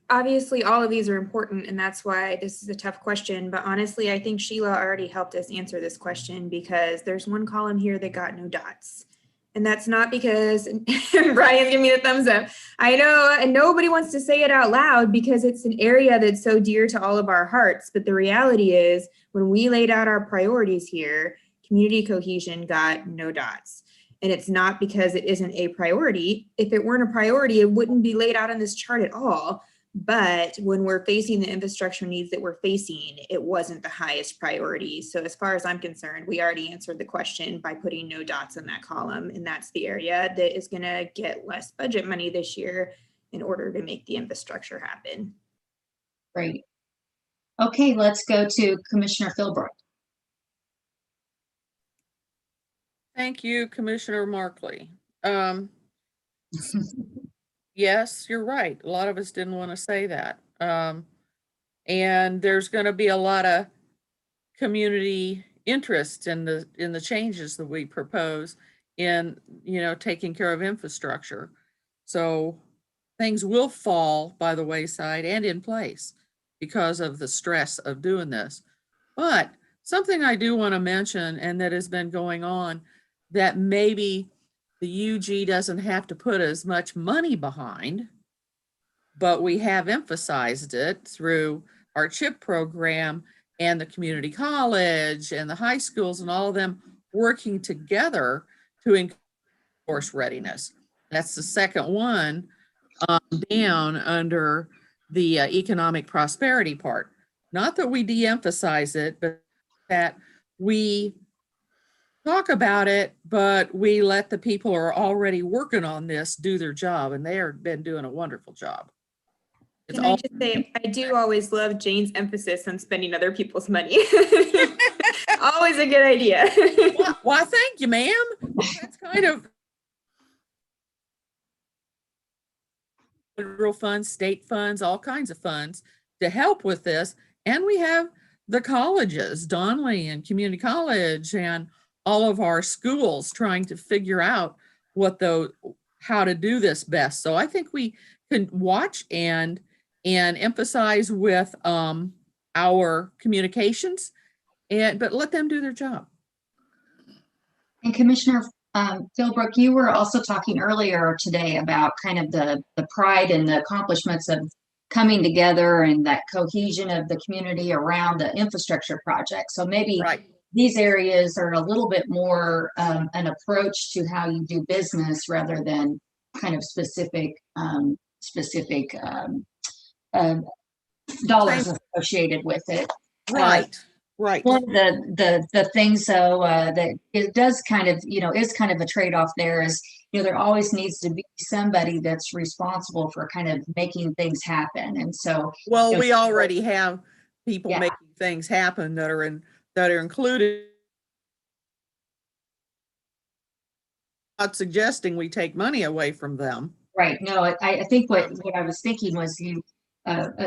Obviously all of these are important, and that's why this is a tough question. But honestly, I think Sheila already helped us answer this question, because there's one column here that got no dots. And that's not because Brian's giving me the thumbs up. I know, and nobody wants to say it out loud because it's an area that's so dear to all of our hearts. But the reality is, when we laid out our priorities here, community cohesion got no dots. And it's not because it isn't a priority. If it weren't a priority, it wouldn't be laid out on this chart at all. But when we're facing the infrastructure needs that we're facing, it wasn't the highest priority. So as far as I'm concerned, we already answered the question by putting no dots in that column. And that's the area that is going to get less budget money this year in order to make the infrastructure happen. Great. Okay, let's go to Commissioner Philbrook. Thank you, Commissioner Markley. Yes, you're right. A lot of us didn't want to say that. And there's going to be a lot of community interest in the changes that we propose in, taking care of infrastructure. So things will fall by the wayside and in place because of the stress of doing this. But something I do want to mention, and that has been going on, that maybe the UG doesn't have to put as much money behind, but we have emphasized it through our CHIP program and the community college and the high schools and all of them working together to enforce readiness. That's the second one down under the economic prosperity part. not that we de-emphasize it, but that we talk about it, but we let the people who are already working on this do their job, and they have been doing a wonderful job. It's Can I all, just say, I do always love Jane's emphasis on spending other people's money. Always a good idea. why, thank you, ma'am. That's kind of federal funds, state funds, all kinds of funds to help with this. And we have the colleges, Donley and Community College, and all of our schools trying to figure out how to do this best. So I think we can watch and emphasize with our communications, but let them do their job. And Commissioner Philbrook, you were also talking earlier today about kind of the pride and the accomplishments of coming together and that cohesion of the community around the infrastructure project. So maybe these areas are a little bit more an approach to how you do business rather than kind of specific dollars associated with it. Right. One of the things though that it does kind of, is kind of a trade-off there is, there always needs to be somebody that's responsible for kind of making things happen. And so, well, we already have people making things happen that are included. Not suggesting we take money away from them. Right. No, I think what I was thinking was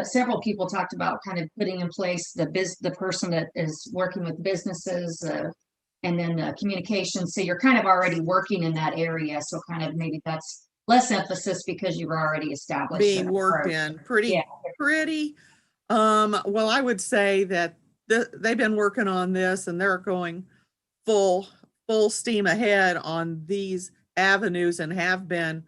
several people talked about kind of putting in place the person that is working with businesses and then communication. So you're kind of already working in that area. So kind of maybe that's less emphasis because you've already established being worked in pretty. Well, I would say that they've been working on this and they're going full steam ahead on these avenues and have been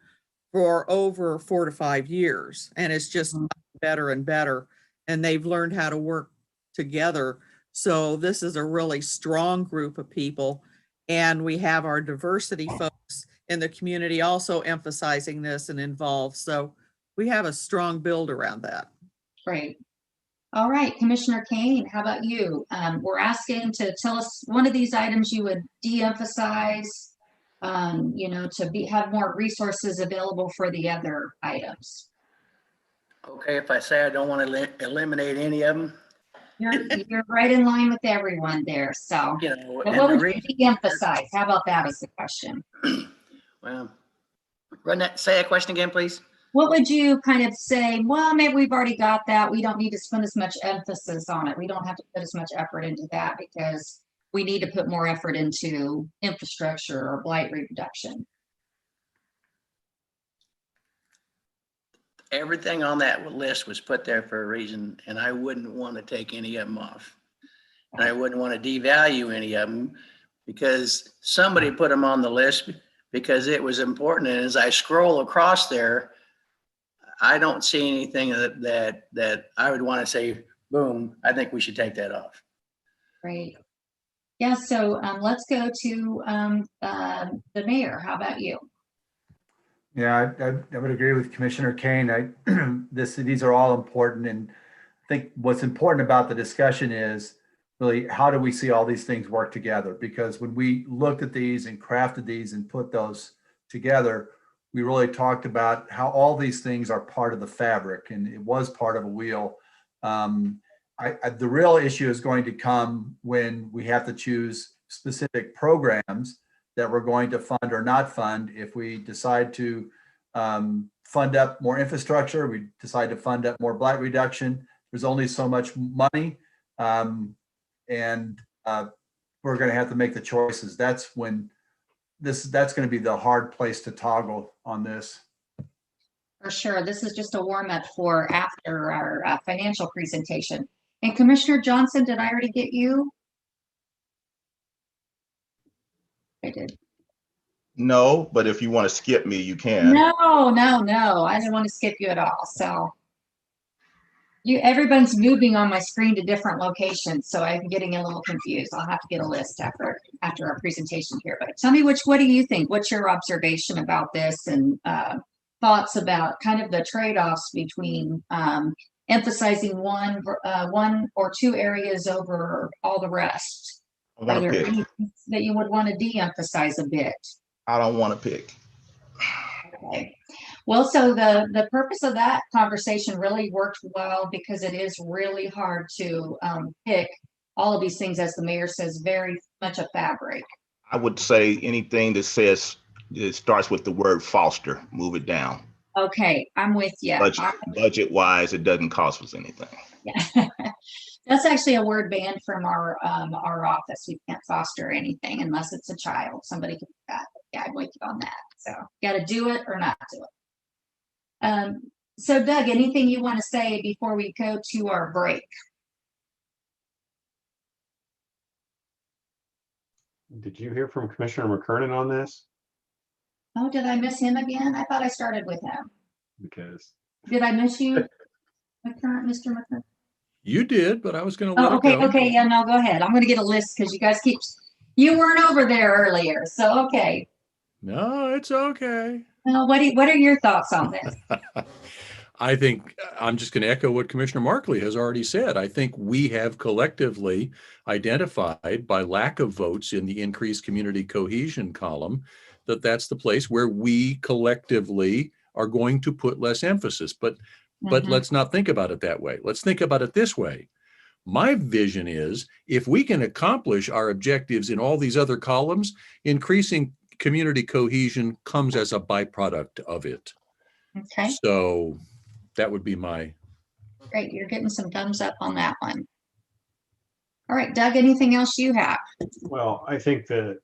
for over 4 to 5 years. And it's just better and better. And they've learned how to work together. So this is a really strong group of people. And we have our diversity folks in the community also emphasizing this and involved. So we have a strong build around that. Great. All right, Commissioner Kane, how about you? We're asking to tell us one of these items you would de-emphasize, to have more resources available for the other items. Okay, if I say I don't want to eliminate any of them. You're right in line with everyone there. So, but what would you de-emphasize? How about that as the question? Well, say that question again, please. What would you kind of say? Well, maybe we've already got that. We don't need to spend as much emphasis on it. We don't have to put as much effort into that because we need to put more effort into infrastructure or blight reduction. Everything on that list was put there for a reason, and I wouldn't want to take any of them off. And I wouldn't want to devalue any of them because somebody put them on the list because it was important. And as I scroll across there, I don't see anything that I would want to say, boom, I think we should take that off. Great. Yeah, so let's go to the mayor. How about you? Yeah, I would agree with Commissioner Kane. These are all important. And I think what's important about the discussion is really how do we see all these things work together? Because when we looked at these and crafted these and put those together, we really talked about how all these things are part of the fabric and it was part of a wheel. The real issue is going to come when we have to choose specific programs that we're going to fund or not fund. If we decide to fund up more infrastructure, we decide to fund up more blight reduction, there's only so much money. And we're going to have to make the choices. That's when that's going to be the hard place to toggle on this. For sure. This is just a warm up for after our financial presentation. And Commissioner Johnson, did I already get you? I did. No, but if you want to skip me, you can. No. I didn't want to skip you at all. So everyone's moving on my screen to different locations, so I'm getting a little confused. I'll have to get a list after our presentation here. But tell me what do you think? What's your observation about this and thoughts about kind of the trade-offs between emphasizing one or two areas over all the rest? I Are want to there pick. any that you would want to de-emphasize a bit? I don't want to pick. Okay. Well, so the purpose of that conversation really worked well because it is really hard to pick all of these things, as the mayor says, very much a fabric. I would say anything that says it starts with the word foster, move it down. Okay, I'm with you. Budget wise, it doesn't cost us anything. Yeah. That's actually a word banned from our office. We can't foster anything unless it's a child. Somebody can do that. Yeah, I'm with you on that. So got to do it or not do it. So Doug, anything you want to say before we go to our break? Did you hear from Commissioner McKernan on this? Oh, did I miss him again? I thought I started with him. Because Did I miss you, Mr. McKernan? You did, but I was going to let Oh, it okay, go. okay, yeah, no, go ahead. I'm gonna get a list because you guys you weren't over there earlier, so okay. No, it's okay. Well, what are your thoughts on this? I think I'm just going to echo what Commissioner Markley has already said. I think we have collectively identified, by lack of votes in the increased community cohesion column, that that's the place where we collectively are going to put less emphasis. But let's not think about it that way. Let's think about it this way. My vision is, if we can accomplish our objectives in all these other columns, increasing community cohesion comes as a byproduct of it. Okay. So that would be my. Great, you're getting some thumbs up on that one. All right, Doug, anything else you have? Well, I think that,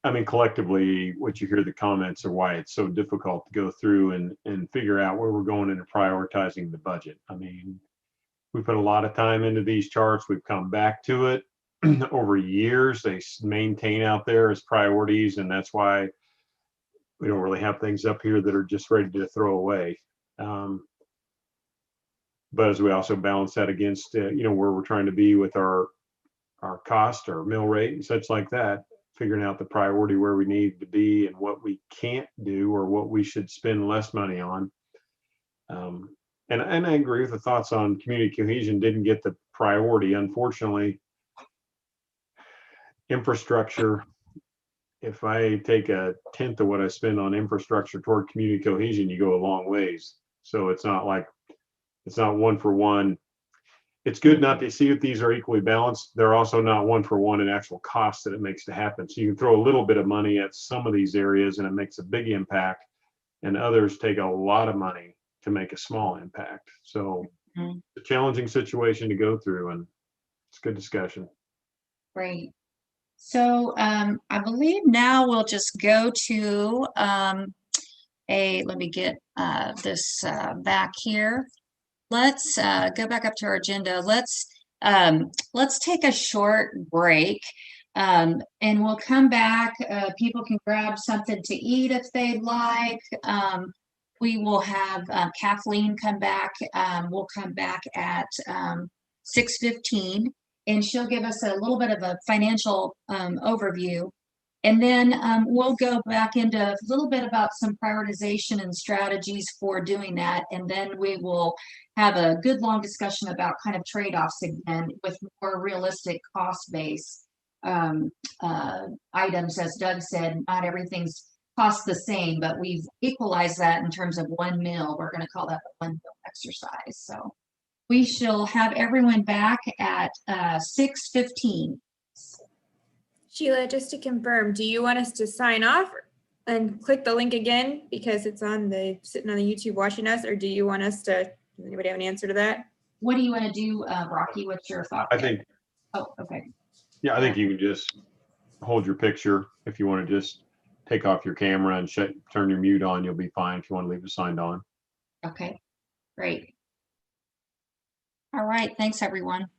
I mean, collectively, what you hear the comments are why it's so difficult to go through and figure out where we're going into prioritizing the budget. I mean, we put a lot of time into these charts. We've come back to it over years. They maintain out there as priorities, and that's why we don't really have things up here that are just ready to throw away. But as we also balance that against, where we're trying to be with our cost or mill rate and such like that, figuring out the priority where we need to be and what we can't do or what we should spend less money on. And I agree with the thoughts on community cohesion didn't get the priority. Unfortunately, infrastructure, if I take a tenth of what I spend on infrastructure toward community cohesion, you go a long ways. So it's not one for one. It's good not to see that these are equally balanced. They're also not one for one in actual cost that it makes to happen. So you can throw a little bit of money at some of these areas and it makes a big impact, and others take a lot of money to make a small impact. So it's a challenging situation to go through, and it's good discussion. Great. So I believe now we'll just go to let me get this back here. Let's go back up to our agenda. Let's take a short break, and we'll come back. People can grab something to eat if they'd like. We will have Kathleen come back. We'll come back at 6:15, and she'll give us a little bit of a financial overview. And then we'll go back into a little bit about some prioritization and strategies for doing that. And then we will have a good long discussion about kind of trade-offs again with more realistic cost base items. As Doug said, not everything's cost the same, but we've equalized that in terms of 1 mil. We're going to call that the 1 mil exercise. So we shall have everyone back at 6:15. Sheila, just to confirm, do you want us to sign off and click the link again because it's sitting on the YouTube watching us, or do you want us to? Does anybody have an answer to that? What do you want to do, Rocky? What's your thought? I think. Oh, okay. Yeah, I think you can just hold your picture. If you want to just take off your camera and turn your mute on, you'll be fine. If you want to leave it signed on. Okay, great. All right, thanks everyone.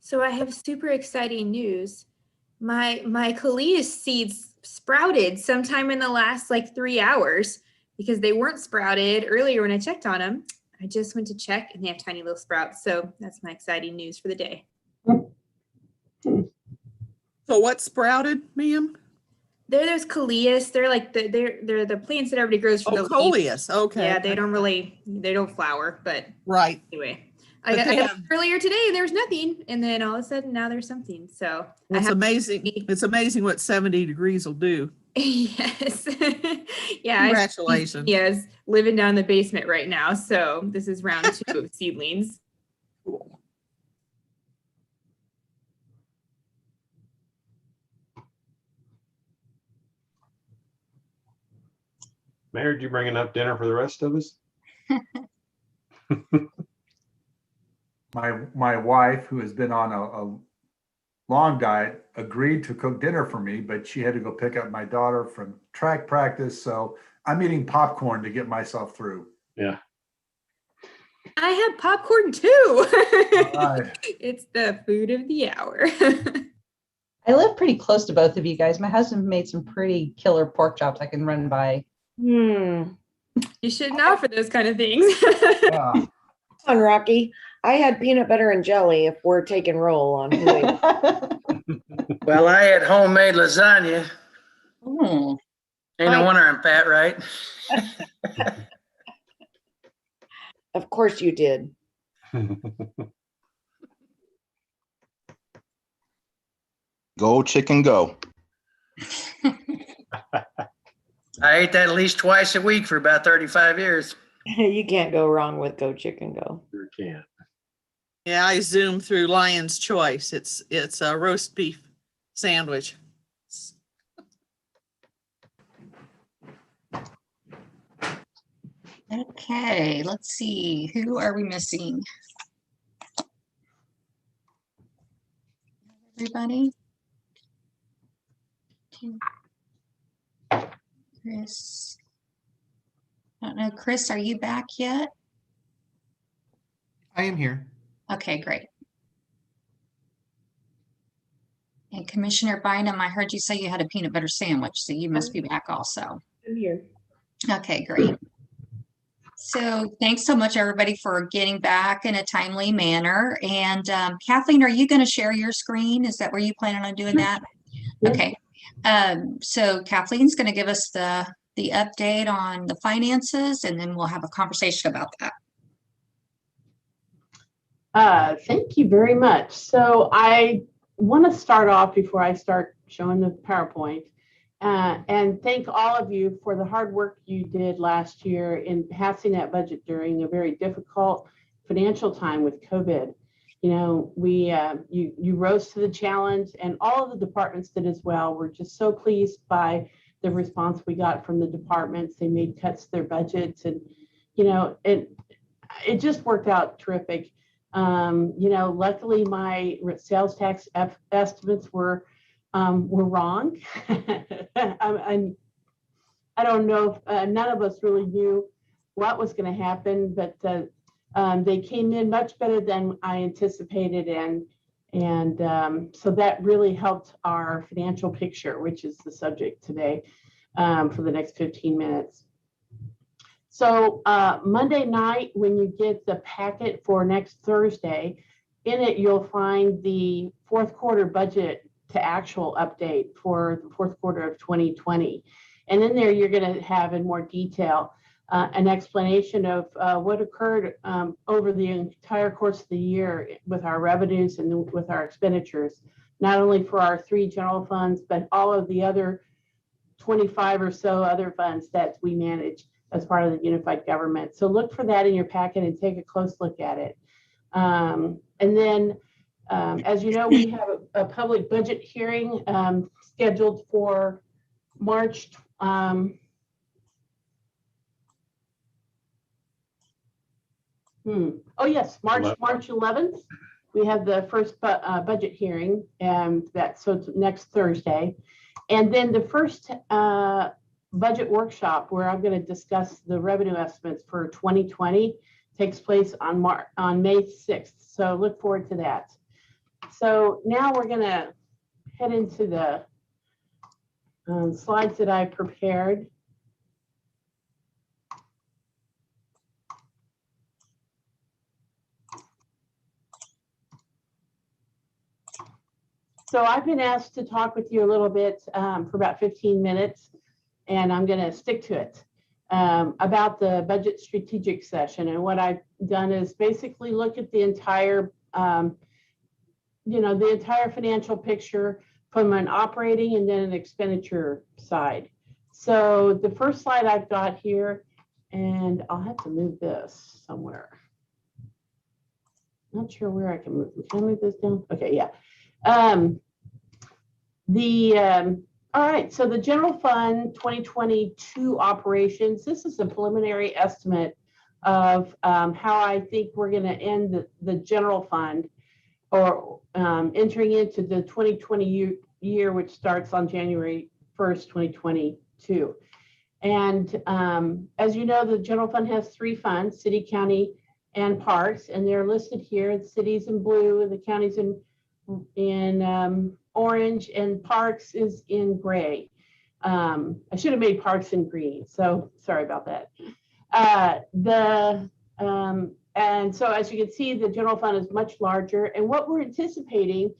So I have super exciting news. My Coleus seeds sprouted sometime in the last like 3 hours because they weren't sprouted earlier when I checked on them. I just went to check and they have tiny little sprouts. So that's my exciting news for the day. So what sprouted, ma'am? They're those Coleus. They're like they're the plants that everybody grows for the Oh, leaves. coleus. Okay. Yeah, they don't flower, but Right. anyway. But I they got have- earlier today, there was nothing, and then all of a sudden now there's something. So I It's have amazing. It's amazing what 70 degrees will do. yes, yeah. Congratulations. Yes, living down in the basement right now. So this is round 2 of seedlings. Mayor, did you bring enough dinner for the rest of us? My wife, who has been on a long diet, agreed to cook dinner for me, but she had to go pick up my daughter from track practice. So I'm eating popcorn to get myself through. Yeah. I have popcorn too. Right. It's the food of the hour. I live pretty close to both of you guys. My husband made some pretty killer pork chops I can run by. You shouldn't offer those kind of things. Yeah. On Rocky, I had peanut butter and jelly if we're taking roll on who ate. Well, I had homemade lasagna. Mm. Ain't no wonder I'm fat, right? Of course you did. Go chicken go. I ate that at least twice a week for about 35 years. You can't go wrong with Go Chicken Go. Sure can. Yeah, I zoomed through Lion's Choice. It's a roast beef sandwich. Okay, let's see. Who are we missing? Everybody? Chris. I don't know. Chris, are you back yet? I am here. Okay, great. And Commissioner Bynum, I heard you say you had a peanut butter sandwich, so you must be back also. I'm here. Okay, great. So thanks so much, everybody, for getting back in a timely manner. And Kathleen, are you going to share your screen? Is that where you plan on doing that? Okay. So Kathleen's going to give us the update on the finances, and then we'll have a conversation about that. Thank you very much. So I want to start off before I start showing the PowerPoint and thank all of you for the hard work you did last year in passing that budget during a very difficult financial time with COVID. You know, you rose to the challenge, and all of the departments did as well. We're just so pleased by the response we got from the departments. They made cuts to their budgets, and you know, it just worked out terrific. You know, luckily my sales tax estimates were wrong. I don't know if none of us really knew what was going to happen, but they came in much better than I anticipated, and so that really helped our financial picture, which is the subject today for the next 15 minutes. So Monday night, when you get the packet for next Thursday, in it you'll find the fourth quarter budget to actual update for the fourth quarter of 2020. And in there, you're going to have in more detail an explanation of what occurred over the entire course of the year with our revenues and with our expenditures, not only for our 3 general funds, but all of the other 25 or so other funds that we manage as part of the unified government. So look for that in your packet and take a close look at it. And then, as you know, we have a public budget hearing scheduled for March. Oh yes, March 11th. We have the first budget hearing, and so it's next Thursday. And then the first budget workshop, where I'm going to discuss the revenue estimates for 2020, takes place on May 6th. So look forward to that. So now we're gonna head into the slides that I prepared. So I've been asked to talk with you a little bit for about 15 minutes, and I'm going to stick to it, about the budget strategic session. And what I've done is basically look at the entire, the entire financial picture from an operating and then an expenditure side. So the first slide I've got here, and I'll have to move this somewhere. Not sure where I can move. Can I move this down? Okay, yeah. All right, so the general fund 2022 operations, this is a preliminary estimate of how I think we're going to end the general fund, or entering into the 2020 year, which starts on January 1st, 2022. And as you know, the general fund has three funds: city, county, and parks, and they're listed here. The city's in blue, and the county's in orange, and parks is in gray. I should have made parks in green, so sorry about that. And so as you can see, the general fund is much larger, and what we're anticipating,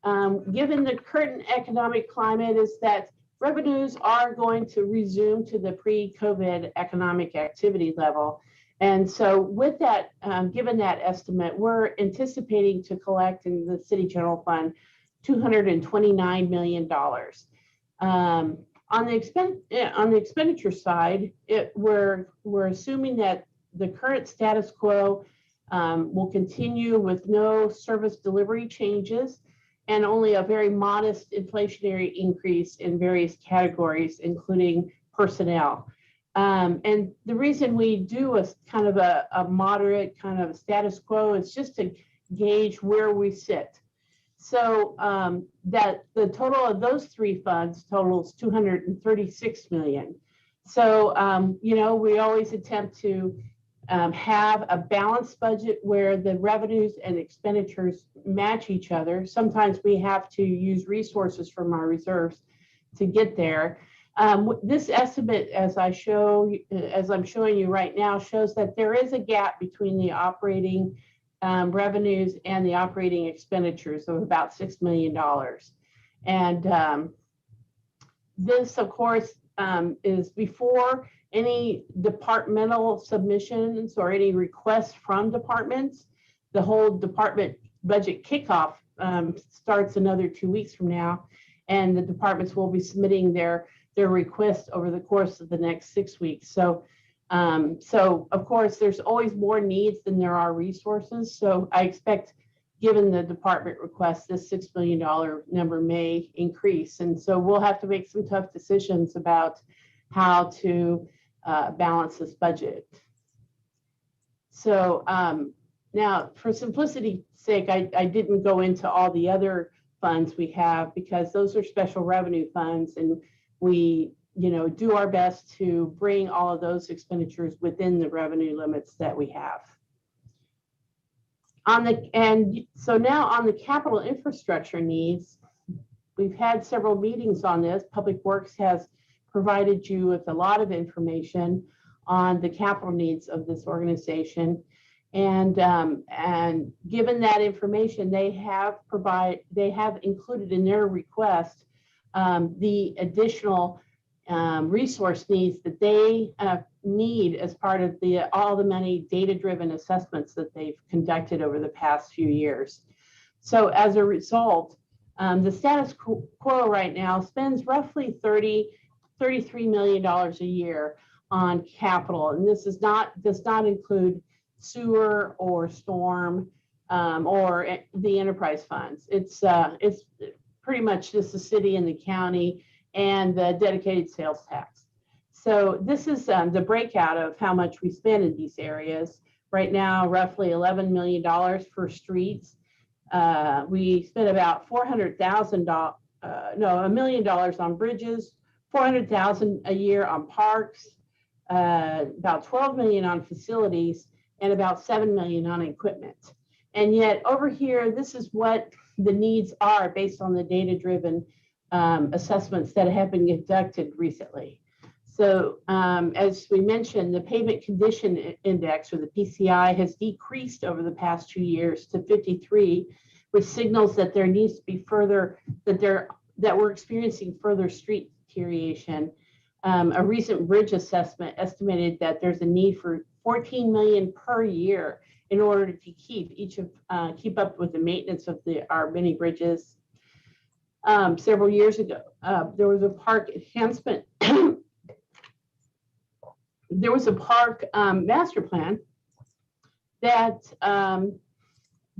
given the current economic climate, is that revenues are going to resume to the pre-COVID economic activity level. And so with that, given that estimate, we're anticipating to collect in the city general fund $229 million. On the expenditure side, we're assuming that the current status quo will continue with no service delivery changes and only a very modest inflationary increase in various categories, including personnel. And the reason we do a kind of a moderate kind of status quo is just to gauge where we sit. So that the total of those three funds totals $236 million. So, we always attempt to have a balanced budget where the revenues and expenditures match each other. Sometimes we have to use resources from our reserves to get there. This estimate, as I'm showing you right now, shows that there is a gap between the operating revenues and the operating expenditures of about $6 million. And this, of course, is before any departmental submissions or any requests from departments. The whole department budget kickoff starts another 2 weeks from now, and the departments will be submitting their requests over the course of the next 6 weeks. So of course, there's always more needs than there are resources. So I expect, given the department requests, this $6 million number may increase. And so we'll have to make some tough decisions about how to balance this budget. So now, for simplicity's sake, I didn't go into all the other funds we have, because those are special revenue funds, and we do our best to bring all of those expenditures within the revenue limits that we have. So now on the capital infrastructure needs, we've had several meetings on this. Public Works has provided you with a lot of information on the capital needs of this organization. And given that information, they have included in their request the additional resource needs that they need as part of all the many data-driven assessments that they've conducted over the past few years. So as a result, the status quo right now spends roughly $33 million a year on capital, and this does not include sewer or storm or the enterprise funds. It's pretty much just the city and the county and the dedicated sales tax. So this is the breakout of how much we spend in these areas. Right now, roughly $11 million for streets. We spent about $1 million on bridges, $400,000 a year on parks, about $12 million on facilities, and about $7 million on equipment. And yet over here, this is what the needs are based on the data-driven assessments that have been conducted recently. So as we mentioned, the pavement condition index, or the PCI, has decreased over the past 2 years to 53, which signals that there needs to be further, that we're experiencing further street deterioration. A recent bridge assessment estimated that there's a need for 14 million per year in order to keep up with the maintenance of our many bridges. Several years ago, there was a park enhancement. There was a park master plan that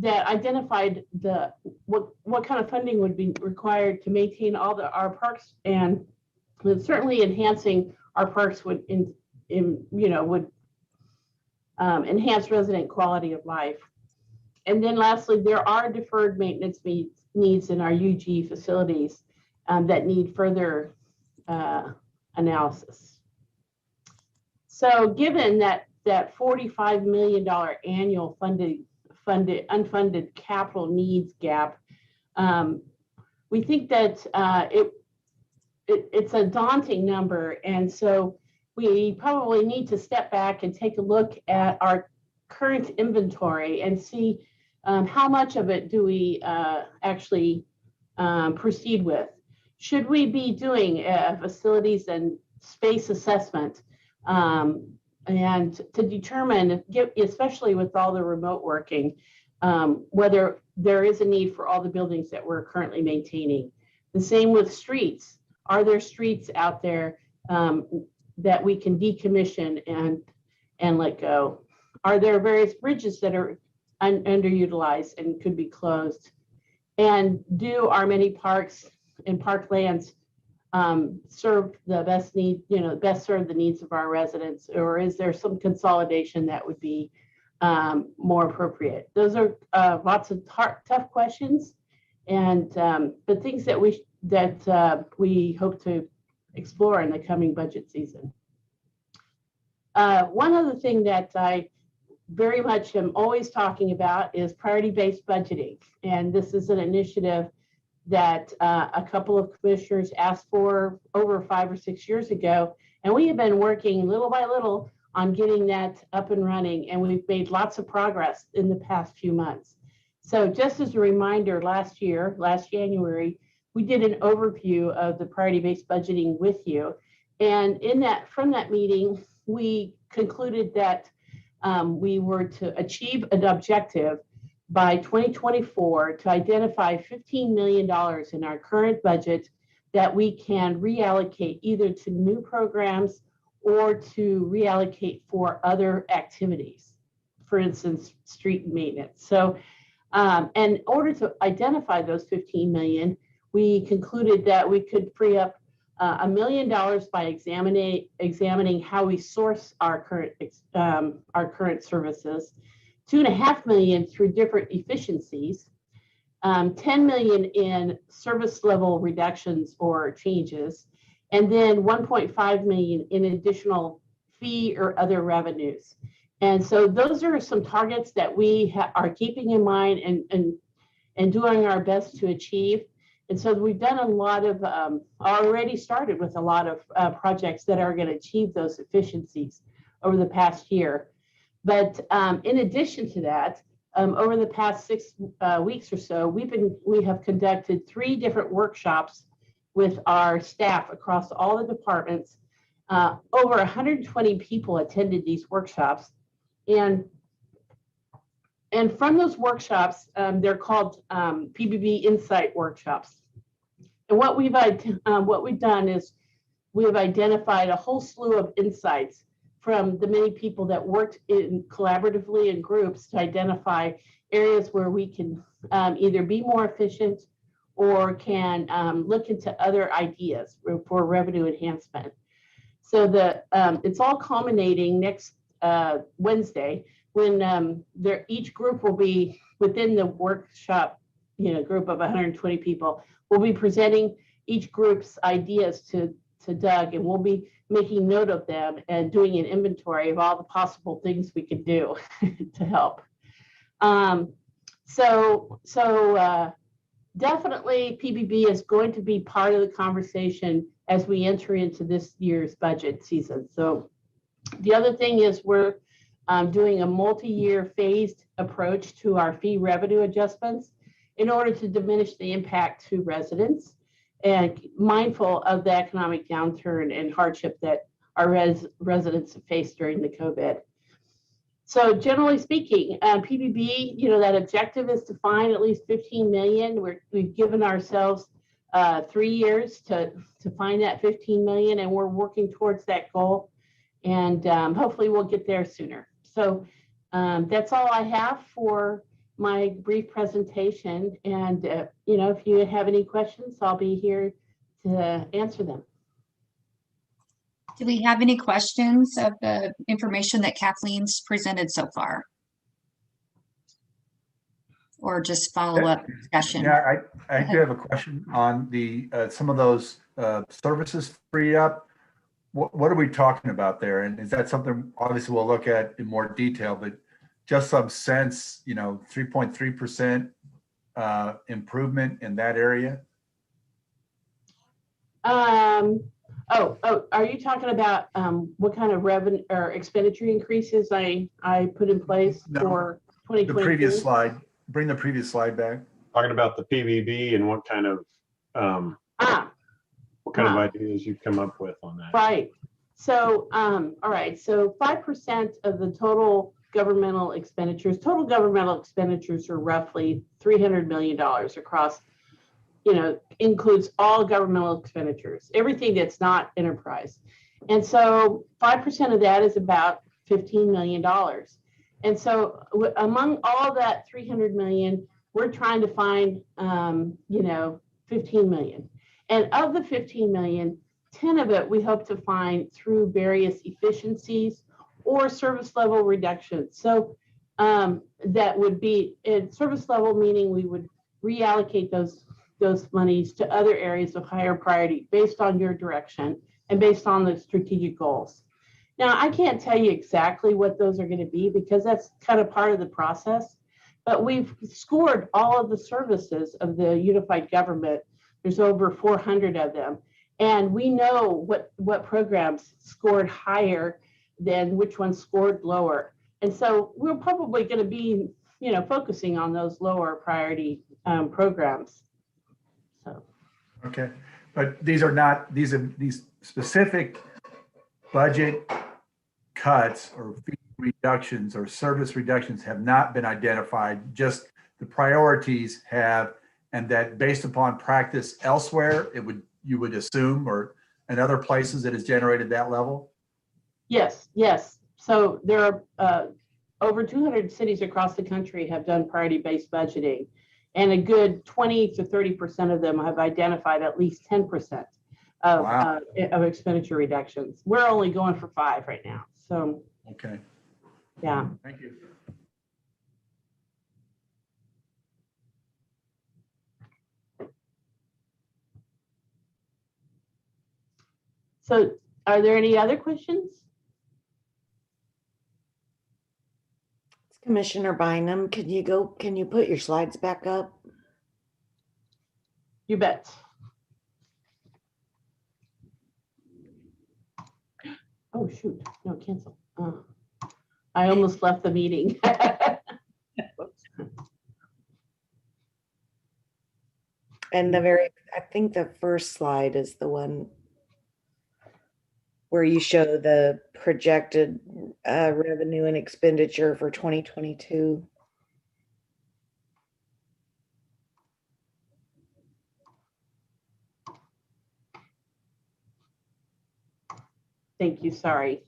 identified what kind of funding would be required to maintain all our parks, and certainly enhancing our parks would enhance resident quality of life. And then lastly, there are deferred maintenance needs in our UG facilities that need further analysis. So given that $45 million annual unfunded capital needs gap, we think that it's a daunting number. And so we probably need to step back and take a look at our current inventory and see how much of it do we actually proceed with. Should we be doing facilities and space assessment and to determine, especially with all the remote working, whether there is a need for all the buildings that we're currently maintaining. The same with streets. Are there streets out there that we can decommission and let go? Are there various bridges that are underutilized and could be closed? And do our many parks and parklands serve the best need, best serve the needs of our residents, or is there some consolidation that would be more appropriate? Those are lots of tough questions, and but things that we hope to explore in the coming budget season. One other thing that I very much am always talking about is priority-based budgeting, and this is an initiative that a couple of commissioners asked for over 5 or 6 years ago. And we have been working little by little on getting that up and running. And we've made lots of progress in the past few months. So just as a reminder, last January, we did an overview of the priority-based budgeting with you. And from that meeting, we concluded that we were to achieve an objective by 2024 to identify $15 million in our current budget that we can reallocate either to new programs or to reallocate for other activities, for instance, street maintenance. So in order to identify those 15 million, we concluded that we could free up $1 million by examining how we source our current services, $2.5 million through different efficiencies, 10 million in service level reductions or changes, and then 1.5 million in additional fee or other revenues. And so those are some targets that we are keeping in mind and doing our best to achieve. And so we've done a lot of, already started with a lot of projects that are going to achieve those efficiencies over the past year. But in addition to that, over the past 6 weeks or so, we have conducted 3 different workshops with our staff across all the departments. Over 120 people attended these workshops, and from those workshops, they're called PBB Insight workshops. And what we've done is we have identified a whole slew of insights from the many people that worked collaboratively in groups to identify areas where we can either be more efficient or can look into other ideas for revenue enhancement. So it's all culminating next Wednesday when each group will be within the workshop, group of 120 people. We'll be presenting each group's ideas to Doug, and we'll be making note of them and doing an inventory of all the possible things we could do to help. So definitely PBB is going to be part of the conversation as we enter into this year's budget season. So the other thing is we're doing a multi-year phased approach to our fee revenue adjustments in order to diminish the impact to residents and mindful of the economic downturn and hardship that our residents have faced during the COVID. So generally speaking, PBB, that objective is to find at least 15 million. We've given ourselves 3 years to find that 15 million, and we're working towards that goal. And hopefully we'll get there sooner. So that's all I have for my brief presentation. And, if you have any questions, I'll be here to answer them. Do we have any questions of the information that Kathleen's presented so far? Or just follow-up discussion? Yeah, I do have a question on the some of those services free up. What are we talking about there? And is that something obviously we'll look at in more detail, but just some sense, 3.3% improvement in that area? Are you talking about what kind of revenue or expenditure increases I put in place for 2022? The previous slide. Bring the previous slide back. Talking about the PBB and what kind of ideas you've come up with on that. Right. So, all right. So 5% of the total governmental expenditures are roughly $300 million across, includes all governmental expenditures, everything that's not enterprise. And so 5% of that is about $15 million. And so among all that 300 million, we're trying to find, 15 million. And of the 15 million, 10 of it we hope to find through various efficiencies or service level reductions. So that would be in service level, meaning we would reallocate those monies to other areas of higher priority based on your direction and based on the strategic goals. Now, I can't tell you exactly what those are going to be because that's kind of part of the process, but we've scored all of the services of the unified government. There's over 400 of them. And we know what programs scored higher than which ones scored lower. And so we're probably going to be, focusing on those lower priority programs. So. Okay, but these specific budget cuts or fee reductions or service reductions have not been identified, just the priorities have, and that based upon practice elsewhere, you would assume, or in other places it has generated that level? Yes. So there are over 200 cities across the country have done priority-based budgeting, and a good 20 to 30% of them have identified at least 10% of expenditure reductions. We're only going for 5 right now. So, okay. Yeah. Thank you. So are there any other questions? Commissioner Bynum, can you put your slides back up? You bet. Oh, shoot. No, cancel. I almost left the meeting. And I think the first slide is the one where you show the projected revenue and expenditure for 2022. Thank you. Sorry.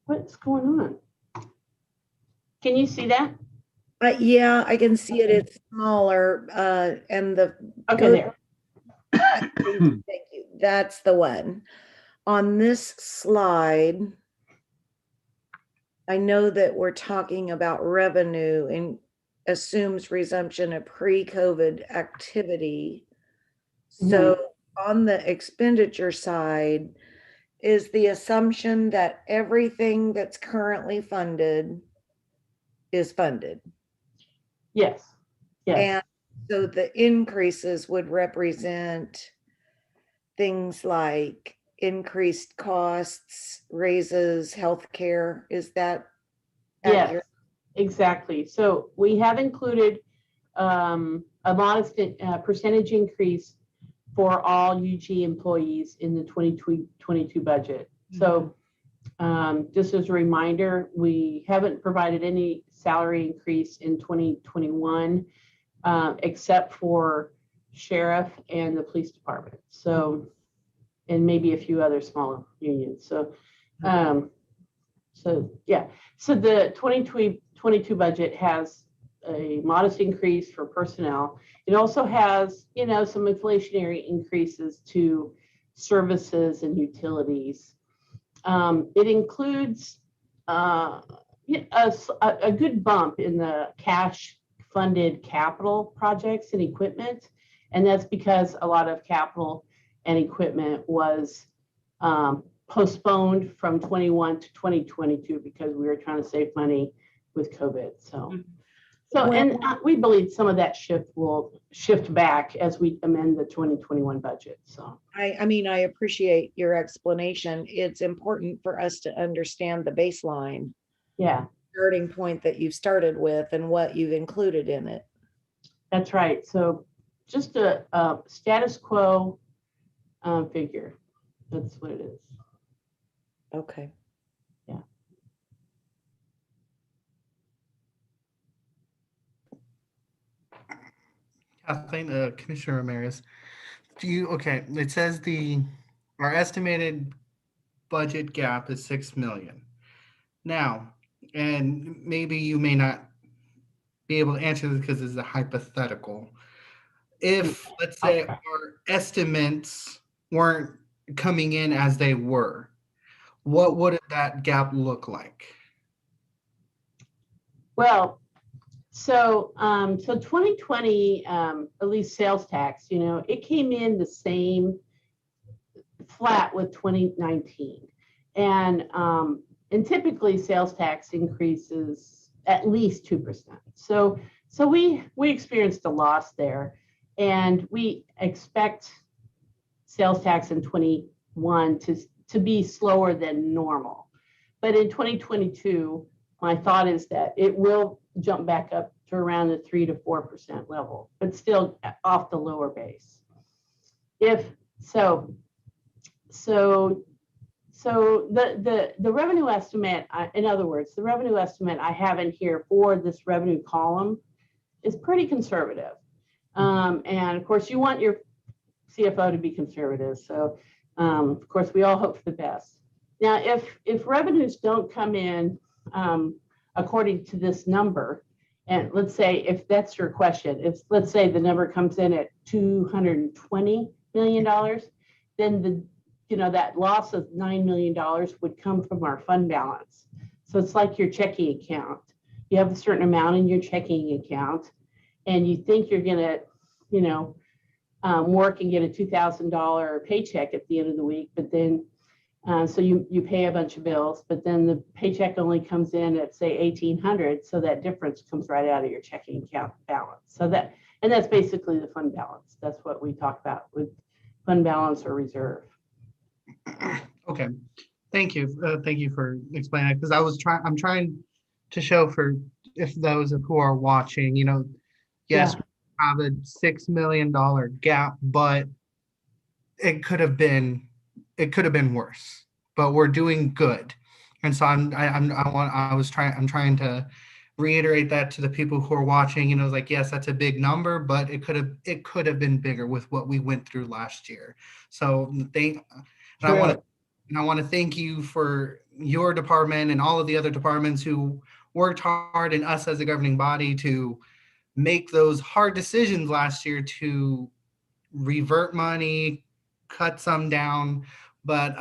What's going on? Can you see that? Yeah, I can see it. It's smaller. And the okay there. Thank you. That's the one. On this slide, I know that we're talking about revenue and assumes resumption of pre-COVID activity. So on the expenditure side, is the assumption that everything that's currently funded is funded? Yes. Yes. And So the increases would represent things like increased costs, raises, healthcare. Is that Yes, accurate? exactly. So we have included a modest percentage increase for all UG employees in the 2022 budget. So just as a reminder, we haven't provided any salary increase in 2021 except for sheriff and the police department. So, and maybe a few other smaller unions. So, yeah. So the 2022 budget has a modest increase for personnel. It also has, you know, some inflationary increases to services and utilities. It includes a good bump in the cash funded capital projects and equipment. And that's because a lot of capital and equipment was postponed from 21 to 2022 because we were trying to save money with COVID. And we believe some of that shift will shift back as we amend the 2021 budget. So I mean, I appreciate your explanation. It's important for us to understand the baseline. Yeah. Starting point that you've started with and what you've included in it. That's right. So just a status quo figure. That's what it is. Okay. Yeah. Kathleen, Commissioner Ramirez, okay, it says our estimated budget gap is 6 million. Now, and maybe you may not be able to answer this because it's a hypothetical. If, let's say, our estimates weren't coming in as they were, what would that gap look like? Well, so 2020, at least sales tax, you know, it came in the same flat with 2019. And typically sales tax increases at least 2%. So we experienced a loss there, and we expect sales tax in 21 to be slower than normal. But in 2022, my thought is that it will jump back up to around the 3 to 4% level, but still off the lower base. The revenue estimate, in other words, the revenue estimate I have in here for this revenue column is pretty conservative. And of course, you want your CFO to be conservative. So of course, we all hope for the best. Now, if revenues don't come in according to this number, and let's say if that's your question, if let's say the number comes in at $220 million, then that loss of $9 million would come from our fund balance. So it's like your checking account. You have a certain amount in your checking account, and you think you're gonna, work and get a $2,000 paycheck at the end of the week, but then so you pay a bunch of bills, but then the paycheck only comes in at say $1,800, so that difference comes right out of your checking account balance. So that's basically the fund balance. That's what we talk about with fund balance or reserve. Okay, thank you. Thank you for explaining it, because I'm trying to show for if those who are watching, yes, we have a $6 million gap, but it could have been worse, but we're doing good. And so I'm trying to reiterate that to the people who are watching, like, yes, that's a big number, but it could have been bigger with what we went through last year. So I want to thank you for your department and all of the other departments who worked hard, and us as a governing body to make those hard decisions last year to revert money, cut some down. But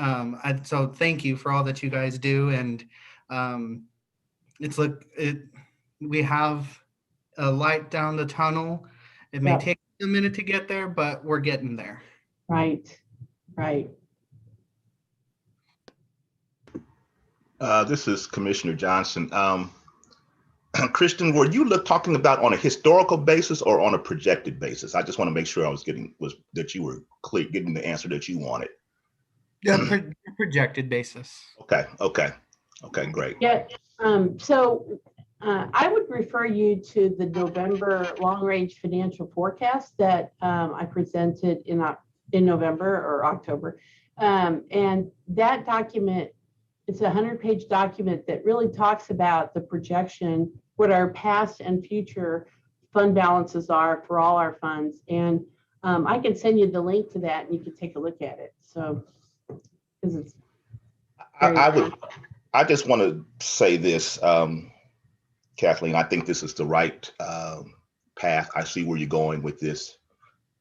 so thank you for all that you guys do. And we have a light down the tunnel. It may take a minute to get there, but we're getting there. Right. This is Commissioner Johnson. Christian, were you talking about on a historical basis or on a projected basis? I just want to make sure I was that you were clear, getting the answer that you wanted. Yeah, projected basis. Okay, great. Yeah, I would refer you to the November long-range financial forecast that I presented in November or October. And that document, it's a 100-page document that really talks about the projection, what our past and future fund balances are for all our funds. And I can send you the link to that and you can take a look at it. So, because it's I just want to say this, Kathleen, I think this is the right path. I see where you're going with this.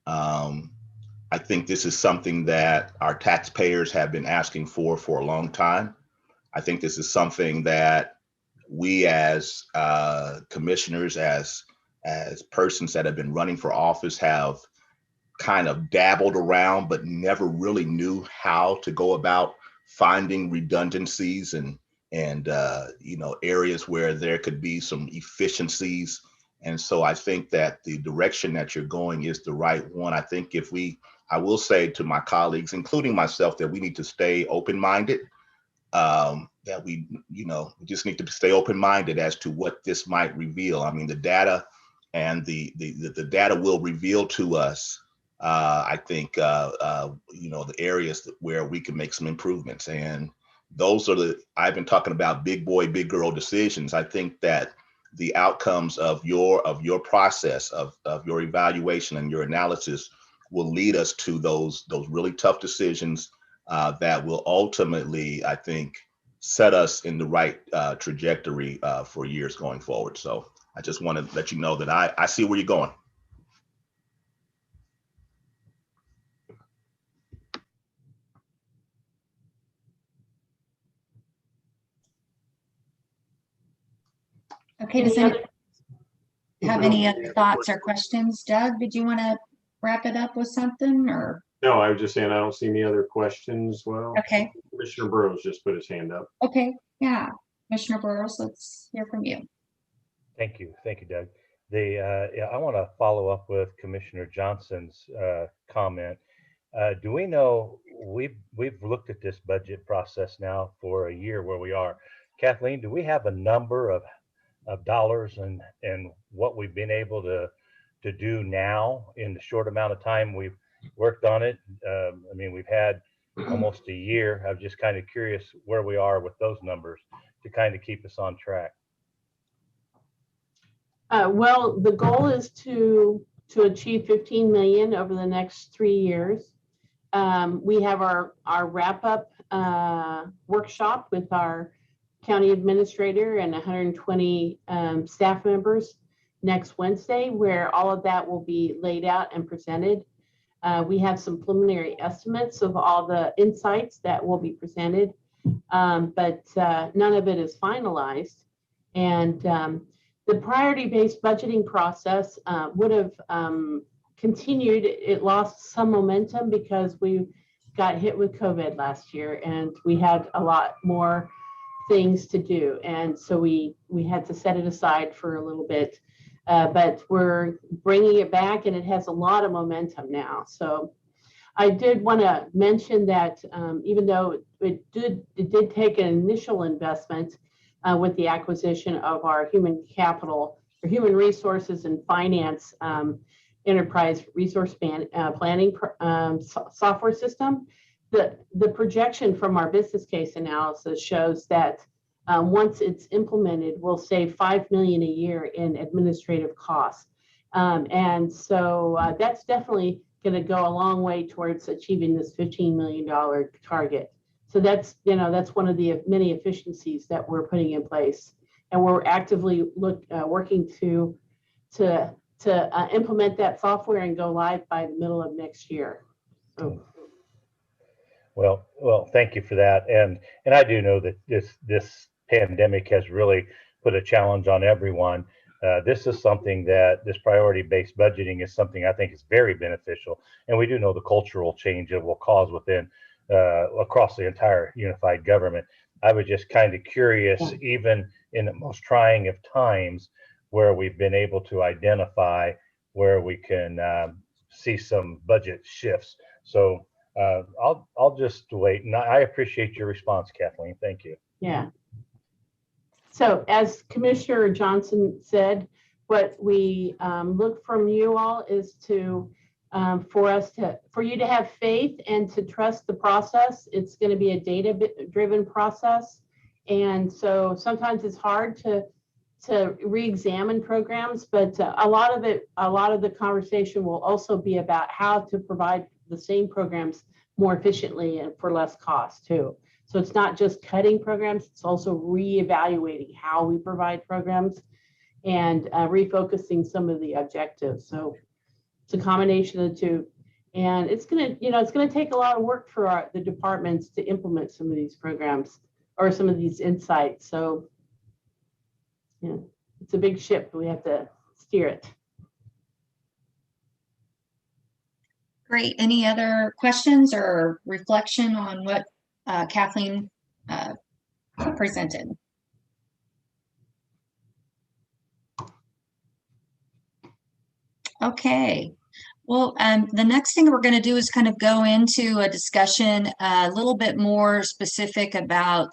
I think this is something that our taxpayers have been asking for a long time. I think this is something that we as commissioners, as persons that have been running for office have kind of dabbled around, but never really knew how to go about finding redundancies and areas where there could be some efficiencies. And so I think that the direction that you're going is the right one. I think I will say to my colleagues, including myself, that we need to stay open-minded, that we just need to stay open-minded as to what this might reveal. I mean, the data and the data will reveal to us, I think, the areas where we can make some improvements. And those are I've been talking about big boy, big girl decisions. I think that the outcomes of your process, of your evaluation and your analysis will lead us to those really tough decisions that will ultimately, I think, set us in the right trajectory for years going forward. So I just want to let you know that I see where you're going. Okay, does anyone have any other thoughts or questions? Doug, did you want to wrap it up with something or? No, I was just saying I don't see any other questions. Well, okay. Commissioner Burrows just put his hand up. Okay, yeah. Commissioner Burrows, let's hear from you. Thank you, Doug. I want to follow up with Commissioner Johnson's comment. Do we know, we've looked at this budget process now for a year where we are. Kathleen, do we have a number of dollars and what we've been able to do now in the short amount of time we've worked on it? I mean, we've had almost a year. I'm just kind of curious where we are with those numbers to kind of keep us on track. Well, the goal is to achieve 15 million over the next 3 years. We have our wrap-up workshop with our county administrator and 120 staff members next Wednesday, where all of that will be laid out and presented. We have some preliminary estimates of all the insights that will be presented, but none of it is finalized. And the priority-based budgeting process would have continued. It lost some momentum because we got hit with COVID last year and we had a lot more things to do. And so we had to set it aside for a little bit, but we're bringing it back and it has a lot of momentum now. So I did want to mention that even though it did take an initial investment with the acquisition of our human capital or human resources and finance enterprise resource planning software system, the projection from our business case analysis shows that once it's implemented, we'll save $5 million a year in administrative costs. And so that's definitely going to go a long way towards achieving this $15 million target. So that's one of the many efficiencies that we're putting in place. And we're actively working to implement that software and go live by the middle of next year. So. Well, thank you for that. And I do know that this pandemic has really put a challenge on everyone. This is something that this priority-based budgeting is something I think is very beneficial. And we do know the cultural change it will cause within across the entire unified government. I was just kind of curious, even in the most trying of times, where we've been able to identify where we can see some budget shifts. So I'll just wait. And I appreciate your response, Kathleen. Thank you. Yeah. So as Commissioner Johnson said, what we look from you all is to for you to have faith and to trust the process. It's going to be a data-driven process, and so sometimes it's hard to re-examine programs, but a lot of the conversation will also be about how to provide the same programs more efficiently and for less cost too. So it's not just cutting programs, it's also re-evaluating how we provide programs and refocusing some of the objectives. So it's a combination of the two. And it's gonna take a lot of work for the departments to implement some of these programs or some of these insights. So yeah, it's a big ship. We have to steer it. Great. Any other questions or reflection on what Kathleen presented? Okay. Well, the next thing we're going to do is kind of go into a discussion a little bit more specific about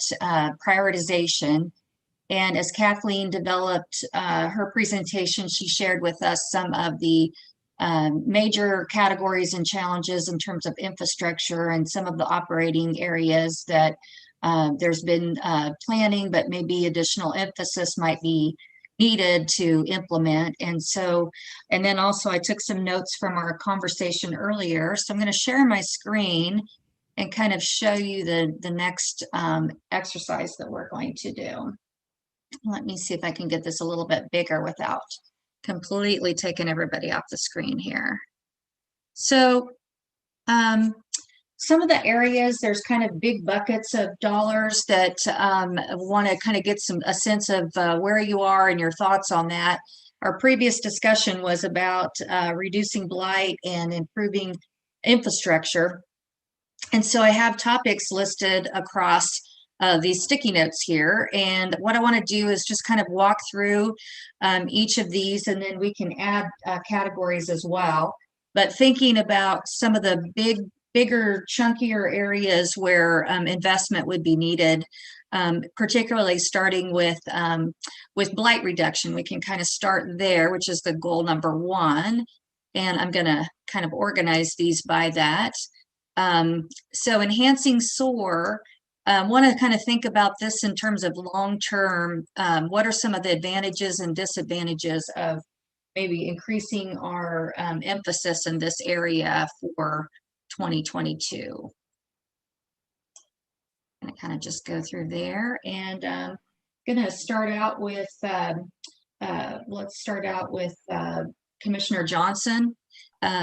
prioritization. And as Kathleen developed her presentation, she shared with us some of the major categories and challenges in terms of infrastructure and some of the operating areas that there's been planning, but maybe additional emphasis might be needed to implement. And then also I took some notes from our conversation earlier. So I'm going to share my screen and kind of show you the next exercise that we're going to do. Let me see if I can get this a little bit bigger without completely taking everybody off the screen here. So some of the areas, there's kind of big buckets of dollars that want to kind of get a sense of where you are and your thoughts on that. Our previous discussion was about reducing blight and improving infrastructure. And so I have topics listed across these sticky notes here. And what I want to do is just kind of walk through each of these, and then we can add categories as well. But thinking about some of the bigger, chunkier areas where investment would be needed, particularly starting with blight reduction. We can kind of start there, which is the goal number 1. And I'm going to kind of organize these by that. So enhancing SOAR, want to kind of think about this in terms of long-term. What are some of the advantages and disadvantages of maybe increasing our emphasis in this area for 2022? I'm going to kind of just go through there, and I'm going to start out with, let's start out with Commissioner Johnson.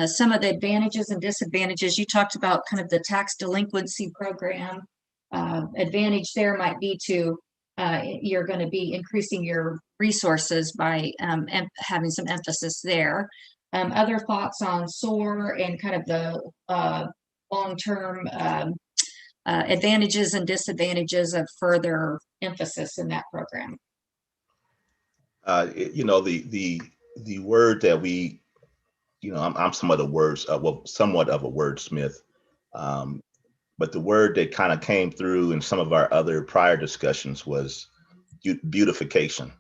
Some of the advantages and disadvantages, you talked about kind of the tax delinquency program. Advantage there might be to, you're going to be increasing your resources by having some emphasis there. Other thoughts on SOAR and kind of the long-term advantages and disadvantages of further emphasis in that program? The word that we, I'm somewhat of a wordsmith, but the word that kind of came through in some of our other prior discussions was beautification.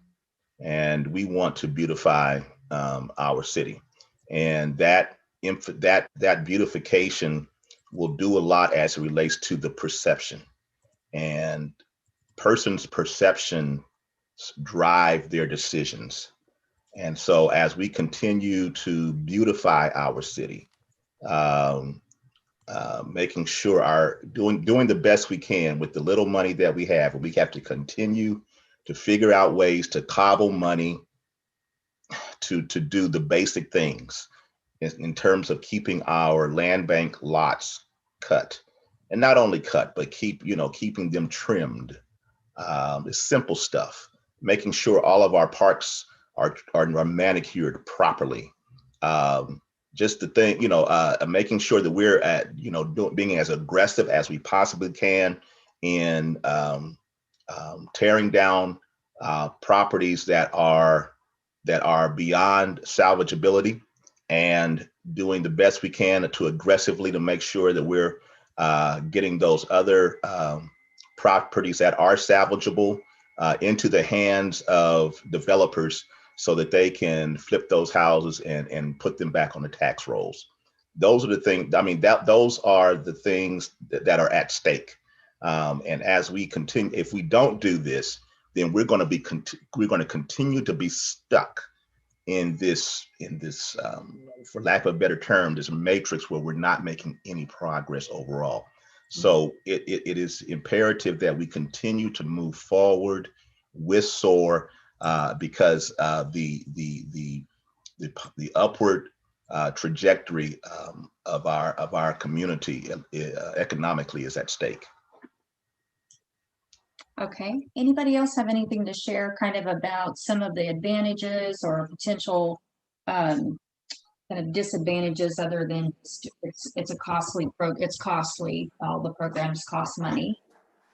And we want to beautify our city. And that beautification will do a lot as it relates to the perception. And person's perception drive their decisions. And so as we continue to beautify our city, making sure doing the best we can with the little money that we have, and we have to continue to figure out ways to cobble money to do the basic things in terms of keeping our land bank lots cut, and not only cut, but keeping them trimmed. It's simple stuff, making sure all of our parks are manicured properly. Just the thing, making sure that we're being as aggressive as we possibly can in tearing down properties that are beyond salvageability, and doing the best we can to aggressively to make sure that we're getting those other properties that are salvageable into the hands of developers so that they can flip those houses and put them back on the tax rolls. Those are the things, I mean, those are the things that are at stake. And as we continue, if we don't do this, then we're going to continue to be stuck in this, for lack of a better term, this matrix where we're not making any progress overall. So it is imperative that we continue to move forward with SOAR because the upward trajectory of our community economically is at stake. Okay, anybody else have anything to share kind of about some of the advantages or potential kind of disadvantages other than it's a costly it's costly, all the programs cost money.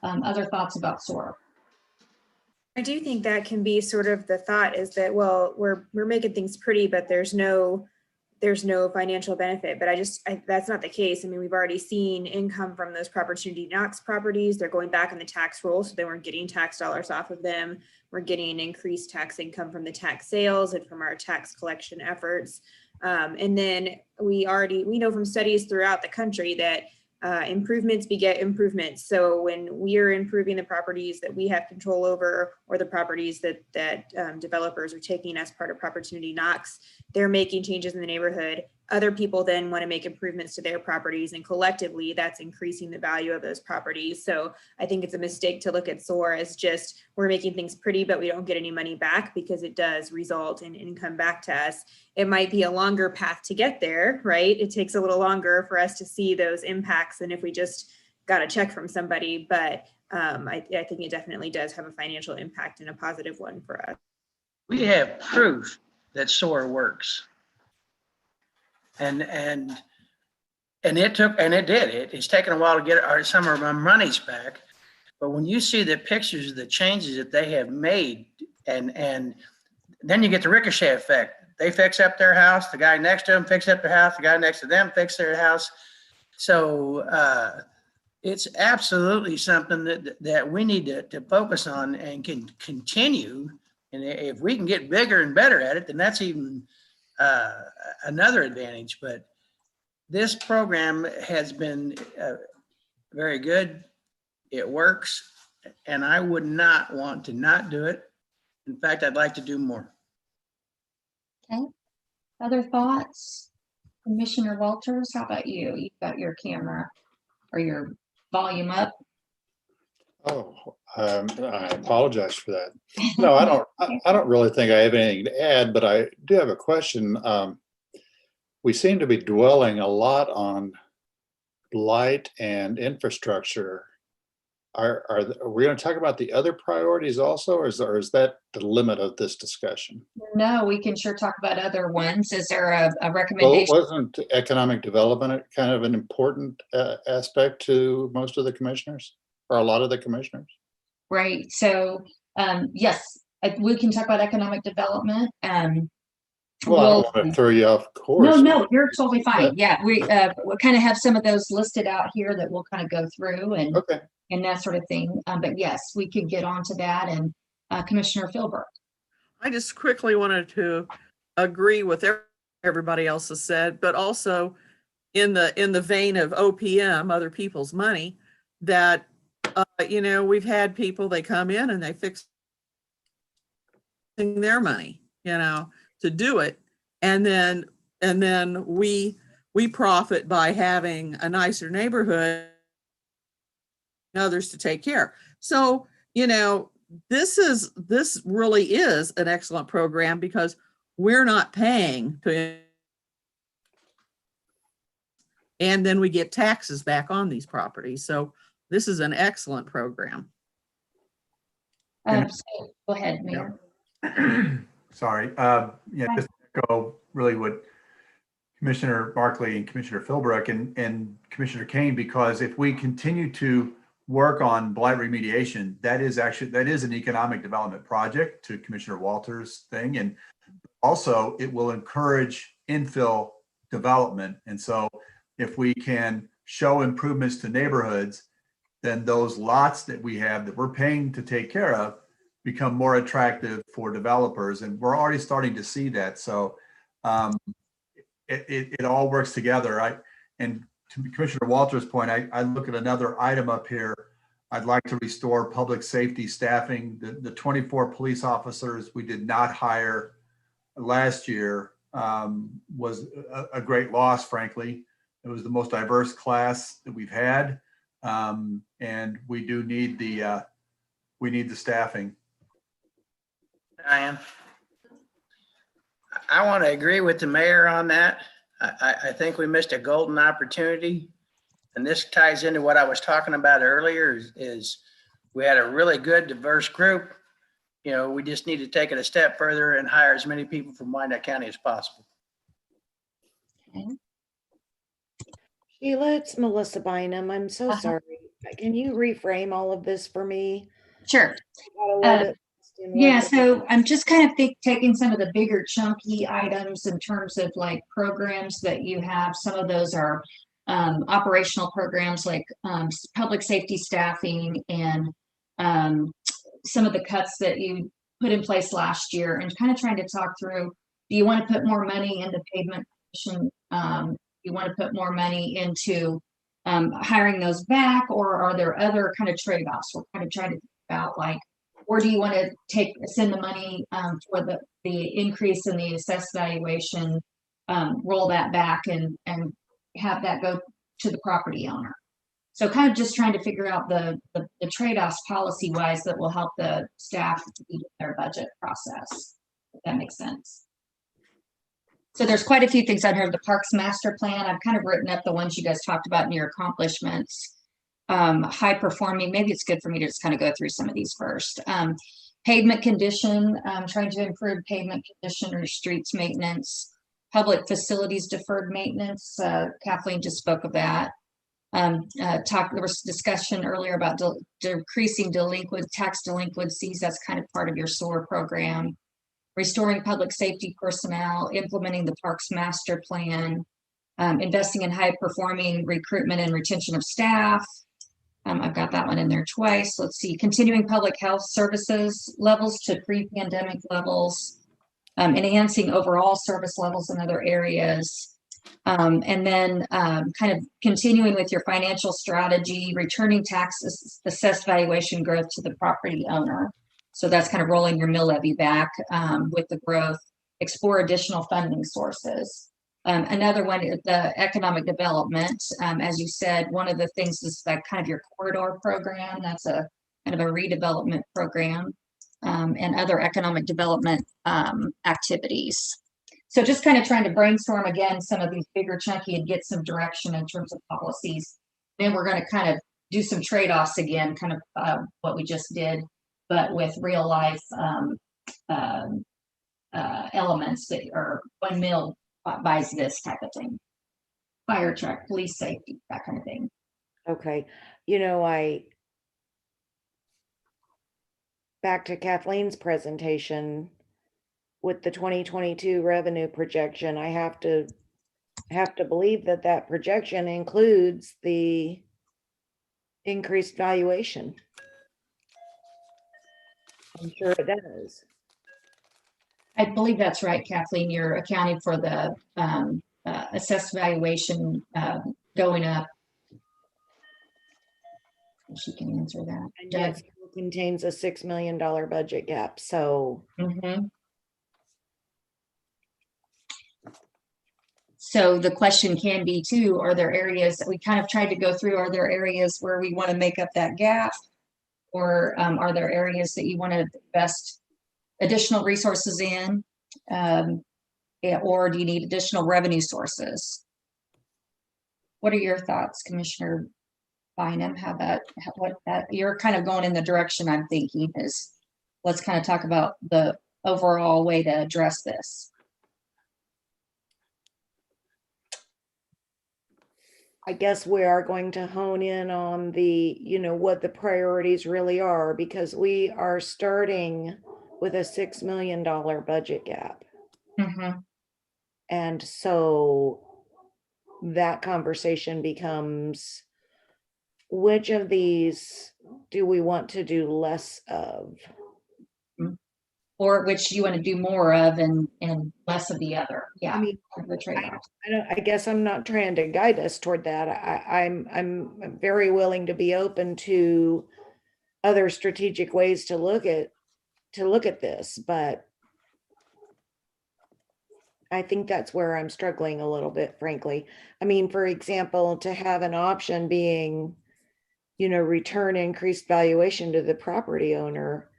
Other thoughts about SOAR? I do think that can be sort of the thought is that, well, we're making things pretty, but there's no financial benefit, but that's not the case. I mean, we've already seen income from those Opportunity Knocks properties. They're going back on the tax roll, so they weren't getting tax dollars off of them. We're getting increased tax income from the tax sales and from our tax collection efforts. And then we know from studies throughout the country that improvements beget improvements. So when we are improving the properties that we have control over, or the properties that developers are taking as part of Opportunity Knocks, they're making changes in the neighborhood. Other people then want to make improvements to their properties, and collectively that's increasing the value of those properties. So I think it's a mistake to look at SOAR as just we're making things pretty, but we don't get any money back, because it does result in income back to us. It might be a longer path to get there, right? It takes a little longer for us to see those impacts than if we just got a check from somebody, but I think it definitely does have a financial impact, and a positive one for us. We have proof that SOAR works. And it did. It's taken a while to get some of our monies back. But when you see the pictures of the changes that they have made, and then you get the ricochet effect. They fix up their house, the guy next to them fix up their house, the guy next to them fix their house. So it's absolutely something that we need to focus on and can continue. And if we can get bigger and better at it, then that's even another advantage. But this program has been very good. It works, and I would not want to not do it. In fact, I'd like to do more. Okay. Other thoughts? Commissioner Walters, how about you? You've got your camera or your volume up. Oh, I apologize for that. No, I don't really think I have anything to add, but I do have a question. We seem to be dwelling a lot on light and infrastructure. Are we going to talk about the other priorities also, or is that the limit of this discussion? No, we can sure talk about other ones. Is there a recommendation? Well, wasn't economic development kind of an important aspect to most of the commissioners, or a lot of the commissioners? Right. So, yes, we can talk about economic development. Well, I don't want to throw you off course. No, you're totally fine. Yeah, we kind of have some of those listed out here that we'll kind of go through and that sort of thing. But yes, we could get onto that. And Commissioner Philbrook. I just quickly wanted to agree with everybody else has said, but also in the vein of OPM, other people's money, that we've had people, they come in and they fix their money, to do it, and then we profit by having a nicer neighborhood, others to take care. So this really is an excellent program, because we're not paying to, and then we get taxes back on these properties. So this is an excellent program. So go ahead, Mayor. Sorry. Just echo really what Commissioner Barkley and Commissioner Philbrook and Commissioner Kane, because if we continue to work on blight remediation, that is an economic development project, to Commissioner Walters' thing. And also it will encourage infill development. And so if we can show improvements to neighborhoods, then those lots that we have that we're paying to take care of become more attractive for developers. And we're already starting to see that. So it all works together. And to Commissioner Walters' point, I look at another item up here. I'd like to restore public safety staffing. The 24 police officers we did not hire last year was a great loss, frankly. It was the most diverse class that we've had. And we do need the staffing. Diane, I want to agree with the mayor on that. I think we missed a golden opportunity. And this ties into what I was talking about earlier is we had a really good diverse group. You know, we just need to take it a step further and hire as many people from Wyandotte County as possible. Sheila, it's Melissa Bynum. I'm so sorry. Can you reframe all of this for me? Sure. Yeah, so I'm just kind of taking some of the bigger chunky items in terms of like programs that you have. Some of those are operational programs like public safety staffing and some of the cuts that you put in place last year, and kind of trying to talk through, do you want to put more money into pavement commission? You want to put more money into hiring those back, or are there other kind of trade-offs? We're kind of trying to think about like, or do you want to send the money for the increase in the assessed valuation, roll that back and have that go to the property owner? So kind of just trying to figure out the trade-offs policy-wise that will help the staff do their budget process, if that makes sense. So there's quite a few things on here. The Parks Master Plan, I've kind of written up the ones you guys talked about in your accomplishments. High performing, maybe it's good for me to just kind of go through some of these first. Pavement condition, trying to improve pavement condition or streets maintenance. Public facilities deferred maintenance, Kathleen just spoke of that. There was discussion earlier about decreasing tax delinquencies. That's kind of part of your SOAR program. Restoring public safety personnel, implementing the Parks Master Plan, investing in high performing recruitment and retention of staff. I've got that one in there twice. Let's see, continuing public health services levels to pre-pandemic levels, enhancing overall service levels in other areas. And then kind of continuing with your financial strategy, returning tax assessed valuation growth to the property owner. So that's kind of rolling your mill levy back with the growth, explore additional funding sources. Another one is the economic development. As you said, one of the things is that kind of your corridor program. That's a kind of a redevelopment program and other economic development activities. So just kind of trying to brainstorm again some of these bigger chunky and get some direction in terms of policies. Then we're going to kind of do some trade-offs again, kind of what we just did, but with real life elements that are one mill buys this type of thing. Fire truck, police safety, that kind of thing. Okay. Back to Kathleen's presentation with the 2022 revenue projection, I have to believe that projection includes the increased valuation. I'm sure it does. I believe that's right, Kathleen. You're accounting for the assessed valuation going up. She can answer that. And yet still contains a $6 million budget gap. So. So the question can be too, are there areas that we kind of tried to go through? Are there areas where we want to make up that gap? Or are there areas that you want to invest additional resources in? Or do you need additional revenue sources? What are your thoughts, Commissioner Bynum? You're kind of going in the direction I'm thinking is, let's kind of talk about the overall way to address this. I guess we are going to hone in on the, what the priorities really are, because we are starting with a $6 million budget gap. Mhm. And so that conversation becomes, which of these do we want to do less of? Or which you want to do more of and less of the other. Yeah. I mean, the trade-off. I guess I'm not trying to guide us toward that. I'm very willing to be open to other strategic ways to look at this, but I think that's where I'm struggling a little bit, frankly. I mean, for example, to have an option being, return increased valuation to the property owner.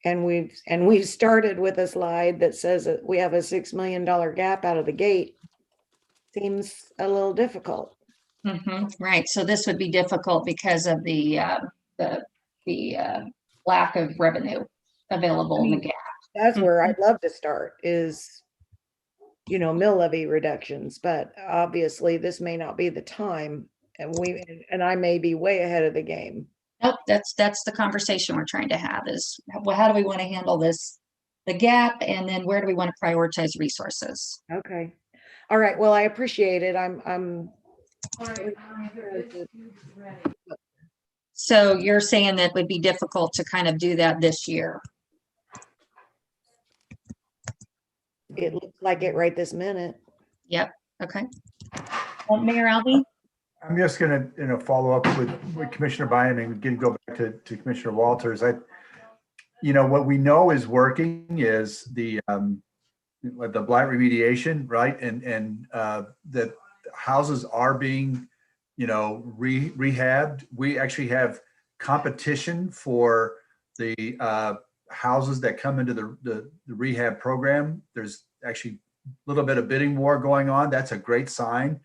And we've started with a slide that says that we have a $6 million gap out of the gate. Seems a little difficult. Right. So this would be difficult because of the lack of revenue available in the gap. That's where I'd love to start is, mill levy reductions, but obviously this may not be the time, and I may be way ahead of the game. Nope, that's the conversation we're trying to have is, well, how do we want to handle this, the gap, and then where do we want to prioritize resources? Okay. All right. Well, I appreciate it. I'm So you're saying that would be difficult to kind of do that this year? It looks like it right this minute. Yep. Okay. Well, Mayor Alvey? I'm just going to, follow up with Commissioner Bynum and go back to Commissioner Walters. What we know is working is the blight remediation, right? And that houses are being, rehabbed. We actually have competition for the houses that come into the rehab program. There's actually a little bit of bidding war going on. That's a great sign.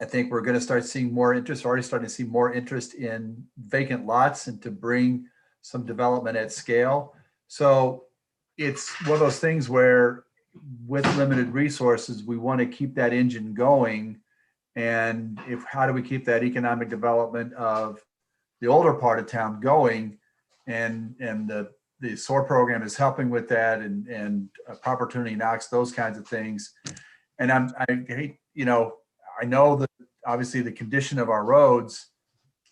I think we're going to start seeing more interest, already starting to see more interest in vacant lots and to bring some development at scale. So it's one of those things where with limited resources, we want to keep that engine going. And how do we keep that economic development of the older part of town going? And the SOAR program is helping with that, and Opportunity Knocks, those kinds of things. And I know that obviously the condition of our roads,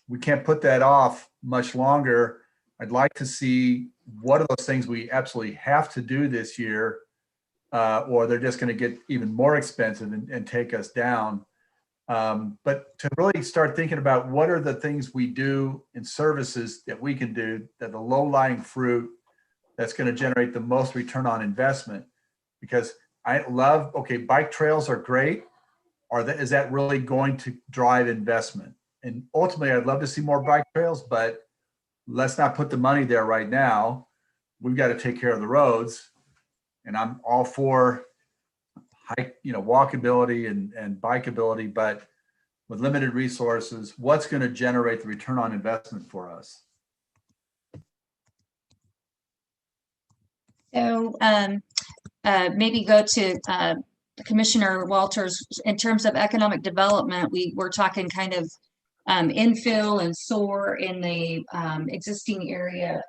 we can't put that off much longer. I'd like to see what are those things we absolutely have to do this year, or they're just going to get even more expensive and take us down. But to really start thinking about what are the things we do in services that we can do, that the low-lying fruit that's going to generate the most return on investment. Because I love, bike trails are great. Is that really going to drive investment? And ultimately, I'd love to see more bike trails, but let's not put the money there right now. We've got to take care of the roads. And I'm all for walkability and bikeability, but with limited resources, what's going to generate the return on investment for us? So maybe go to Commissioner Walters. In terms of economic development, we're talking kind of infill and SOAR in the existing area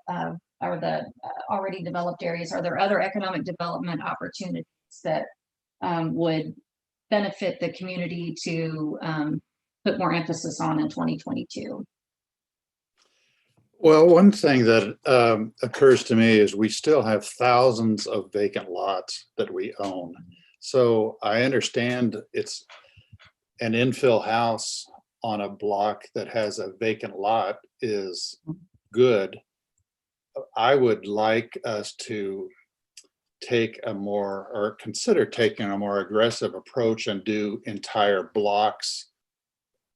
or the already developed areas. Are there other economic development opportunities that would benefit the community to put more emphasis on in 2022? Well, one thing that occurs to me is we still have thousands of vacant lots that we own. So I understand it's an infill house on a block that has a vacant lot is good. I would like us to consider taking a more aggressive approach and do entire blocks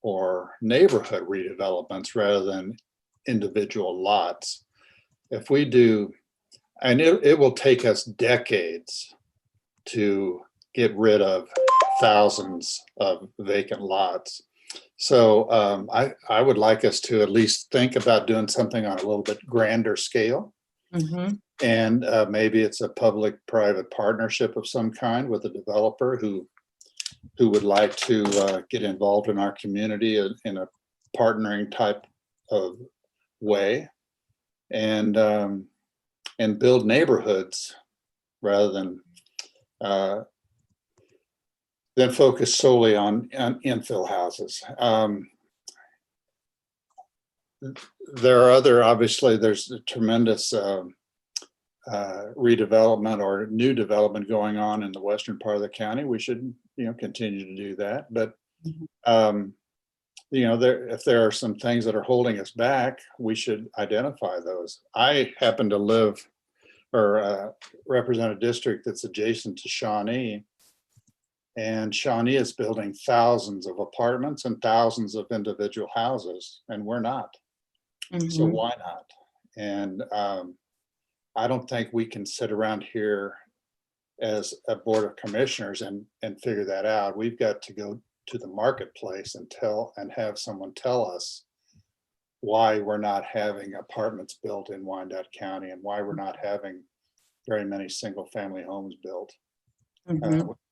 or neighborhood redevelopments rather than individual lots. If we do, and it will take us decades to get rid of thousands of vacant lots. So I would like us to at least think about doing something on a little bit grander scale. Mm-hmm. And maybe it's a public-private partnership of some kind with a developer who who would like to get involved in our community in a partnering type of way, and build neighborhoods rather than focus solely on infill houses. There are obviously there's a tremendous redevelopment or new development going on in the western part of the county. We should, continue to do that. But, if there are some things that are holding us back, we should identify those. I happen to live or represent a district that's adjacent to Shawnee. And Shawnee is building thousands of apartments and thousands of individual houses, and we're not. So why not? And I don't think we can sit around here as a board of commissioners and figure that out. We've got to go to the marketplace and have someone tell us why we're not having apartments built in Wyandotte County and why we're not having very many single family homes built.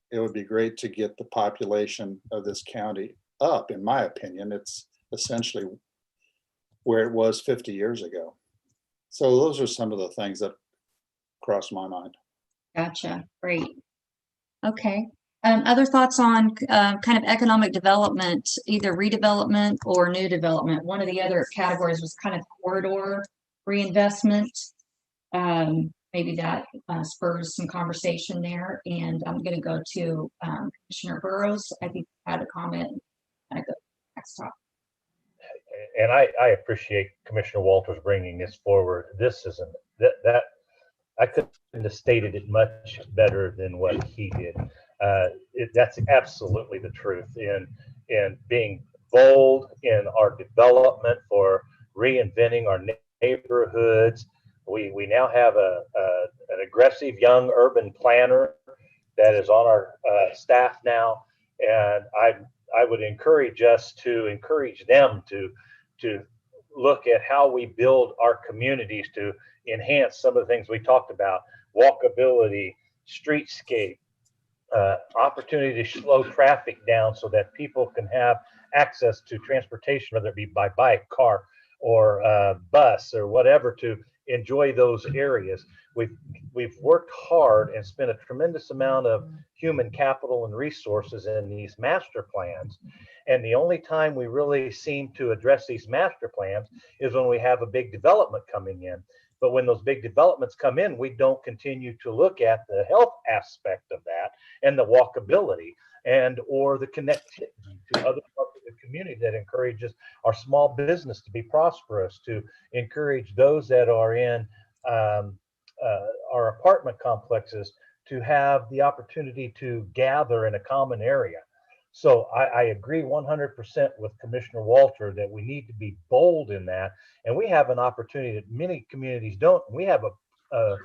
It would be great to get the population of this county up. In my opinion, it's essentially where it was 50 years ago. So those are some of the things that crossed my mind. Gotcha. Great. Okay. Other thoughts on kind of economic development, either redevelopment or new development? One of the other categories was kind of corridor reinvestment. Maybe that spurs some conversation there. And I'm going to go to Commissioner Burrows. I think you had a comment. I go next topic. And I appreciate Commissioner Walters bringing this forward. This isn't that I couldn't have stated it much better than what he did. That's absolutely the truth. In being bold in our development for reinventing our neighborhoods. We now have an aggressive young urban planner that is on our staff now, and I would encourage us to encourage them to look at how we build our communities to enhance some of the things we talked about: walkability, streetscape, opportunity to slow traffic down so that people can have access to transportation, whether it be by bike, car, or bus or whatever, to enjoy those areas. We've worked hard and spent a tremendous amount of human capital and resources in these master plans. And the only time we really seem to address these master plans is when we have a big development coming in. But when those big developments come in, we don't continue to look at the health aspect of that and the walkability and or the connectivity to other parts of the community that encourages our small business to be prosperous, to encourage those that are in our apartment complexes to have the opportunity to gather in a common area. So I agree 100% with Commissioner Walter that we need to be bold in that. And we have an opportunity that many communities don't. We have a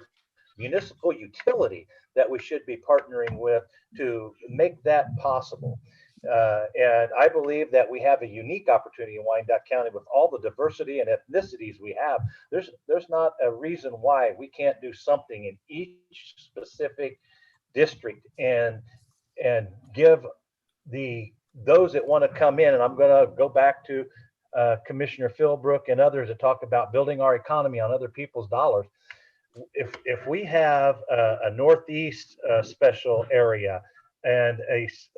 municipal utility that we should be partnering with to make that possible. And I believe that we have a unique opportunity in Wyandotte County with all the diversity and ethnicities we have. There's not a reason why we can't do something in each specific district and give those that want to come in. And I'm going to go back to Commissioner Philbrook and others that talk about building our economy on other people's dollars. If we have a Northeast special area and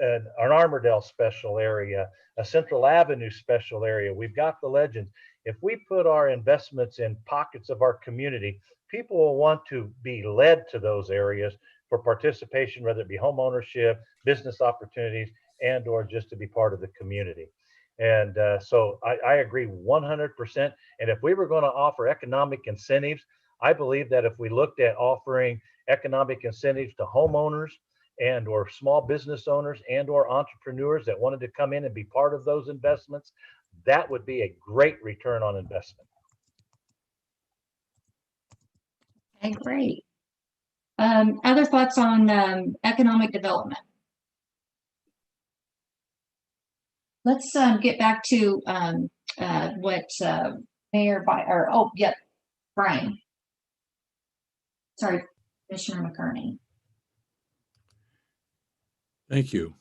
an Armourdale special area, a Central Avenue special area, we've got the legends. If we put our investments in pockets of our community, people will want to be led to those areas for participation, whether it be home ownership, business opportunities, and or just to be part of the community. And so I agree 100%. And if we were going to offer economic incentives, I believe that if we looked at offering economic incentives to homeowners and or small business owners and or entrepreneurs that wanted to come in and be part of those investments, that would be a great return on investment. Okay, great. Other thoughts on economic development? Let's get back to what Mayor Brian. Sorry, Commissioner McCurney. Thank you.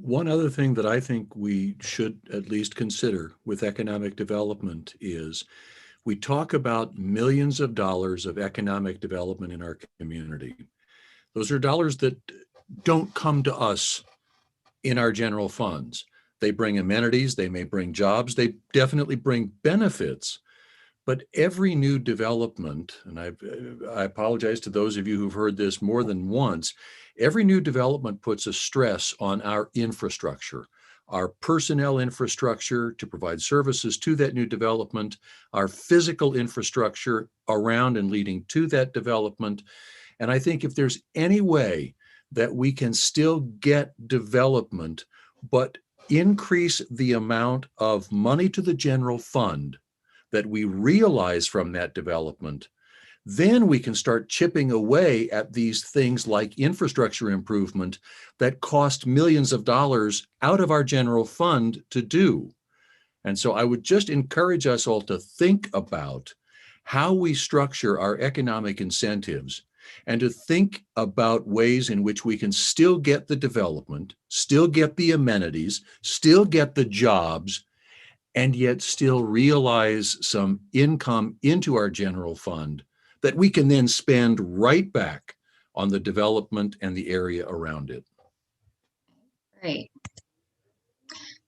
One other thing that I think we should at least consider with economic development is we talk about millions of dollars of economic development in our community. Those are dollars that don't come to us in our general funds. They bring amenities, they may bring jobs, they definitely bring benefits. But every new development, and I apologize to those of you who've heard this more than once, every new development puts a stress on our infrastructure, our personnel infrastructure to provide services to that new development, our physical infrastructure around and leading to that development. And I think if there's any way that we can still get development, but increase the amount of money to the general fund that we realize from that development, then we can start chipping away at these things like infrastructure improvement that cost millions of dollars out of our general fund to do. And so I would just encourage us all to think about how we structure our economic incentives and to think about ways in which we can still get the development, still get the amenities, still get the jobs, and yet still realize some income into our general fund that we can then spend right back on the development and the area around it. Great.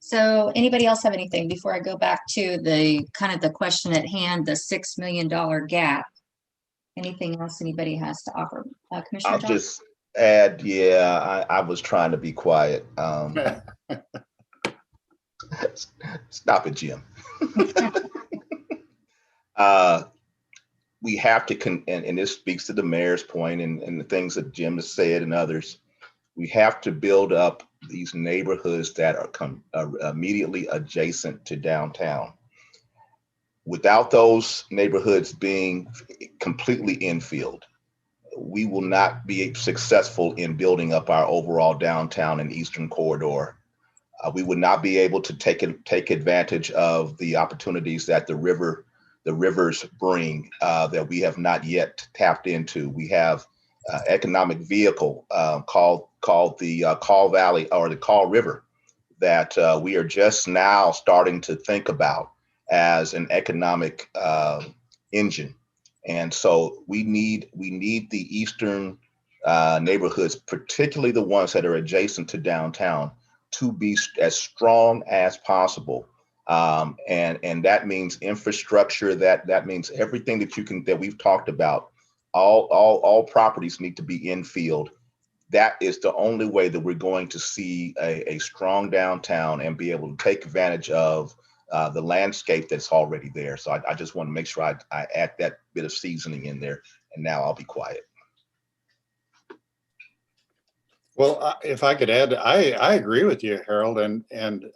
So anybody else have anything before I go back to the kind of the question at hand, the $6 million gap? Anything else anybody has to offer? Commissioner I'll Johnson? just add, yeah, I was trying to be quiet. Stop it, Jim. We have to, and this speaks to the mayor's point and the things that Jim has said and others, we have to build up these neighborhoods that are immediately adjacent to downtown. Without those neighborhoods being completely infield, we will not be successful in building up our overall downtown and eastern corridor. We would not be able to take advantage of the opportunities that the rivers bring that we have not yet tapped into. We have economic vehicle called the Kaw Valley or the Kaw River that we are just now starting to think about as an economic engine. And so we need the eastern neighborhoods, particularly the ones that are adjacent to downtown, to be as strong as possible. And that means infrastructure, that means everything that we've talked about. All properties need to be infield. That is the only way that we're going to see a strong downtown and be able to take advantage of the landscape that's already there. So I just want to make sure I add that bit of seasoning in there, and now I'll be quiet. Well, if I could add, I agree with you, Harold, and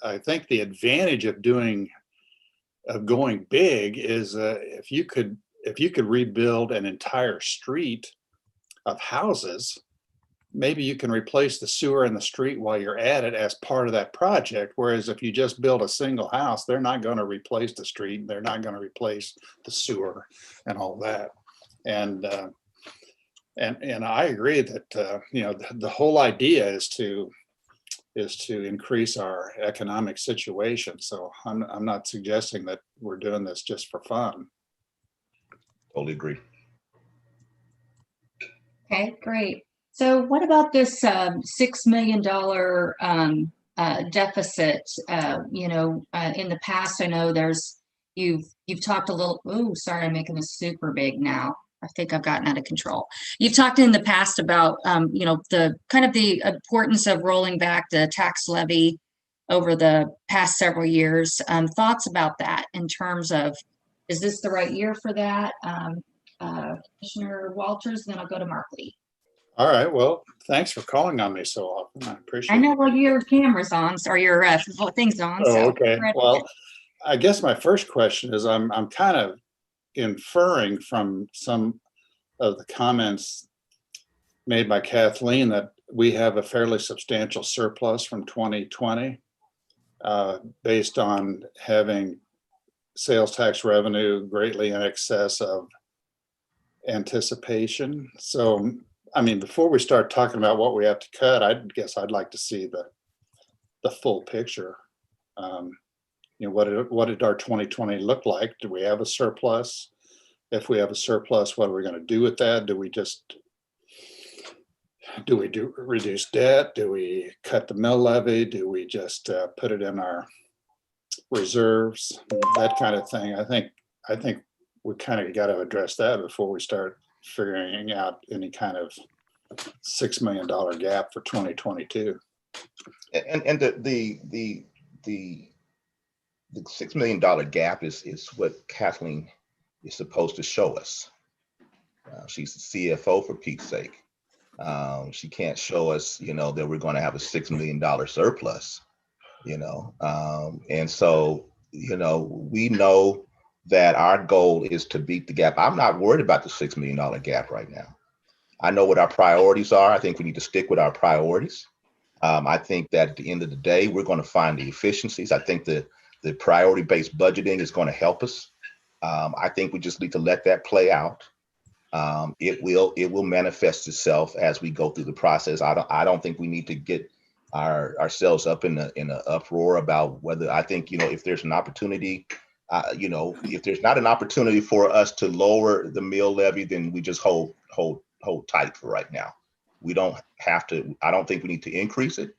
I think the advantage of going big is if you could rebuild an entire street of houses, maybe you can replace the sewer in the street while you're at it as part of that project. Whereas if you just build a single house, they're not going to replace the street, they're not going to replace the sewer and all that. And I agree that the whole idea is to increase our economic situation. So I'm not suggesting that we're doing this just for fun. Totally agree. Okay, great. So what about this $6 million deficit? In the past, I know you've talked a little. Oh, sorry, I'm making this super big now. I think I've gotten out of control. You've talked in the past about, the kind of the importance of rolling back the tax levy over the past several years. Thoughts about that in terms of, is this the right year for that? Commissioner Walters, then I'll go to Mark Lee. All right. Well, thanks for calling on me so often. I appreciate it. I know, well, your camera's on, or your thing's on. Oh, so okay. Well, I guess my first question is I'm kind of inferring from some of the comments made by Kathleen that we have a fairly substantial surplus from 2020 based on having sales tax revenue greatly in excess of anticipation. So, I mean, before we start talking about what we have to cut, I guess I'd like to see the full picture. You know, what did our 2020 look like? Do we have a surplus? If we have a surplus, what are we going to do with that? Do we reduce debt? Do we cut the mill levy? Do we just put it in our reserves? That kind of thing. I think we kind of got to address that before we start figuring out any kind of $6 million gap for 2022. And the $6 million gap is what Kathleen is supposed to show us. She's the CFO, for Pete's sake. She can't show us, you know, that we're going to have a $6 million surplus, you know. And so, you know, we know that our goal is to beat the gap. I'm not worried about the $6 million gap right now. I know what our priorities are. I think we need to stick with our priorities. I think that at the end of the day, we're going to find the efficiencies. I think the priority-based budgeting is going to help us. I think we just need to let that play out. It will manifest itself as we go through the process. I don't think we need to get ourselves up in an uproar about whether, I think, you know, if there's an opportunity, you know, if there's not an opportunity for us to lower the mill levy, then we just hold tight for right now. We don't have to. I don't think we need to increase it,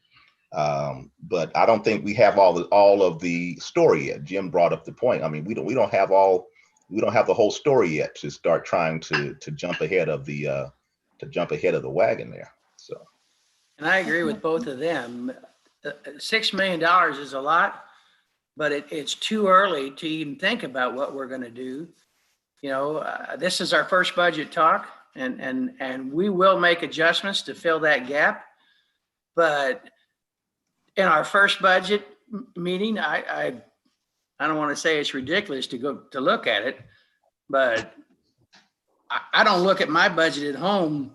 but I don't think we have all of the story yet. Jim brought up the point. I mean, we don't have the whole story yet to start trying to jump ahead of the wagon there. So, And I agree with both of them. $6 million is a lot, but it's too early to even think about what we're going to do. You know, this is our first budget talk, and we will make adjustments to fill that gap. But in our first budget meeting, I don't want to say it's ridiculous to go to look at it, but I don't look at my budget at home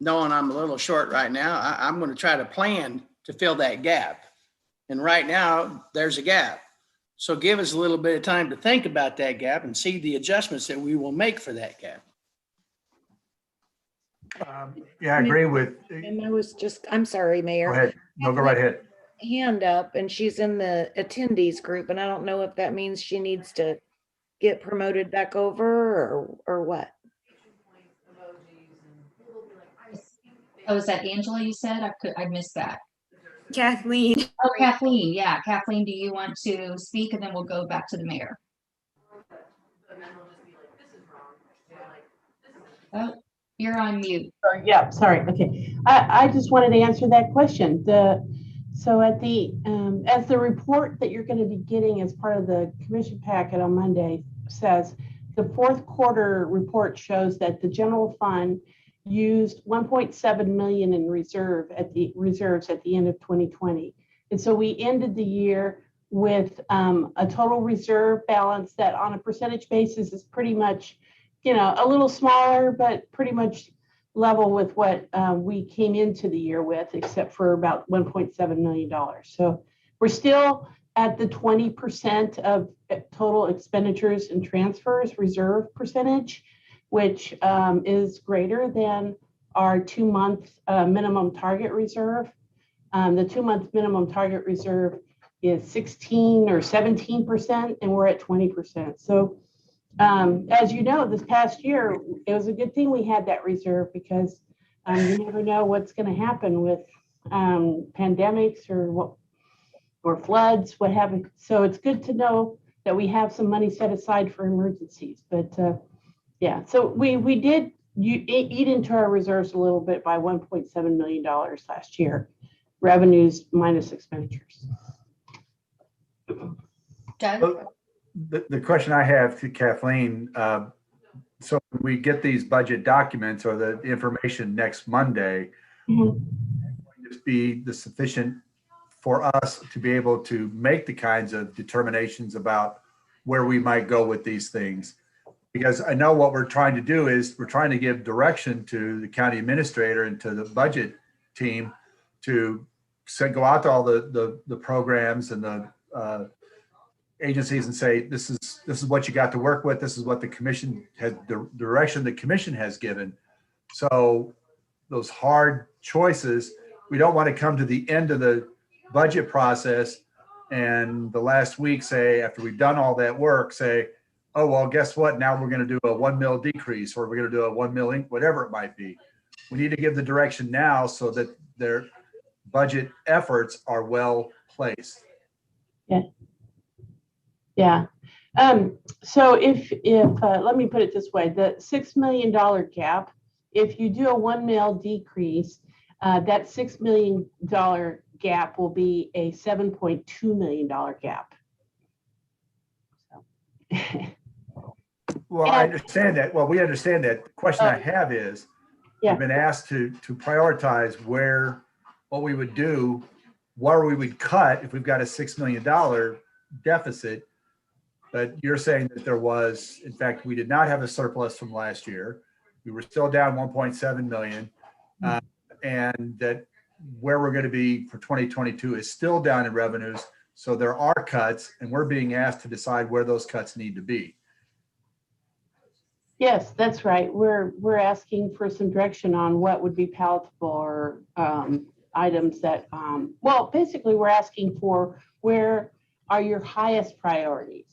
knowing I'm a little short right now. I'm going to try to plan to fill that gap. And right now there's a gap. So give us a little bit of time to think about that gap and see the adjustments that we will make for that gap. Yeah, I agree with. And I'm sorry, Mayor. Go ahead. No, go right ahead. Hand up, and she's in the attendees group, and I don't know if that means she needs to get promoted back over or what. Oh, is that Angela you said? I missed that. Kathleen. Oh, Kathleen. Yeah. Kathleen, do you want to speak? And then we'll go back to the mayor. Oh, you're on mute. Yeah, sorry. Okay. I just wanted to answer that question. So at the as the report that you're going to be getting as part of the commission packet on Monday says, the fourth quarter report shows that the general fund used 1.7 million in reserves at the end of 2020. And so we ended the year with a total reserve balance that on a percentage basis is pretty much, you know, a little smaller, but pretty much level with what we came into the year with, except for about $1.7 million. So we're still at the 20% of total expenditures and transfers reserve percentage, which is greater than our 2-month minimum target reserve. The 2-month minimum target reserve is 16 or 17%, and we're at 20%. So as you know, this past year, it was a good thing we had that reserve, because you never know what's going to happen with pandemics or floods, what have you. So it's good to know that we have some money set aside for emergencies. But yeah, so we did eat into our reserves a little bit by $1.7 million last year, revenues minus expenditures. Doug? The question I have to Kathleen, so when we get these budget documents or the information next Monday, will just be the sufficient for us to be able to make the kinds of determinations about where we might go with these things? Because I know what we're trying to do is we're trying to give direction to the county administrator and to the budget team to go out to all the programs and the agencies and say, this is what you got to work with. This is what the commission has, the direction the commission has given. So those hard choices, we don't want to come to the end of the budget process and the last week say, after we've done all that work, say, oh, well, guess what? Now we're going to do a 1 mil decrease, or we're going to do a 1 mil, whatever it might be. We need to give the direction now so that their budget efforts are well placed. Yeah. Yeah. So if let me put it this way, the $6 million gap, if you do a 1 mil decrease, that $6 million gap will be a $7.2 million gap. So. Well, I understand that. Well, we understand that. The question I have is, we've been asked to prioritize what we would do, where we would cut if we've got a $6 million deficit. But you're saying that there was, in fact, we did not have a surplus from last year. We were still down 1.7 million. And that where we're going to be for 2022 is still down in revenues. So there are cuts, and we're being asked to decide where those cuts need to be. Yes, that's right. We're asking for some direction on what would be palatable or items that, well, basically we're asking for where are your highest priorities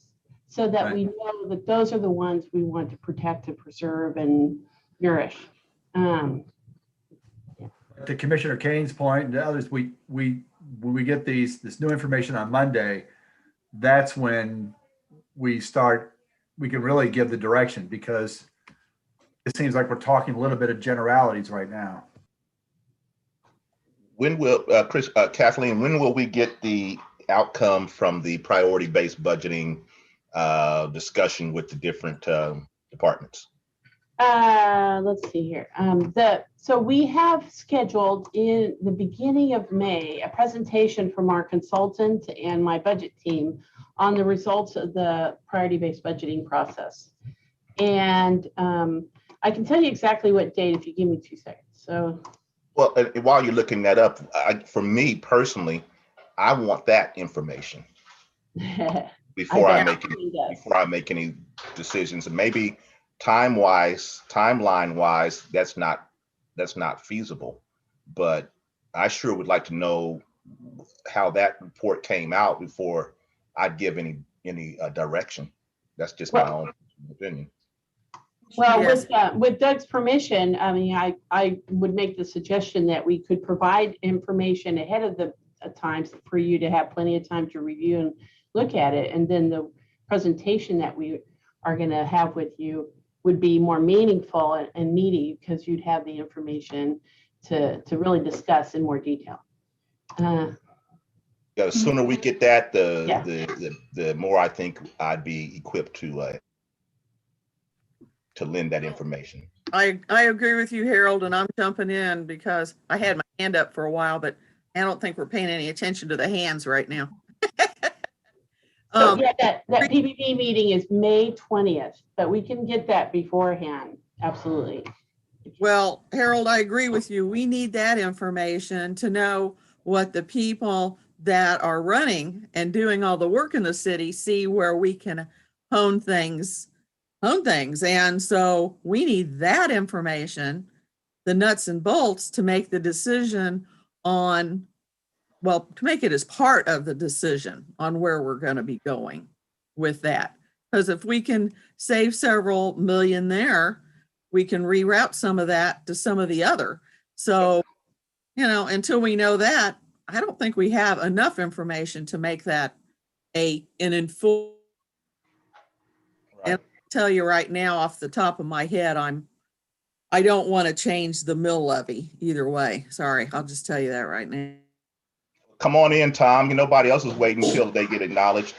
so that we know that those are the ones we want to protect and preserve and nourish. To Commissioner Kane's point and to others, when we get this new information on Monday, that's when we can really give the direction, because it seems like we're talking a little bit of generalities right now. When will, Kathleen, when will we get the outcome from the priority-based budgeting discussion with the different departments? Let's see here. So we have scheduled in the beginning of May a presentation from our consultant and my budget team on the results of the priority-based budgeting process. And I can tell you exactly what date if you give me 2 seconds. So, well, while you're looking that up, for me personally, I want that information before I make any decisions. And maybe timeline wise, that's not feasible. But I sure would like to know how that report came out before I'd give any direction. That's just my own opinion. Well, with Doug's permission, I mean, I would make the suggestion that we could provide information ahead of the times for you to have plenty of time to review and look at it. And then the presentation that we are going to have with you would be more meaningful and meaty, because you'd have the information to really discuss in more detail. The sooner we get that, the more I think I'd be equipped to lend that information. I agree with you, Harold, and I'm jumping in because I had my hand up for a while, but I don't think we're paying any attention to the hands right now. So yeah, that PBB meeting is May 20th, but we can get that beforehand. Absolutely. Well, Harold, I agree with you. We need that information to know what the people that are running and doing all the work in the city see where we can hone things. And so we need that information, the nuts and bolts, to make the decision on, well, to make it as part of the decision on where we're going to be going with that. Because if we can save several million there, we can reroute some of that to some of the other. So, until we know that, I don't think we have enough information to make that an informed. And I'll tell you right now, off the top of my head, I don't want to change the mill levy either way. Sorry, I'll just tell you that right now. Come on in, Tom. Nobody else is waiting until they get acknowledged.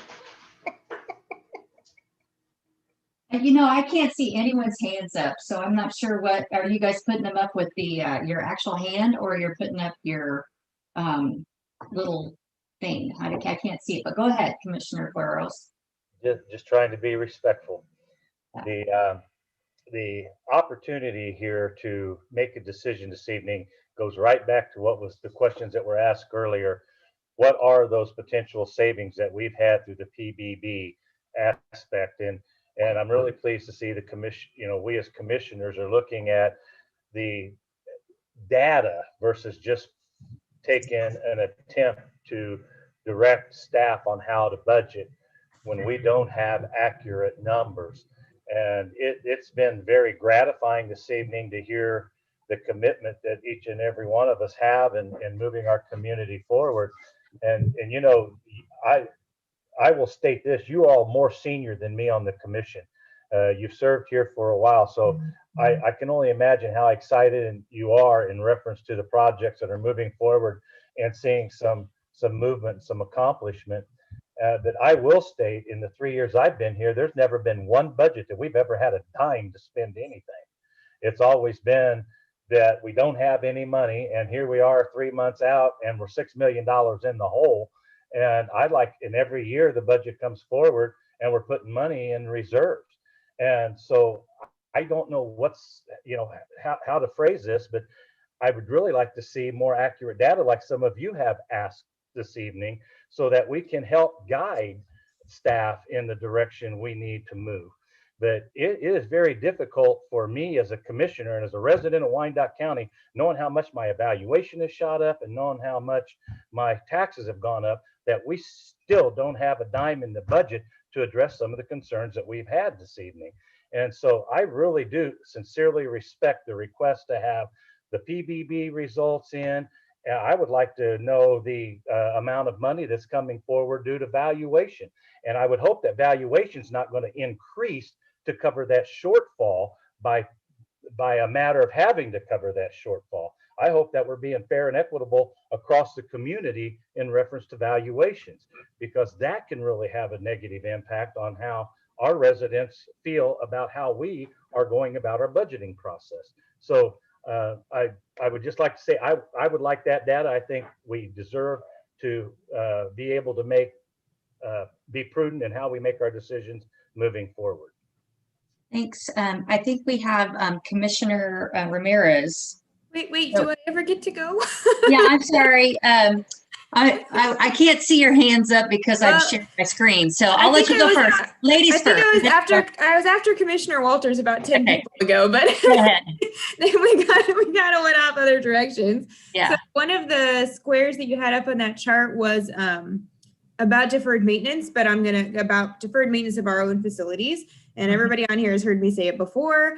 I can't see anyone's hands up, so I'm not sure what, are you guys putting them up with the your actual hand, or you're putting up your little thing? I can't see it, but go ahead, Commissioner Burrows. Just trying to be respectful. The opportunity here to make a decision this evening goes right back to what was the questions that were asked earlier. What are those potential savings that we've had through the PBB aspect? And I'm really pleased to see the commission, we as commissioners are looking at the data versus just taking an attempt to direct staff on how to budget when we don't have accurate numbers. And it's been very gratifying this evening to hear the commitment that each and every one of us have in moving our community forward. And you know, I will state this, you are all more senior than me on the commission. You've served here for a while, so I can only imagine how excited you are in reference to the projects that are moving forward and seeing some movement, some accomplishment. That I will state, in the 3 years I've been here, there's never been one budget that we've ever had a dime to spend anything. It's always been that we don't have any money, and here we are 3 months out and we're $6 million in the hole. And and every year the budget comes forward and we're putting money in reserves. And so I don't know how to phrase this, but I would really like to see more accurate data like some of you have asked this evening, so that we can help guide staff in the direction we need to move. But it is very difficult for me as a commissioner and as a resident of Wyandotte County, knowing how much my evaluation has shot up and knowing how much my taxes have gone up, that we still don't have a dime in the budget to address some of the concerns that we've had this evening. And so I really do sincerely respect the request to have the PBB results in. I would like to know the amount of money that's coming forward due to valuation. And I would hope that valuation is not going to increase to cover that shortfall by a matter of having to cover that shortfall. I hope that we're being fair and equitable across the community in reference to valuations, because that can really have a negative impact on how our residents feel about how we are going about our budgeting process. So I would just like to say, I would like that data. I think we deserve to be able to be prudent in how we make our decisions moving forward. Thanks. I think we have Commissioner Ramirez. Wait, do I ever get to go? Yeah, I'm sorry. I can't see your hands up because I've shared my screen. So I'll let you go first. Ladies first. I was after Commissioner Walters about 10 people ago, but go ahead. then we kind of went off other directions. Yeah. So one of the squares that you had up on that chart was about deferred maintenance, but about deferred maintenance of our own facilities. And everybody on here has heard me say it before.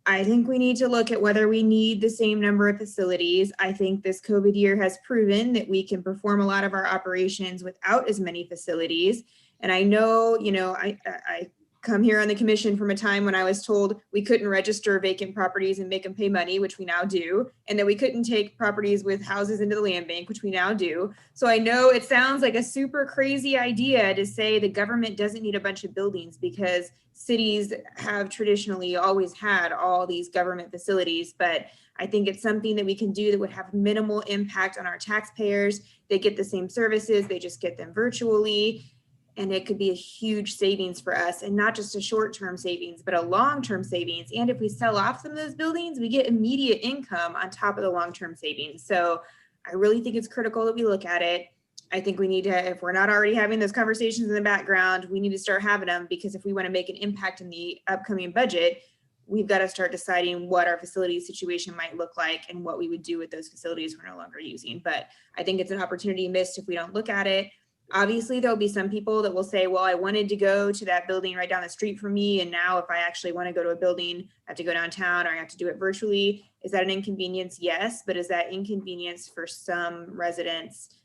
I think we need to look at whether we need the same number of facilities. I think this COVID year has proven that we can perform a lot of our operations without as many facilities. And I know, I come here on the commission from a time when I was told we couldn't register vacant properties and make them pay money, which we now do, and that we couldn't take properties with houses into the land bank, which we now do. So I know it sounds like a super crazy idea to say the government doesn't need a bunch of buildings, because cities have traditionally always had all these government facilities, but I think it's something that we can do that would have minimal impact on our taxpayers. They get the same services, they just get them virtually. And it could be a huge savings for us, and not just a short-term savings, but a long-term savings. And if we sell off some of those buildings, we get immediate income on top of the long-term savings. So I really think it's critical that we look at it. I think we need to, if we're not already having those conversations in the background, we need to start having them, because if we want to make an impact in the upcoming budget, we've got to start deciding what our facility situation might look like and what we would do with those facilities we're no longer using. But I think it's an opportunity missed if we don't look at it. Obviously, there'll be some people that will say, well, I wanted to go to that building right down the street from me, and now if I actually want to go to a building, I have to go downtown, or I have to do it virtually. Is that an inconvenience? Yes, but is that inconvenience for some residents?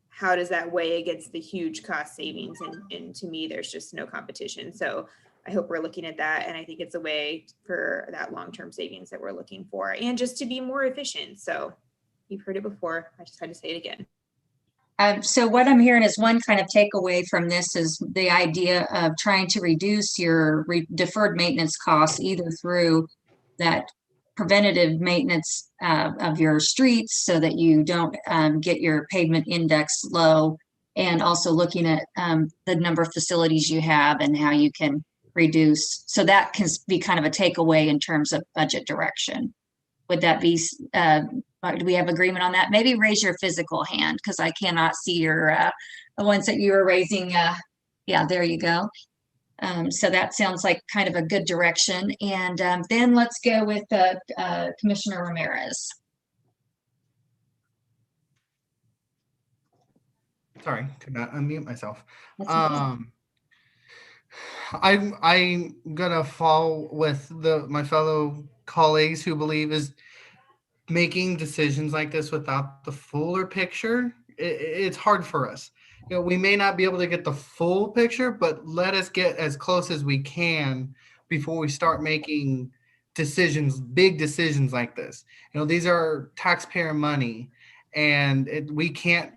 How does that weigh against the huge cost savings? And to me, there's just no competition. So I hope we're looking at that, and I think it's a way for that long-term savings that we're looking for, and just to be more efficient. So you've heard it before. I just had to say it again. So what I'm hearing is one kind of takeaway from this is the idea of trying to reduce your deferred maintenance costs, either through that preventative maintenance of your streets so that you don't get your pavement index low, and also looking at the number of facilities you have and how you can reduce. So that can be kind of a takeaway in terms of budget direction. Would that be, do we have agreement on that? Maybe raise your physical hand, because I cannot see your, the ones that you were raising. Yeah, there you go. So that sounds like kind of a good direction. And then let's go with Commissioner Ramirez. Sorry, could not unmute myself. That's okay. I'm gonna fall with my fellow colleagues who believe is making decisions like this without the fuller picture. It's hard for us. You know, we may not be able to get the full picture, but let us get as close as we can before we start making decisions, big decisions like this. You know, these are taxpayer money, and we can't.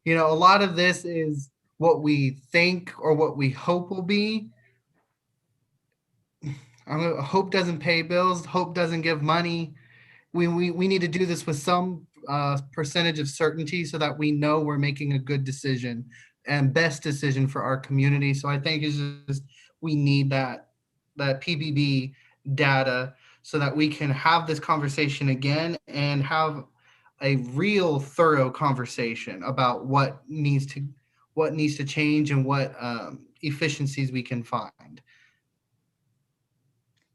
You know, a lot of this is what we think or what we hope will be. Hope doesn't pay bills. Hope doesn't give money. We need to do this with some percentage of certainty so that we know we're making a good decision and best decision for our community. So I think it's just we need that PBB data so that we can have this conversation again and have a real thorough conversation about what needs to change and what efficiencies we can find.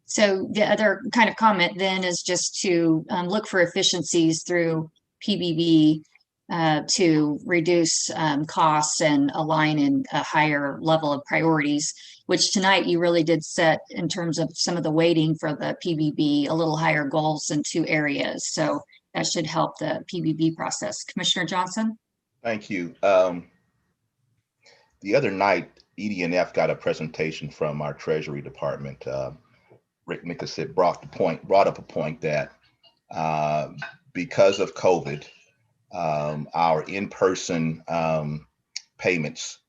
So the other kind of comment then is just to look for efficiencies through PBB to reduce costs and align in a higher level of priorities, which tonight you really did set in terms of some of the weighting for the PBB, a little higher goals in 2 areas. So that should help the PBB process. Commissioner Johnson? Thank you. The other night, ED&F got a presentation from our Treasury Department. Rick Nickersit brought up a point that because of COVID, our in-person payments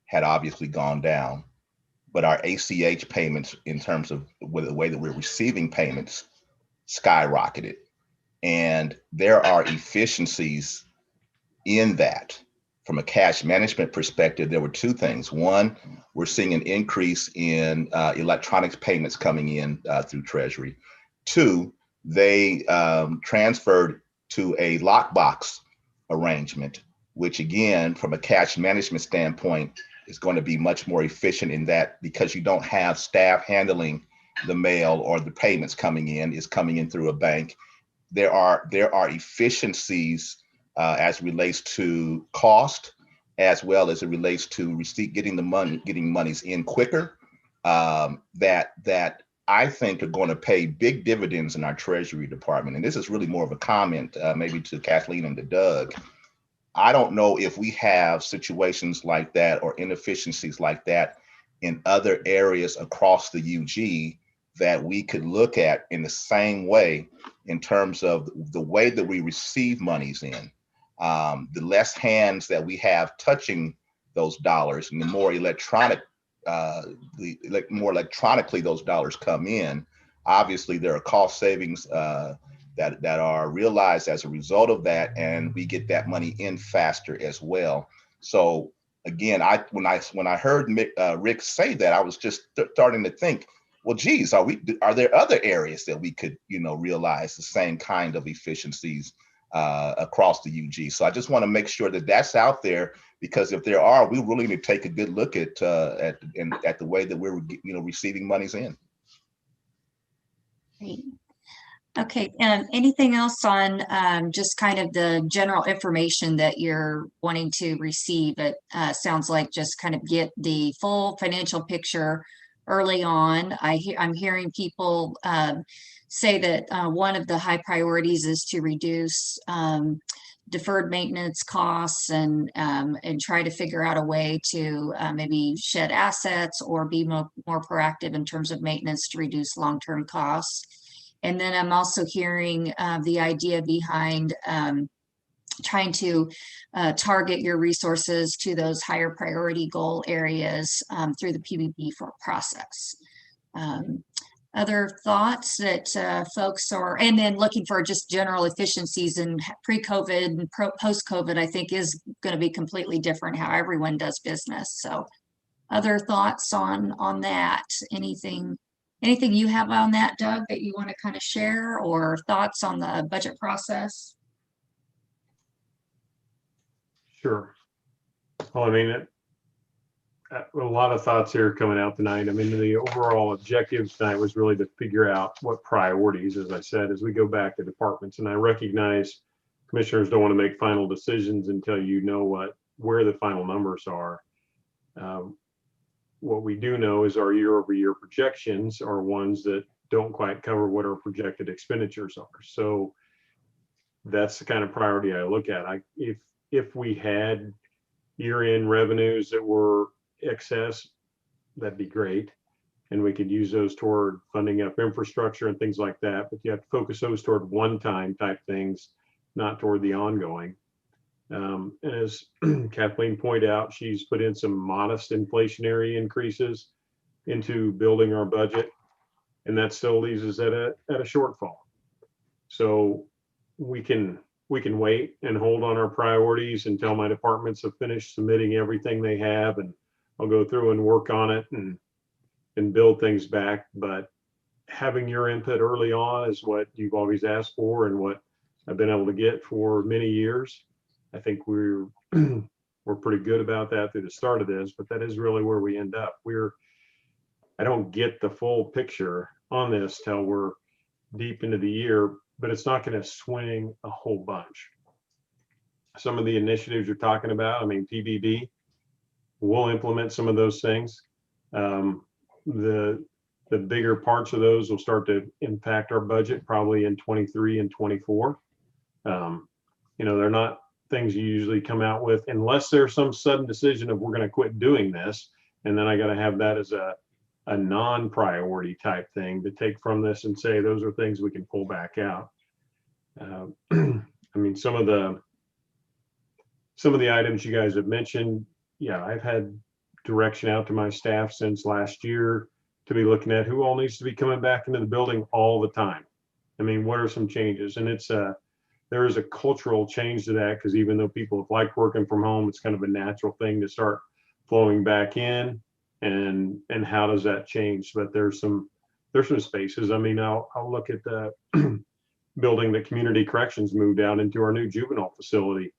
had obviously gone down, but our ACH payments, in terms of the way that we're receiving payments, skyrocketed. And there are efficiencies in that. From a cash management perspective, there were 2 things. One, we're seeing an increase in electronics payments coming in through Treasury. 2, they transferred to a lockbox arrangement, which again, from a cash management standpoint, is going to be much more efficient in that, because you don't have staff handling the mail or the payments coming in, is coming in through a bank. There are efficiencies as it relates to cost, as well as it relates to getting monies in quicker, that I think are going to pay big dividends in our Treasury Department. And this is really more of a comment, maybe to Kathleen and to Doug. I don't know if we have situations like that or inefficiencies like that in other areas across the UG that we could look at in the same way in terms of the way that we receive monies in. The less hands that we have touching those dollars, and the more more electronically those dollars come in. Obviously, there are cost savings that are realized as a result of that, and we get that money in faster as well. So again, when I heard Rick say that, I was just starting to think, well, geez, are there other areas that we could realize the same kind of efficiencies across the UG? So I just want to make sure that that's out there, because if there are, we really need to take a good look at the way that we're receiving monies in. Great. Okay, anything else on just kind of the general information that you're wanting to receive? It sounds like just kind of get the full financial picture early on. I'm hearing people say that one of the high priorities is to reduce deferred maintenance costs and try to figure out a way to maybe shed assets or be more proactive in terms of maintenance to reduce long-term costs. And then I'm also hearing the idea behind trying to target your resources to those higher priority goal areas through the PBB process. Other thoughts that folks are, and then looking for just general efficiencies in pre-COVID and post-COVID, I think is going to be completely different how everyone does business. So other thoughts on that? Anything you have on that, Doug, that you want to kind of share, or thoughts on the budget process? Sure. Well, I mean, a lot of thoughts here coming out tonight. I mean, the overall objective tonight was really to figure out what priorities, as I said, as we go back to departments. And I recognize commissioners don't want to make final decisions until you know where the final numbers are. What we do know is our year-over-year projections are ones that don't quite cover what our projected expenditures are. So that's the kind of priority I look at. If we had year-end revenues that were excess, that'd be great. And we could use those toward funding up infrastructure and things like that. But you have to focus those toward one-time type things, not toward the ongoing. As Kathleen pointed out, she's put in some modest inflationary increases into building our budget, and that still leaves us at a shortfall. So we can wait and hold on our priorities until my departments have finished submitting everything they have, and I'll go through and work on it and build things back. But having your input early on is what you've always asked for and what I've been able to get for many years. I think we're pretty good about that through the start of this, but that is really where we end up. I don't get the full picture on this till we're deep into the year, but it's not going to swing a whole bunch. Some of the initiatives you're talking about, I mean, PBB, we'll implement some of those things. The bigger parts of those will start to impact our budget probably in 23 and 24. They're not things you usually come out with unless there's some sudden decision of we're going to quit doing this. And then I got to have that as a non-priority type thing to take from this and say, those are things we can pull back out. I mean, some of the items you guys have mentioned, yeah, I've had direction out to my staff since last year to be looking at who all needs to be coming back into the building all the time. I mean, what are some changes? And there is a cultural change to that, because even though people have liked working from home, it's kind of a natural thing to start flowing back in. And how does that change? But there's some spaces. I mean, I'll look at the building that Community Corrections moved out into our new juvenile facility.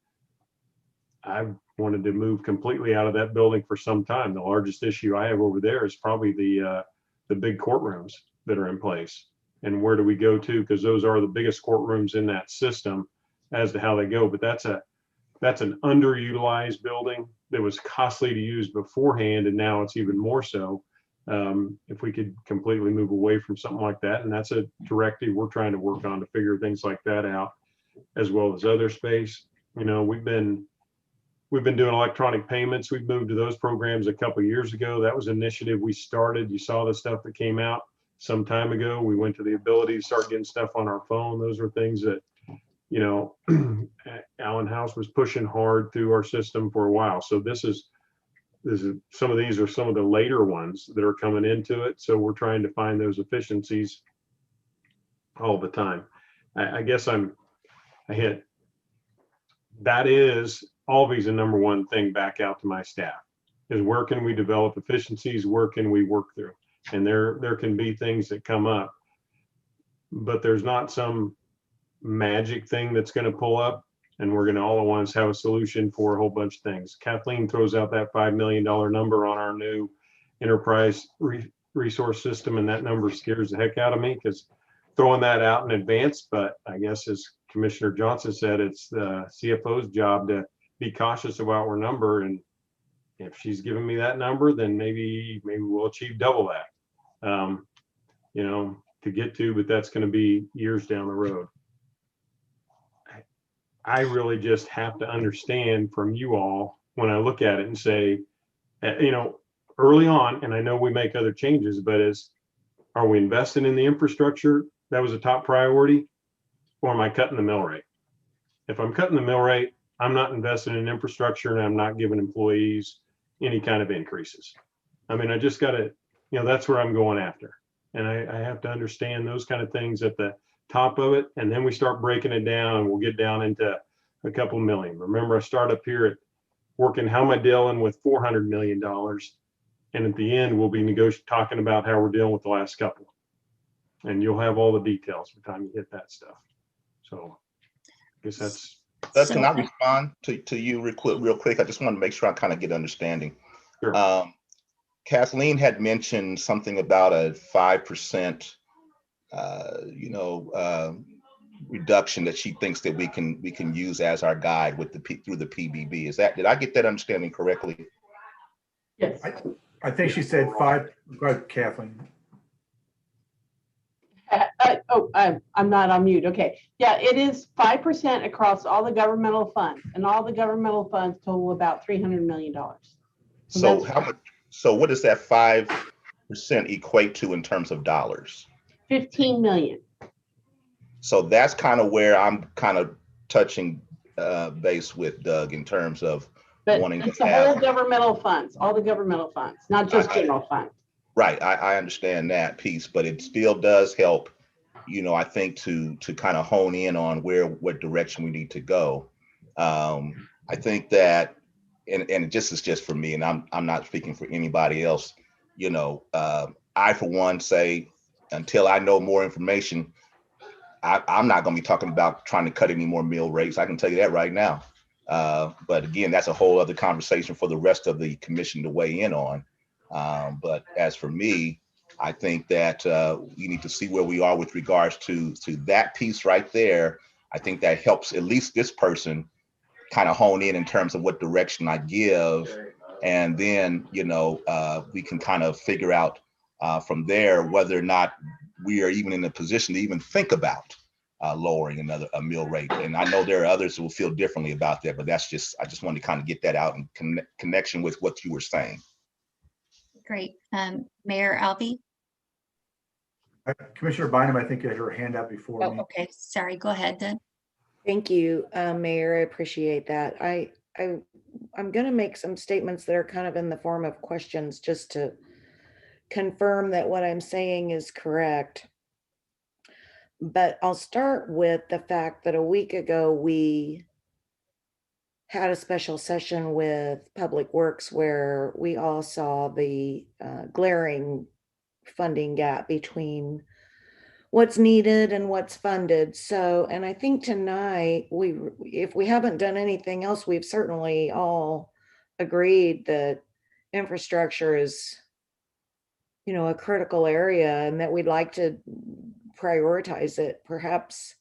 I've wanted to move completely out of that building for some time. The largest issue I have over there is probably the big courtrooms that are in place. And where do we go to? Because those are the biggest courtrooms in that system as to how they go. But that's an underutilized building that was costly to use beforehand, and now it's even more so. If we could completely move away from something like that, and that's a directive we're trying to work on to figure things like that out, as well as other space. We've been doing electronic payments. We've moved to those programs a couple of years ago. That was an initiative we started. You saw the stuff that came out some time ago. We went to the ability to start getting stuff on our phone. Those are things that, Allen House was pushing hard through our system for a while. So this is some of these are some of the later ones that are coming into it. So we're trying to find those efficiencies all the time. I guess that is always the number one thing back out to my staff is where can we develop efficiencies? Where can we work through? And there can be things that come up, but there's not some magic thing that's going to pull up and we're going to all at once have a solution for a whole bunch of things. Kathleen throws out that $5 million number on our new enterprise resource system, and that number scares the heck out of me because throwing that out in advance, but I guess as Commissioner Johnson said, it's the CFO's job to be cautious about our number, and if she's giving me that number, then maybe we'll achieve double that, to get to, but that's going to be years down the road. I really just have to understand from you all when I look at it and say, early on, and I know we make other changes, but are we investing in the infrastructure? That was a top priority, or am I cutting the mill rate? If I'm cutting the mill rate, I'm not investing in infrastructure and I'm not giving employees any kind of increases. I mean, I just got to, that's where I'm going after. And I have to understand those kind of things at the top of it. And then we start breaking it down and we'll get down into a couple million. Remember, I start up here at working, how am I dealing with $400 million? And at the end, we'll be talking about how we're dealing with the last couple. And you'll have all the details by the time you hit that stuff. So I guess that's. Can I respond to you real quick? I just want to make sure I kind of get understanding. Sure. Kathleen had mentioned something about a 5%, reduction that she thinks that we can use as our guide with through the PBB. Did I get that understanding correctly? Yes. I think she said 5. Go ahead, Kathleen. I'm not on mute. Okay. Yeah, it is 5% across all the governmental funds, and all the governmental funds total about $300 million. So how much? So what does that 5% equate to in terms of dollars? 15 million. So that's kind of where I'm kind of touching base with Doug in terms of But wanting it's to the have. whole governmental funds, all the governmental funds, not just general funds. Right, I understand that piece, but it still does help, I think to kind of hone in on what direction we need to go. I think that, and this is just for me, and I'm not speaking for anybody else. I for one say, until I know more information, I'm not going to be talking about trying to cut any more meal rates. I can tell you that right now. But again, that's a whole other conversation for the rest of the commission to weigh in on. But as for me, I think that we need to see where we are with regards to that piece right there. I think that helps at least this person kind of hone in terms of what direction I give. And then, we can kind of figure out from there whether or not we are even in a position to even think about lowering a meal rate. And I know there are others who will feel differently about that, but I just wanted to kind of get that out in connection with what you were saying. Great. Mayor Alvey? Commissioner Bynum, I think, had her hand up before Oh, me. okay. Sorry. Go ahead then. Thank you, Mayor. I appreciate that. I'm going to make some statements that are kind of in the form of questions just to confirm that what I'm saying is correct. But I'll start with the fact that a week ago we had a special session with Public Works where we all saw the glaring funding gap between what's needed and what's funded. So, and I think tonight, if we haven't done anything else, we've certainly all agreed that infrastructure is, a critical area and that we'd like to prioritize it perhaps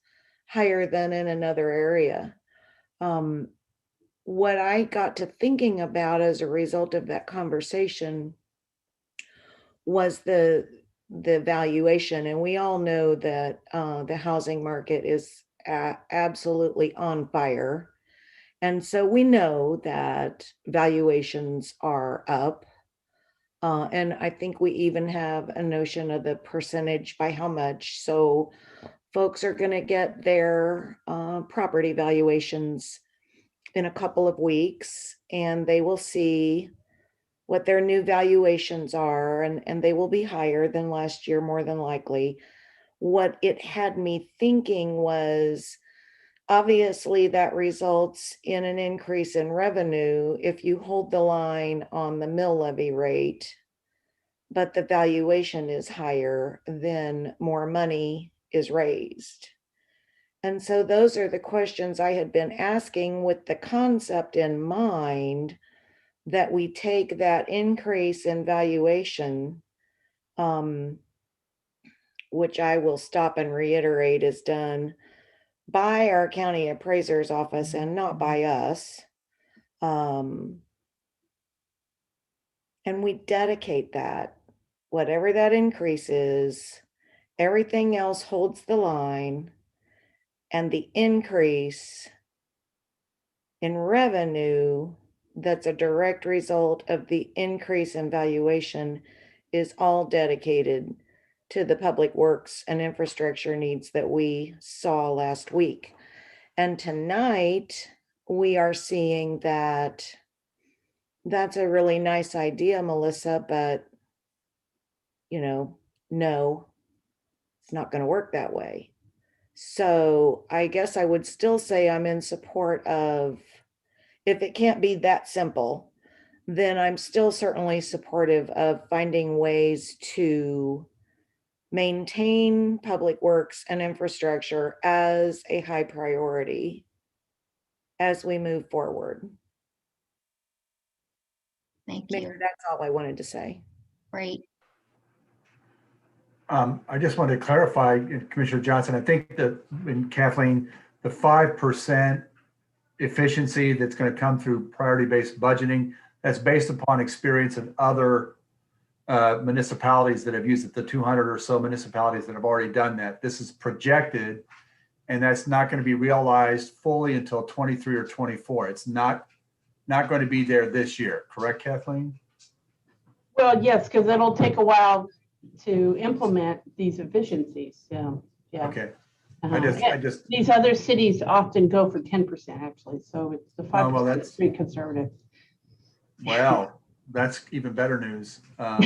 higher than in another area. What I got to thinking about as a result of that conversation was the valuation. And we all know that the housing market is absolutely on fire. And so we know that valuations are up. And I think we even have a notion of the percentage by how much. So folks are going to get their property valuations in a couple of weeks, and they will see what their new valuations are, and they will be higher than last year, more than likely. What it had me thinking was, obviously that results in an increase in revenue if you hold the line on the mill levy rate, but the valuation is higher, then more money is raised. And so those are the questions I had been asking with the concept in mind that we take that increase in valuation, which I will stop and reiterate is done by our county appraiser's office and not by us. And we dedicate that, whatever that increase is, everything else holds the line, and the increase in revenue that's a direct result of the increase in valuation is all dedicated to the public works and infrastructure needs that we saw last week. And tonight we are seeing that that's a really nice idea, Melissa, but no, it's not going to work that way. So I guess I would still say I'm in support of, if it can't be that simple, then I'm still certainly supportive of finding ways to maintain public works and infrastructure as a high priority as we move forward. Thank you. Mayor, that's all I wanted to say. Great. I just wanted to clarify, Commissioner Johnson, I think that, and Kathleen, the 5% efficiency that's going to come through priority-based budgeting, that's based upon experience in other municipalities that have used it, the 200 or so municipalities that have already done that. This is projected, and that's not going to be realized fully until 23 or 24. It's not going to be there this year. Correct, Kathleen? Well, yes, because it'll take a while to implement these efficiencies. So, yeah. Okay. Uh-huh. I just These other cities often go for 10% actually. So it's the 5% well, is pretty conservative. Well, that's even better news. So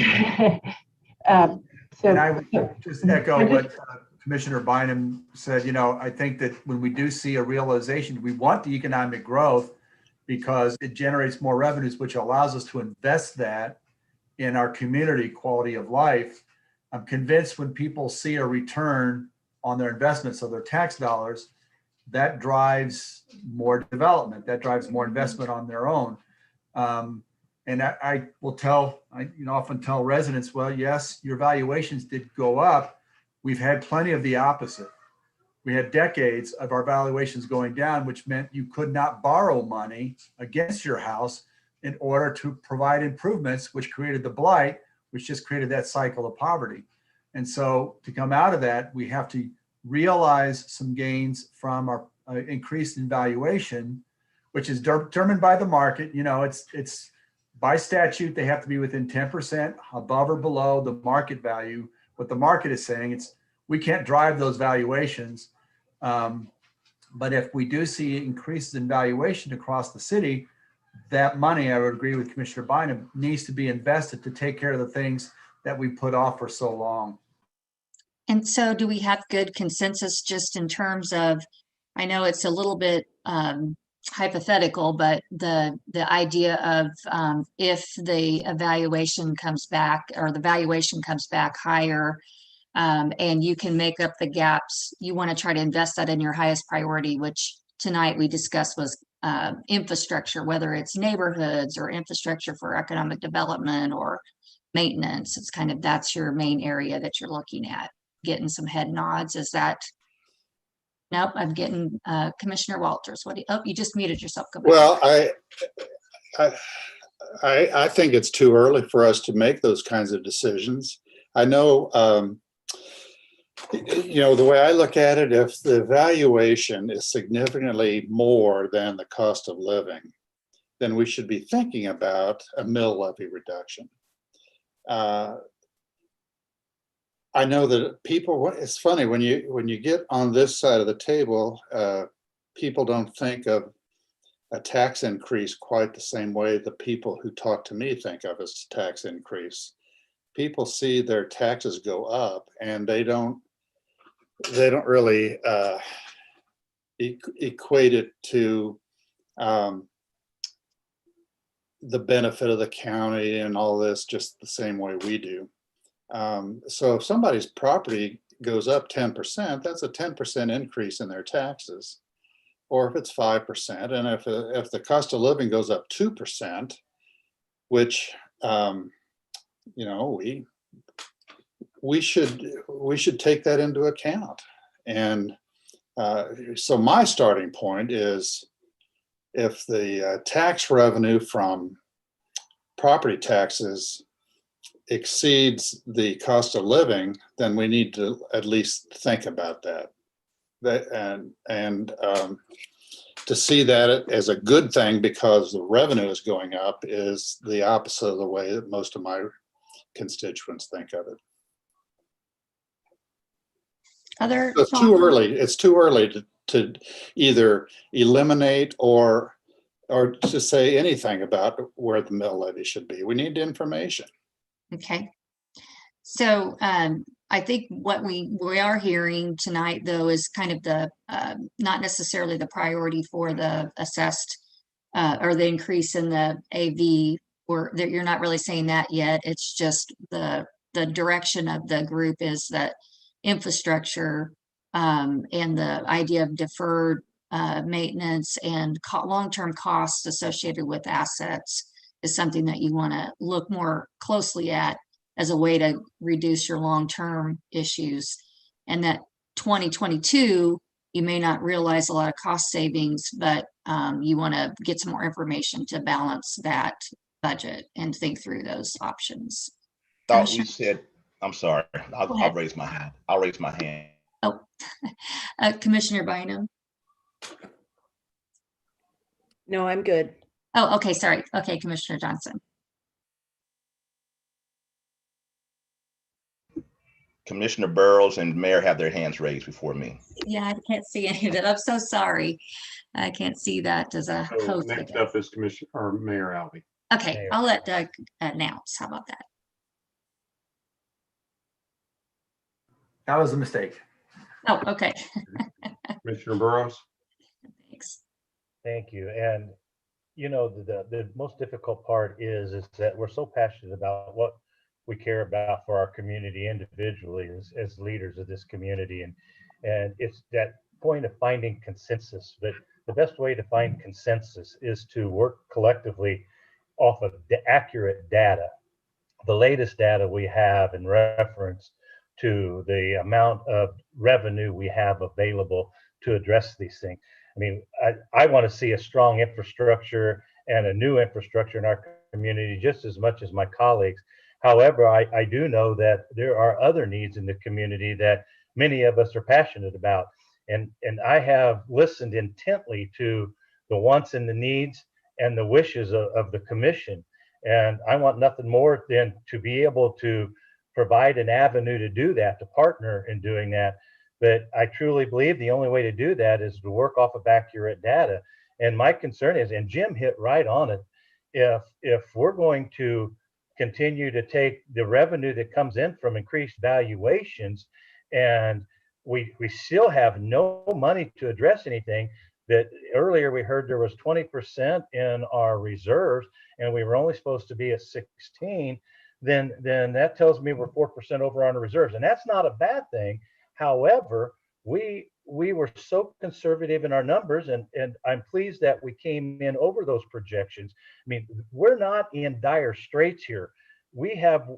and I would just echo what Commissioner Bynum said. You know, I think that when we do see a realization, we want the economic growth because it generates more revenues, which allows us to invest that in our community quality of life. I'm convinced when people see a return on their investments of their tax dollars, that drives more development, that drives more investment on their own. And I will often tell residents, well, yes, your valuations did go up. We've had plenty of the opposite. We had decades of our valuations going down, which meant you could not borrow money against your house in order to provide improvements, which created the blight, which just created that cycle of poverty. And so to come out of that, we have to realize some gains from our increase in valuation, which is determined by the market. You know, it's by statute, they have to be within 10% above or below the market value. What the market is saying, we can't drive those valuations. But if we do see increases in valuation across the city, that money, I would agree with Commissioner Bynum, needs to be invested to take care of the things that we put off for so long. And so do we have good consensus just in terms of, I know it's a little bit hypothetical, but the idea of if the evaluation comes back or the valuation comes back higher and you can make up the gaps, you want to try to invest that in your highest priority, which tonight we discussed was infrastructure, whether it's neighborhoods or infrastructure for economic development or maintenance. It's kind of, that's your main area that you're looking at. Getting some head nods. Is that? Nope, I'm getting Commissioner Walters. What do you, oh, you just muted yourself. Go back. Well, I think it's too early for us to make those kinds of decisions. I know, you know, the way I look at it, if the valuation is significantly more than the cost of living, then we should be thinking about a mill levy reduction. I know that people, it's funny when you get on this side of the table, people don't think of a tax increase quite the same way the people who talk to me think of as a tax increase. People see their taxes go up and they don't really equate it to the benefit of the county and all this just the same way we do. So if somebody's property goes up 10%, that's a 10% increase in their taxes. Or if it's 5%, and if the cost of living goes up 2%, which you know, we should take that into account. And so my starting point is if the tax revenue from property taxes exceeds the cost of living, then we need to at least think about that. And to see that as a good thing because the revenue is going up is the opposite of the way that most of my constituents think of it. Other so it's too early. It's too early to either eliminate or to say anything about where the mill levy should be. We need information. Okay. So I think what we are hearing tonight, though, is kind of the not necessarily the priority for the assessed or the increase in the AV, or that you're not really saying that yet. It's just the direction of the group is that infrastructure and the idea of deferred maintenance and long-term costs associated with assets is something that you want to look more closely at as a way to reduce your long-term issues. And that 2022, you may not realize a lot of cost savings, but you want to get some more information to balance that budget and think through those options. Thought we said, I'm sorry, Go I'll ahead. raise my hand. I'll raise my hand. Oh, Commissioner Bynum. No, I'm good. Oh, okay, sorry. Okay, Commissioner Johnson. Commissioner Burrows and Mayor have their hands raised before me. Yeah, I can't see any of that. I'm so sorry. I can't see that as a So host. next up is Commissioner or Mayor Albee. Okay, Mayor. I'll let Doug announce. How about that? That was a mistake. Oh, okay. Commissioner Burrows. Thanks. Thank you. And you know, the most difficult part is that we're so passionate about what we care about for our community individually as leaders of this community. And it's that point of finding consensus. But the best way to find consensus is to work collectively off of the accurate data, the latest data we have in reference to the amount of revenue we have available to address these things. I mean, I want to see a strong infrastructure and a new infrastructure in our community just as much as my colleagues. However, I do know that there are other needs in the community that many of us are passionate about. And I have listened intently to the wants and the needs and the wishes of the commission. And I want nothing more than to be able to provide an avenue to do that, to partner in doing that. But I truly believe the only way to do that is to work off of accurate data. And my concern is, and Jim hit right on it, if we're going to continue to take the revenue that comes in from increased valuations and we still have no money to address anything, that earlier we heard there was 20% in our reserves and we were only supposed to be at 16, then that tells me we're 4% over on the reserves. And that's not a bad thing. However, we were so conservative in our numbers, and I'm pleased that we came in over those projections. I mean, we're not in dire straits here. We have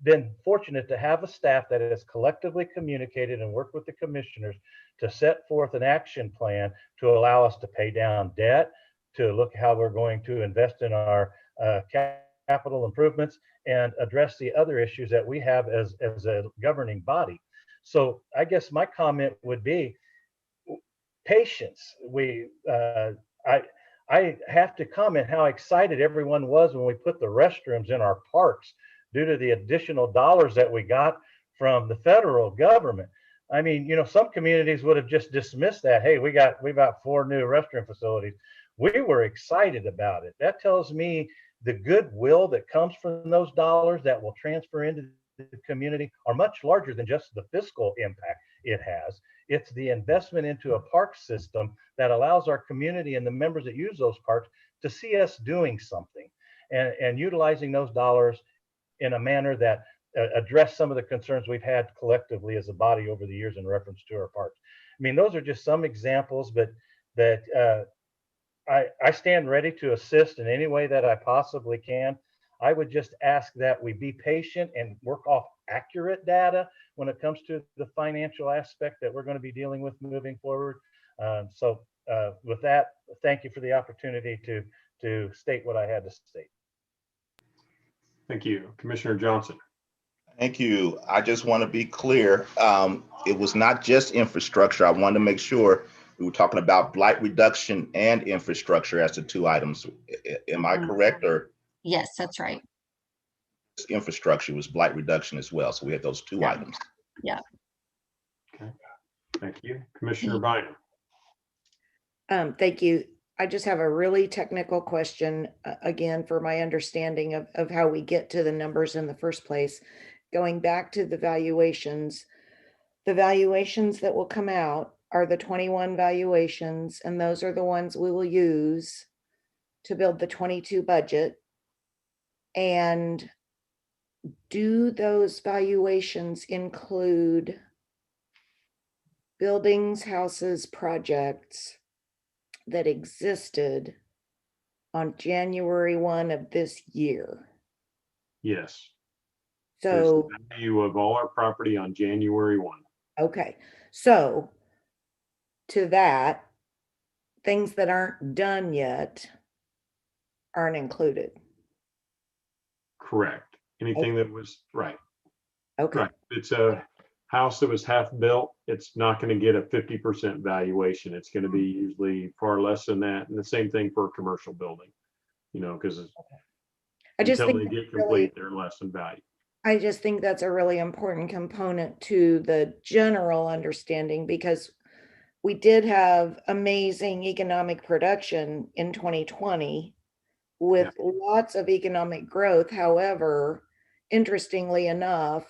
been fortunate to have a staff that has collectively communicated and worked with the commissioners to set forth an action plan to allow us to pay down debt, to look how we're going to invest in our capital improvements and address the other issues that we have as a governing body. So I guess my comment would be patience. I have to comment how excited everyone was when we put the restrooms in our parks due to the additional dollars that we got from the federal government. I mean, you know, some communities would have just dismissed that. Hey, we got 4 new restroom facilities. We were excited about it. That tells me the goodwill that comes from those dollars that will transfer into the community are much larger than just the fiscal impact it has. It's the investment into a park system that allows our community and the members that use those parks to see us doing something and utilizing those dollars in a manner that address some of the concerns we've had collectively as a body over the years in reference to our parks. I mean, those are just some examples, but I stand ready to assist in any way that I possibly can. I would just ask that we be patient and work off accurate data when it comes to the financial aspect that we're going to be dealing with moving forward. With that, thank you for the opportunity to state what I had to state. Thank you. Commissioner Johnson. Thank you. I just want to be clear. It was not just infrastructure. I wanted to make sure we were talking about blight reduction and infrastructure as the 2 items. Am I correct? Or yes, that's right. Infrastructure was blight reduction as well. So we had those 2 items. Yeah. Okay. Thank you. Commissioner Bynum. Thank you. I just have a really technical question, again, for my understanding of how we get to the numbers in the first place. Going back to the valuations that will come out are the 21 valuations, and those are the ones we will use to build the 22 budget. And do those valuations include buildings, houses, projects that existed on January 1 of this year? Yes. There's So, the value of all our property on January 1. okay, so to that, things that aren't done yet aren't included. Correct. Anything that was, right. Okay, Right. It's a house that was half built. It's not going to get a 50% valuation. It's going to be usually far less than that. And the same thing for a commercial building, because I just until think they that's get really, complete, they're less in value. I just think that's a really important component to the general understanding, because we did have amazing economic production in 2020 with lots of economic growth. However, interestingly enough,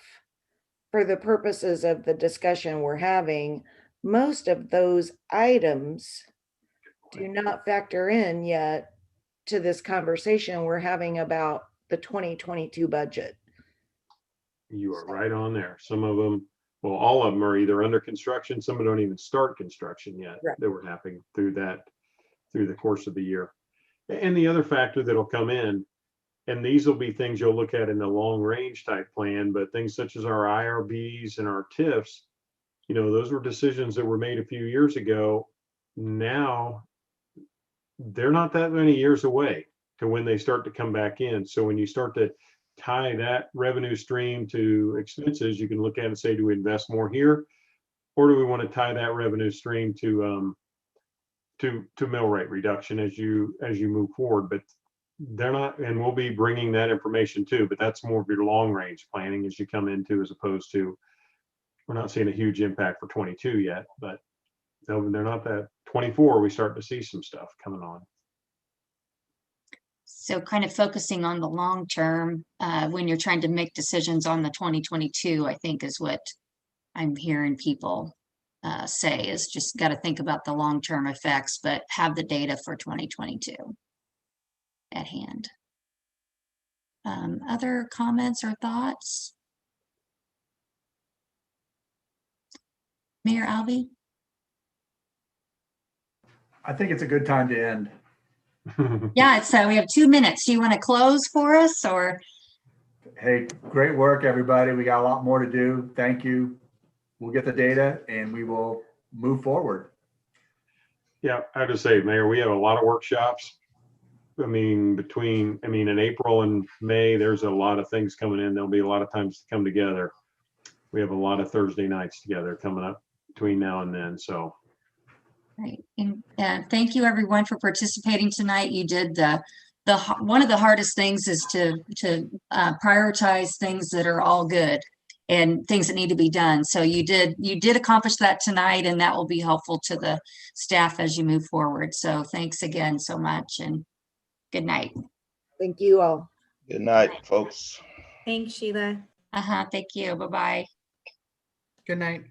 for the purposes of the discussion we're having, most of those items do not factor in yet to this conversation we're having about the 2022 budget. You are right on there. Some of them, well, all of them are either under construction. Some don't even start construction yet. Right. That were happening through the course of the year. And the other factor that'll come in, and these will be things you'll look at in the long range type plan, but things such as our IRBs and our TIFs, those were decisions that were made a few years ago. Now they're not that many years away to when they start to come back in. So when you start to tie that revenue stream to expenses, you can look at it and say, do we invest more here? Or do we want to tie that revenue stream to mill rate reduction as you move forward? But they're not, and we'll be bringing that information too, but that's more of your long range planning as you come into, as opposed to, we're not seeing a huge impact for 22 yet, but they're not that. 24, we start to see some stuff coming on. So kind of focusing on the long term, when you're trying to make decisions on the 2022, I think is what I'm hearing people say, is just got to think about the long-term effects, but have the data for 2022 at hand. Other comments or thoughts? Mayor Alvey? I think it's a good time to end. Yeah, so we have 2 minutes. Do you want to close for us, or? Hey, great work, everybody. We got a lot more to do. Thank you. We'll get the data and we will move forward. Yeah, I have to say, Mayor, we have a lot of workshops. In April and May, there's a lot of things coming in. There'll be a lot of times to come together. We have a lot of Thursday nights together coming up between now and then, so. Right, and thank you everyone for participating tonight. You did one of the hardest things is to prioritize things that are all good and things that need to be done. So you did accomplish that tonight, and that will be helpful to the staff as you move forward. So thanks again so much, and good night. Thank you all. Good night, folks. Thanks, Sheila. Thank you. Bye-bye. Good night.